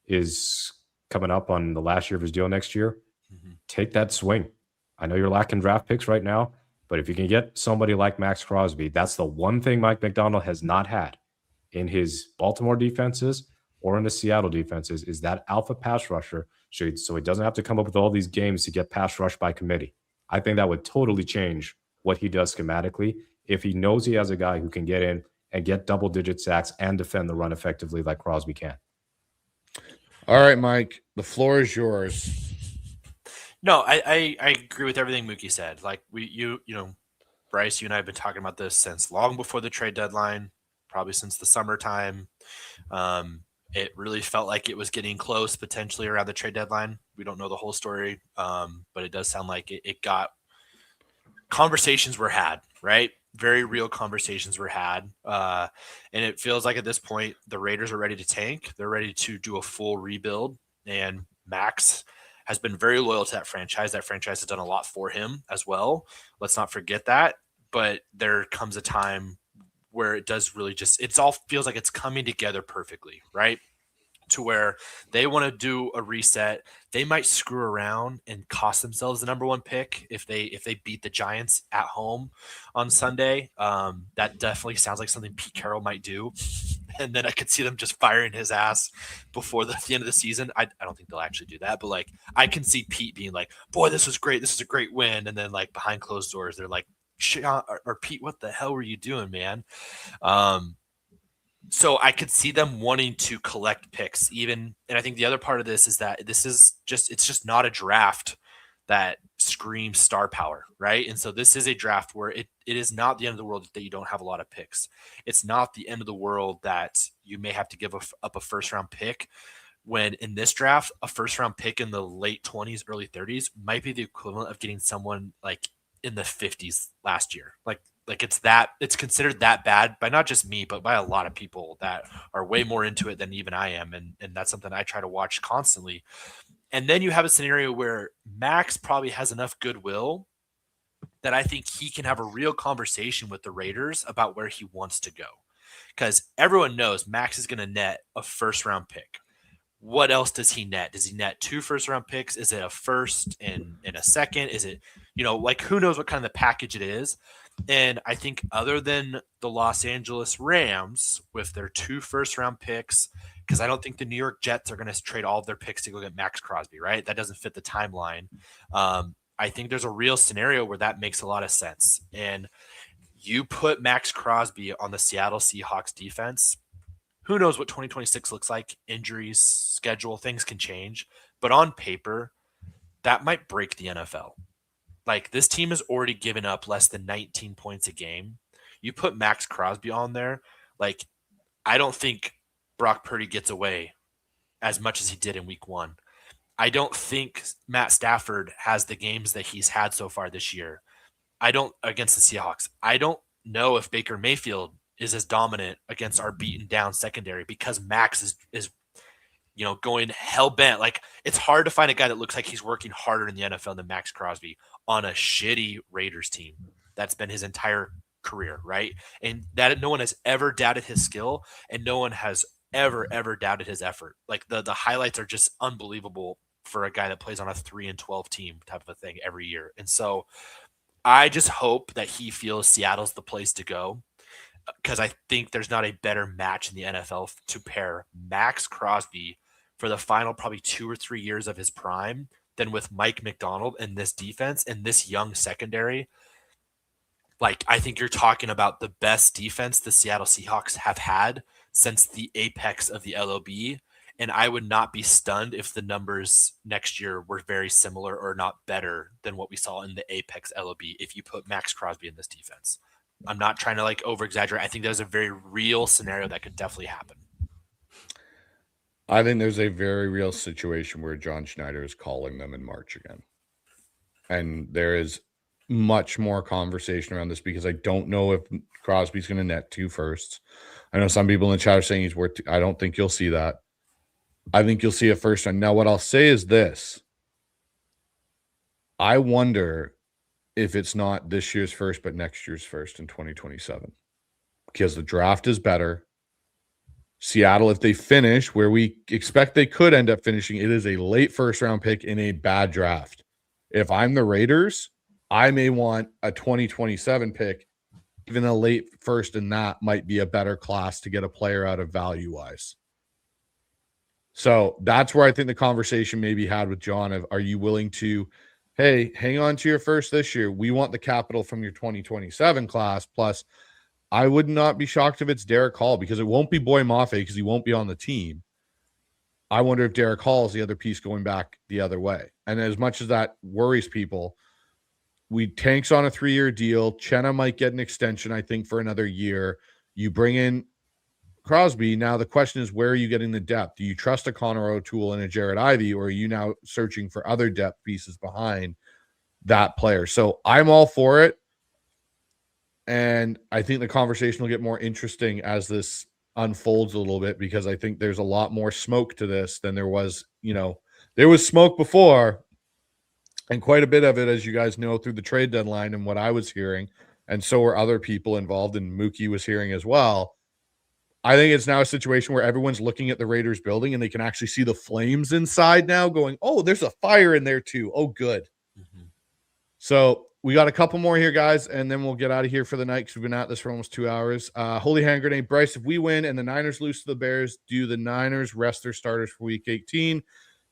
is coming up on the last year of his deal next year, take that swing. I know you're lacking draft picks right now, but if you can get somebody like Max Crosby, that's the one thing Mike McDonald has not had in his Baltimore defenses or in the Seattle defenses is that alpha pass rusher, so he doesn't have to come up with all these games to get pass rushed by committee. I think that would totally change what he does schematically if he knows he has a guy who can get in and get double-digit sacks and defend the run effectively like Crosby can. All right, Mike, the floor is yours. No, I agree with everything Mookie said. Like you know, Bryce, you and I have been talking about this since long before the trade deadline, probably since the summertime. It really felt like it was getting close potentially around the trade deadline. We don't know the whole story, but it does sound like it got conversations were had, right? Very real conversations were had. And it feels like at this point, the Raiders are ready to tank. They're ready to do a full rebuild. And Max has been very loyal to that franchise. That franchise has done a lot for him as well. Let's not forget that. But there comes a time where it does really it all feels like it's coming together perfectly, right? To where they want to do a reset. They might screw around and cost themselves the number one pick if they beat the Giants at home on Sunday. That definitely sounds like something Pete Carroll might do. And then I could see them just firing his ass before the end of the season. I don't think they'll actually do that, but like I can see Pete being like, boy, this was great. This is a great win. And then like behind closed doors, they're like, or Pete, what the hell were you doing, man? So I could see them wanting to collect picks even. And I think the other part of this is that it's just not a draft that screams star power, right? And so this is a draft where it is not the end of the world that you don't have a lot of picks. It's not the end of the world that you may have to give up a first round pick, when in this draft, a first round pick in the late 20s, early 30s might be the equivalent of getting someone like in the 50s last year. Like it's considered that bad by not just me, but by a lot of people that are way more into it than even I am. And that's something I try to watch constantly. And then you have a scenario where Max probably has enough goodwill that I think he can have a real conversation with the Raiders about where he wants to go. Because everyone knows Max is going to net a first round pick. What else does he net? Does he net 2 first round picks? Is it a first and a second? Is it, like who knows what kind of the package it is? And I think other than the Los Angeles Rams with their 2 first round picks, because I don't think the New York Jets are going to trade all of their picks to go get Max Crosby, right? That doesn't fit the timeline. I think there's a real scenario where that makes a lot of sense. And you put Max Crosby on the Seattle Seahawks defense, who knows what 2026 looks like? Injuries, schedule, things can change. But on paper, that might break the NFL. Like, this team has already given up less than 19 points a game. You put Max Crosby on there, like, I don't think Brock Purdy gets away as much as he did in week 1. I don't think Matt Stafford has the games that he's had so far this year. Against the Seahawks. I don't know if Baker Mayfield is as dominant against our beaten down secondary, because Max is going hell bent. Like, it's hard to find a guy that looks like he's working harder in the NFL than Max Crosby on a shitty Raiders team. That's been his entire career, right? And that no one has ever doubted his skill, and no one has ever doubted his effort. Like, the highlights are just unbelievable for a guy that plays on a 3-12 team type of a thing every year. And so I just hope that he feels Seattle's the place to go, because I think there's not a better match in the NFL to pair Max Crosby for the final probably 2 or 3 years of his prime than with Mike McDonald and this defense and this young secondary. Like, I think you're talking about the best defense the Seattle Seahawks have had since the apex of the LOB. And I would not be stunned if the numbers next year were very similar or not better than what we saw in the apex LOB if you put Max Crosby in this defense. I'm not trying to over exaggerate. I think there's a very real scenario that could definitely happen. I think there's a very real situation where John Schneider is calling them in March again. And there is much more conversation around this, because I don't know if Crosby's going to net 2 firsts. I know some people in the chat are saying he's worth 2. I don't think you'll see that. I think you'll see a first one. Now, what I'll say is this. I wonder if it's not this year's first, but next year's first in 2027. Because the draft is better. Seattle, if they finish where we expect they could end up finishing, it is a late first-round pick in a bad draft. If I'm the Raiders, I may want a 2027 pick. Even a late first in that might be a better class to get a player out of value-wise. So that's where I think the conversation may be had with John of, are you willing to, hey, hang on to your first this year. We want the capital from your 2027 class. Plus, I would not be shocked if it's Derek Hall, because it won't be Boy Mafe because he won't be on the team. I wonder if Derek Hall is the other piece going back the other way. And as much as that worries people, Tank's on a 3-year deal. Chenna might get an extension, I think, for another year. You bring in Crosby. Now the question is, where are you getting the depth? Do you trust a Connor O'Toole and a Jared Ivey, or are you now searching for other depth pieces behind that player? So I'm all for it. And I think the conversation will get more interesting as this unfolds a little bit, because I think there's a lot more smoke to this than there was, there was smoke before, and quite a bit of it, as you guys know, through the trade deadline and what I was hearing. And so were other people involved, and Mookie was hearing as well. I think it's now a situation where everyone's looking at the Raiders building and they can actually see the flames inside now, going, oh, there's a fire in there too. Oh, good. Mm-hmm. So we got a couple more here, guys, and then we'll get out of here for the night because we've been at this for almost 2 hours. Holy hand grenade. Bryce, if we win and the Niners lose to the Bears, do the Niners rest their starters for week 18?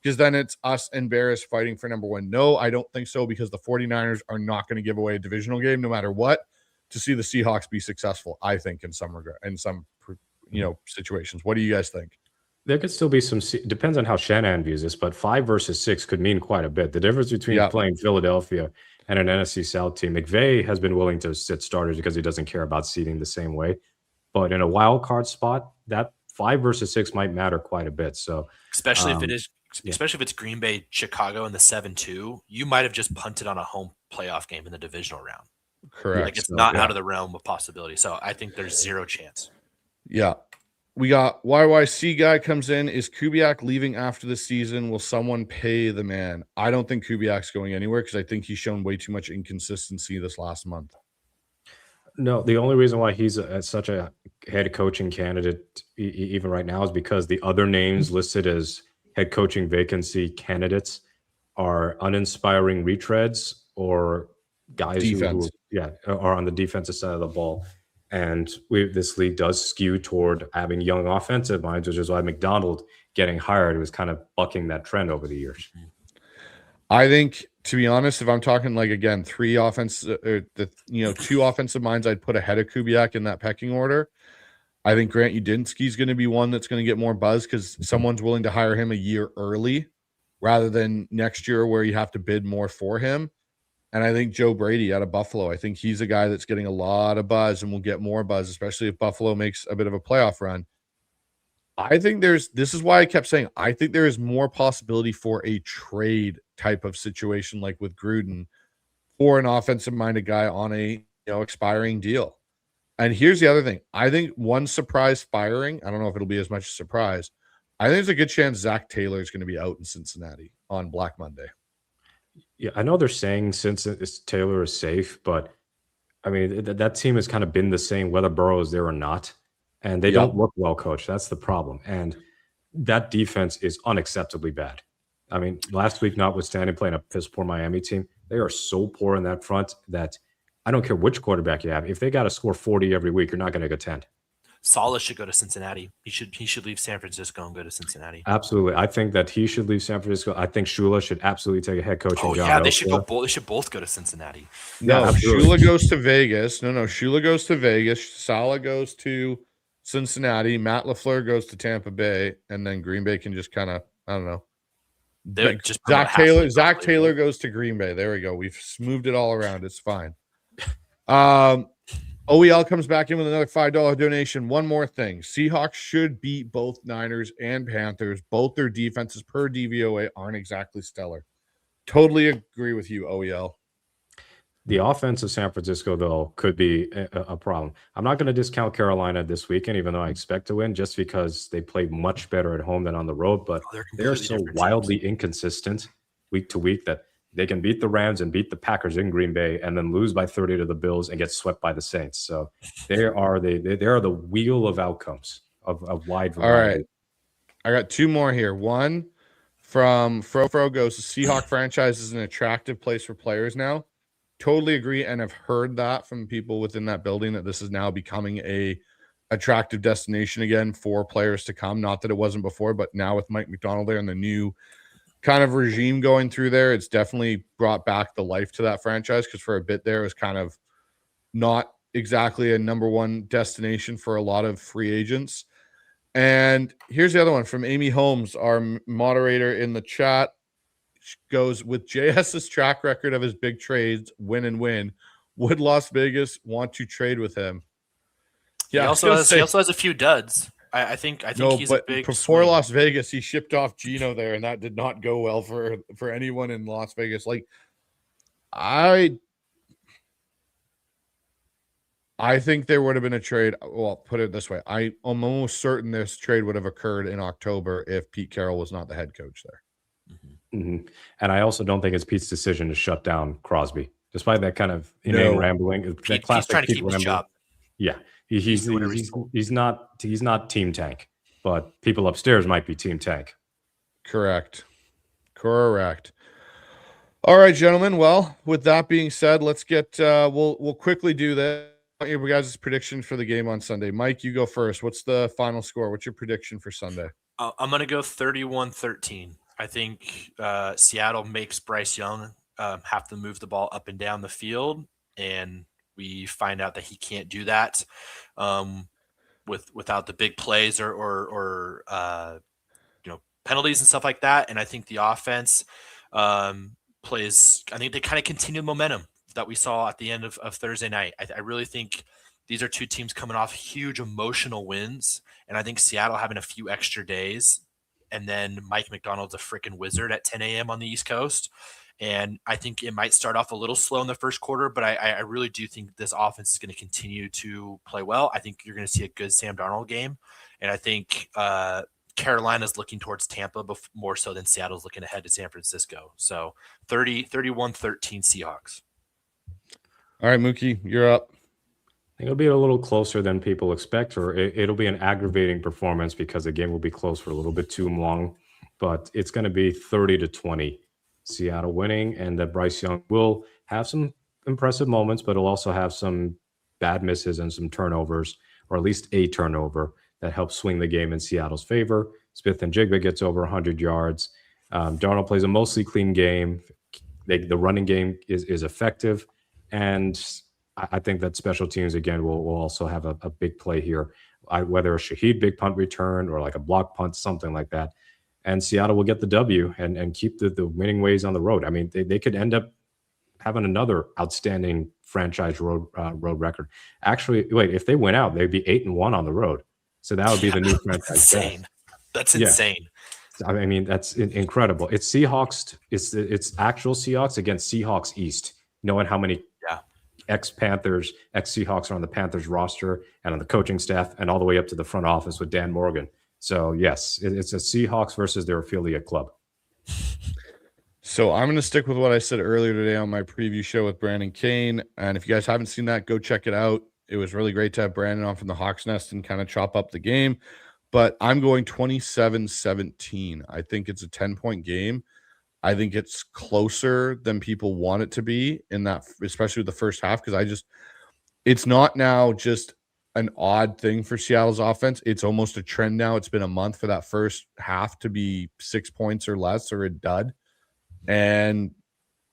Because then it's us and Bears fighting for number 1. No, I don't think so, because the 49ers are not going to give away a divisional game no matter what to see the Seahawks be successful, I think, in some regard, in some situations. What do you guys think? There could still be some. Depends on how Shanahan views this, but 5 versus 6 could mean quite a bit. The difference between Yeah. playing Philadelphia and an NFC South team, McVay has been willing to sit starters because he doesn't care about seeding the same way. But in a wild card spot, that 5 versus 6 might matter quite a bit. So especially if it yeah. is, especially if it's Green Bay, Chicago in the 7-2, you might have just punted on a home playoff game in the divisional round. Correct. Like it's not out of the realm of possibility. So I think there's zero chance. Yeah. We got YYC guy comes in. Is Kubiak leaving after the season? Will someone pay the man? I don't think Kubiak's going anywhere because I think he's shown way too much inconsistency this last month. No, the only reason why he's such a head coaching candidate even right now is because the other names listed as head coaching vacancy candidates are uninspiring retreads or guys who are on the defensive side of the ball. And this league does skew toward having young offensive minds, which is why McDonald getting hired was kind of bucking that trend over the years. I think, to be honest, if I'm talking like, again, two offensive minds I'd put ahead of Kubiak in that pecking order. I think Grant Udinski's going to be one that's going to get more buzz because someone's willing to hire him a year early rather than next year where you have to bid more for him. And I think Joe Brady out of Buffalo, I think he's a guy that's getting a lot of buzz and will get more buzz, especially if Buffalo makes a bit of a playoff run. I think this is why I kept saying, I think there is more possibility for a trade type of situation like with Gruden for an offensive-minded guy on a expiring deal. And here's the other thing. I think one surprise firing, I don't know if it'll be as much a surprise. I think there's a good chance Zach Taylor is going to be out in Cincinnati on Black Monday. Yeah, I know they're saying since Taylor is safe, but I mean, that team has kind of been the same whether Burrow is there or not. And they don't look well coached. That's the problem. And that defense is unacceptably bad. I mean, last week, notwithstanding playing a piss poor Miami team, they are so poor in that front that I don't care which quarterback you have. If they got to score 40 every week, you're not going to get 10. Saleh should go to Cincinnati. He should leave San Francisco and go to Cincinnati. Absolutely. I think that he should leave San Francisco. I think Shula should absolutely take a head coaching job. Yeah, they should both go to Cincinnati. No, Shula goes to Vegas. No, Shula goes to Vegas. Saleh goes to Cincinnati. Matt LaFleur goes to Tampa Bay, and then Green Bay can just kind of, I don't know. Zach Taylor goes to Green Bay. There we go. We've moved it all around. It's fine. OEL comes back in with another $5 donation. One more thing. Seahawks should beat both Niners and Panthers. Both their defenses per DVOA aren't exactly stellar. Totally agree with you, OEL. The offense of San Francisco, though, could be a problem. I'm not going to discount Carolina this weekend, even though I expect to win, just because they play much better at home than on the road. But they're so wildly inconsistent week to week that they can beat the Rams and beat the Packers in Green Bay and then lose by 30 to the Bills and get swept by the Saints. So they are the wheel of outcomes of a wide variety. All right. I got two more here. One from Fro goes, the Seahawk franchise is an attractive place for players now. Totally agree, and I've heard that from people within that building that this is now becoming a attractive destination again for players to come. Not that it wasn't before, but now with Mike Macdonald there and the new kind of regime going through there, it's definitely brought back the life to that franchise because for a bit there it was kind of not exactly a number one destination for a lot of free agents. And here's the other one from Amy Holmes, our moderator in the chat. Goes, with JS's track record of his big trades, win and win, would Las Vegas want to trade with him? Yeah, he also has a few duds. I think he's a big before swing. Las Vegas, he shipped off Geno there, and that did not go well for anyone in Las Vegas. Like, I think there would have been a trade. Well, put it this way. I'm almost certain this trade would have occurred in October if Pete Carroll was not the head coach there. Mm-hmm. And I also don't think it's Pete's decision to shut down Crosby, despite that kind of inane rambling. That classic trying to keep his job. Yeah, he's not team tank, but people upstairs might be team tank. Correct. All right, gentlemen. Well, with that being said, let's get we'll quickly do that. You guys' prediction for the game on Sunday. Mike, you go first. What's the final score? What's your prediction for Sunday? I'm going to go 31-13. I think Seattle makes Bryce Young have to move the ball up and down the field, and we find out that he can't do that without the big plays or penalties and stuff like that. And I think the offense plays. I think they kind of continue the momentum that we saw at the end of Thursday night. I really think these are two teams coming off huge emotional wins, and I think Seattle having a few extra days, and then Mike McDonald's a freaking wizard at 10 a.m. on the East Coast. And I think it might start off a little slow in the first quarter, but I really do think this offense is going to continue to play well. I think you're going to see a good Sam Darnold game. And I think Carolina's looking towards Tampa more so than Seattle's looking ahead to San Francisco. So 31-13 Seahawks. All right, Mookie, you're up. I think it'll be a little closer than people expect, or it'll be an aggravating performance because the game will be close for a little bit too long. But it's going to be 30-20, Seattle winning, and that Bryce Young will have some impressive moments, but he'll also have some bad misses and some turnovers, or at least a turnover that helps swing the game in Seattle's favor. Smith-Njigba gets over 100 yards. Darnold plays a mostly clean game. The running game is effective, and I think that special teams, again, will also have a big play here, whether a Shaheed big punt return or like a block punt, something like that. And Seattle will get the W and keep the winning ways on the road. I mean, they could end up having another outstanding franchise road record. Actually, wait, if they went out, they'd be 8-1 on the road. So that would be the new franchise. Insane. That's insane. I mean, that's incredible. It's Seahawks. It's actual Seahawks against Seahawks East, knowing how many ex-Panthers, ex-Seahawks are on the Panthers roster and on the coaching staff and all the way up to the front office with Dan Morgan. So, yes, it's a Seahawks versus their affiliate club. So I'm going to stick with what I said earlier today on my preview show with Brandon Kane. And if you guys haven't seen that, go check it out. It was really great to have Brandon on from the Hawks Nest and kind of chop up the game. But I'm going 27-17. I think it's a 10-point game. I think it's closer than people want it to be in that, especially with the first half, because it's not now just an odd thing for Seattle's offense. It's almost a trend now. It's been a month for that first half to be 6 points or less or a dud. And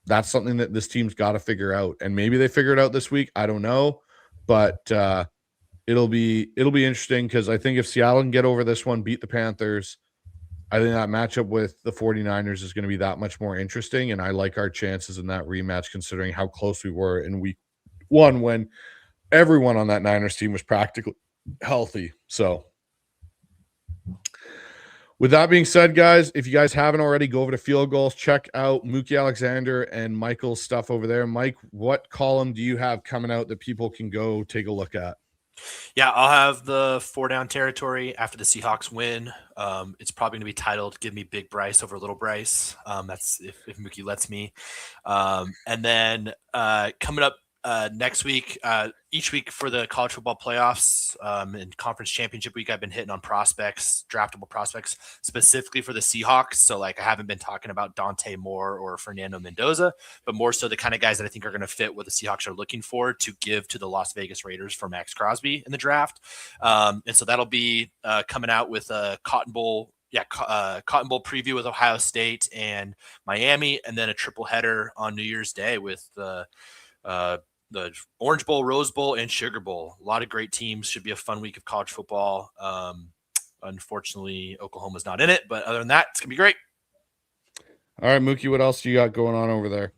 that's something that this team's got to figure out. And maybe they figure it out this week. I don't know. But it'll be interesting because I think if Seattle can get over this one, beat the Panthers, I think that matchup with the 49ers is going to be that much more interesting, and I like our chances in that rematch considering how close we were in week one when everyone on that Niners team was practically healthy. So with that being said, guys, if you guys haven't already, go over to Field Goals, check out Mookie Alexander and Michael's stuff over there. Mike, what column do you have coming out that people can go take a look at? Yeah, I'll have the 4-down territory after the Seahawks win. It's probably going to be titled "Give Me Big Bryce Over Little Bryce." That's if Mookie lets me. And then coming up next week, each week for the college football playoffs and conference championship week, I've been hitting on prospects, draftable prospects, specifically for the Seahawks. So like I haven't been talking about Dante Moore or Fernando Mendoza, but more so the kind of guys that I think are going to fit what the Seahawks are looking for to give to the Las Vegas Raiders for Max Crosby in the draft. And so that'll be coming out with a Cotton Bowl preview with Ohio State and Miami, and then a triple header on New Year's Day with the Orange Bowl, Rose Bowl, and Sugar Bowl. A lot of great teams. Should be a fun week of college football. Unfortunately, Oklahoma's not in it, but other than that, it's going to be great. All right, Mookie, what else do you got going on over there?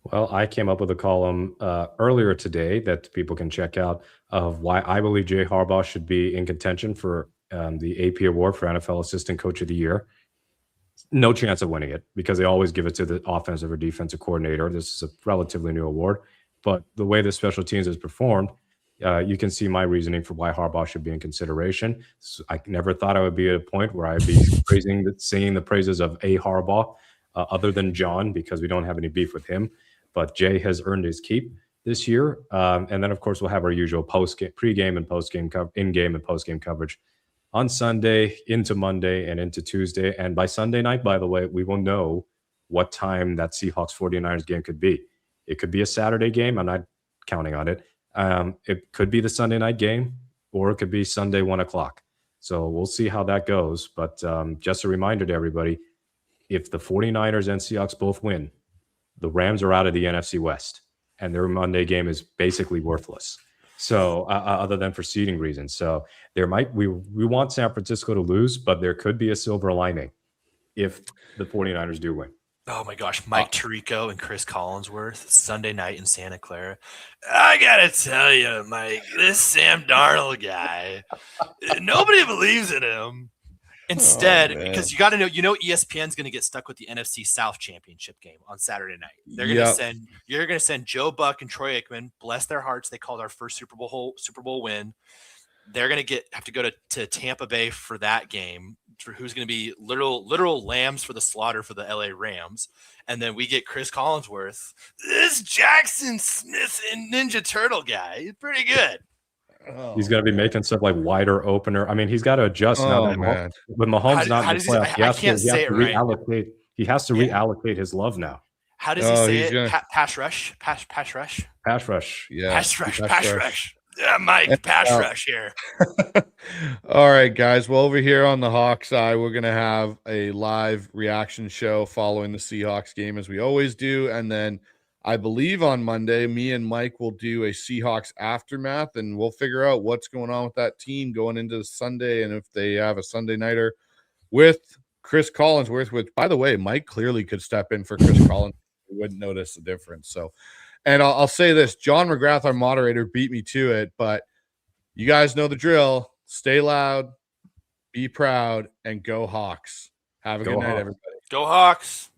Well, I came up with a column earlier today that people can check out of why I believe Jay Harbaugh should be in contention for the AP award for NFL Assistant Coach of the Year. No chance of winning it because they always give it to the offensive or defensive coordinator. This is a relatively new award. But the way the special teams has performed, you can see my reasoning for why Harbaugh should be in consideration. So I never thought I would be at a point where I'd be singing the praises of a Harbaugh, other than John, because we don't have any beef with him. But Jay has earned his keep this year. And then, of course, we'll have our usual pregame and postgame in-game and postgame coverage on Sunday, into Monday, and into Tuesday. And by Sunday night, by the way, we will know what time that Seahawks 49ers game could be. It could be a Saturday game. I'm not counting on it. It could be the Sunday night game, or it could be Sunday 1 o'clock. So we'll see how that goes. But just a reminder to everybody, if the 49ers and Seahawks both win, the Rams are out of the NFC West, and their Monday game is basically worthless. So other than for seeding reasons. So we want San Francisco to lose, but there could be a silver lining if the 49ers do win. Oh my gosh, Mike Tirico and Chris Collinsworth, Sunday night in Santa Clara. I gotta tell you, Mike, this Sam Darnold guy, nobody believes in him. Instead, because you got to know, ESPN's going to get stuck with the NFC South championship game on Saturday night. They're going to you're going to send Joe Buck and Troy Aikman. Bless their hearts, they called our first Super Bowl win. They're going to have to go to Tampa Bay for that game. For who's going to be literal lambs for the slaughter for the LA Rams. And then we get Chris Collinsworth, this Jackson Smith and Ninja Turtle guy. He's pretty good. He's going to be making stuff like wider opener. I mean, he's got to adjust now. That with Mahomes not in the playoffs, he has to reallocate his love now. How does he say it? Pass rush. Pass rush. Pass rush. Yeah. Pass rush. Yeah, Mike, pass rush here. All right, guys. Well, over here on the Hawks side, we're going to have a live reaction show following the Seahawks game, as we always do. And then I believe on Monday, me and Mike will do a Seahawks aftermath, and we'll figure out what's going on with that team going into Sunday and if they have a Sunday nighter with Chris Collinsworth, which, by the way, Mike clearly could step in for Chris Collins. We wouldn't notice the difference. So, and I'll say this, John McGrath, our moderator, beat me to it, but you guys know the drill. Stay loud, be proud, and go Hawks. Have a good night, everybody. Go Hawks.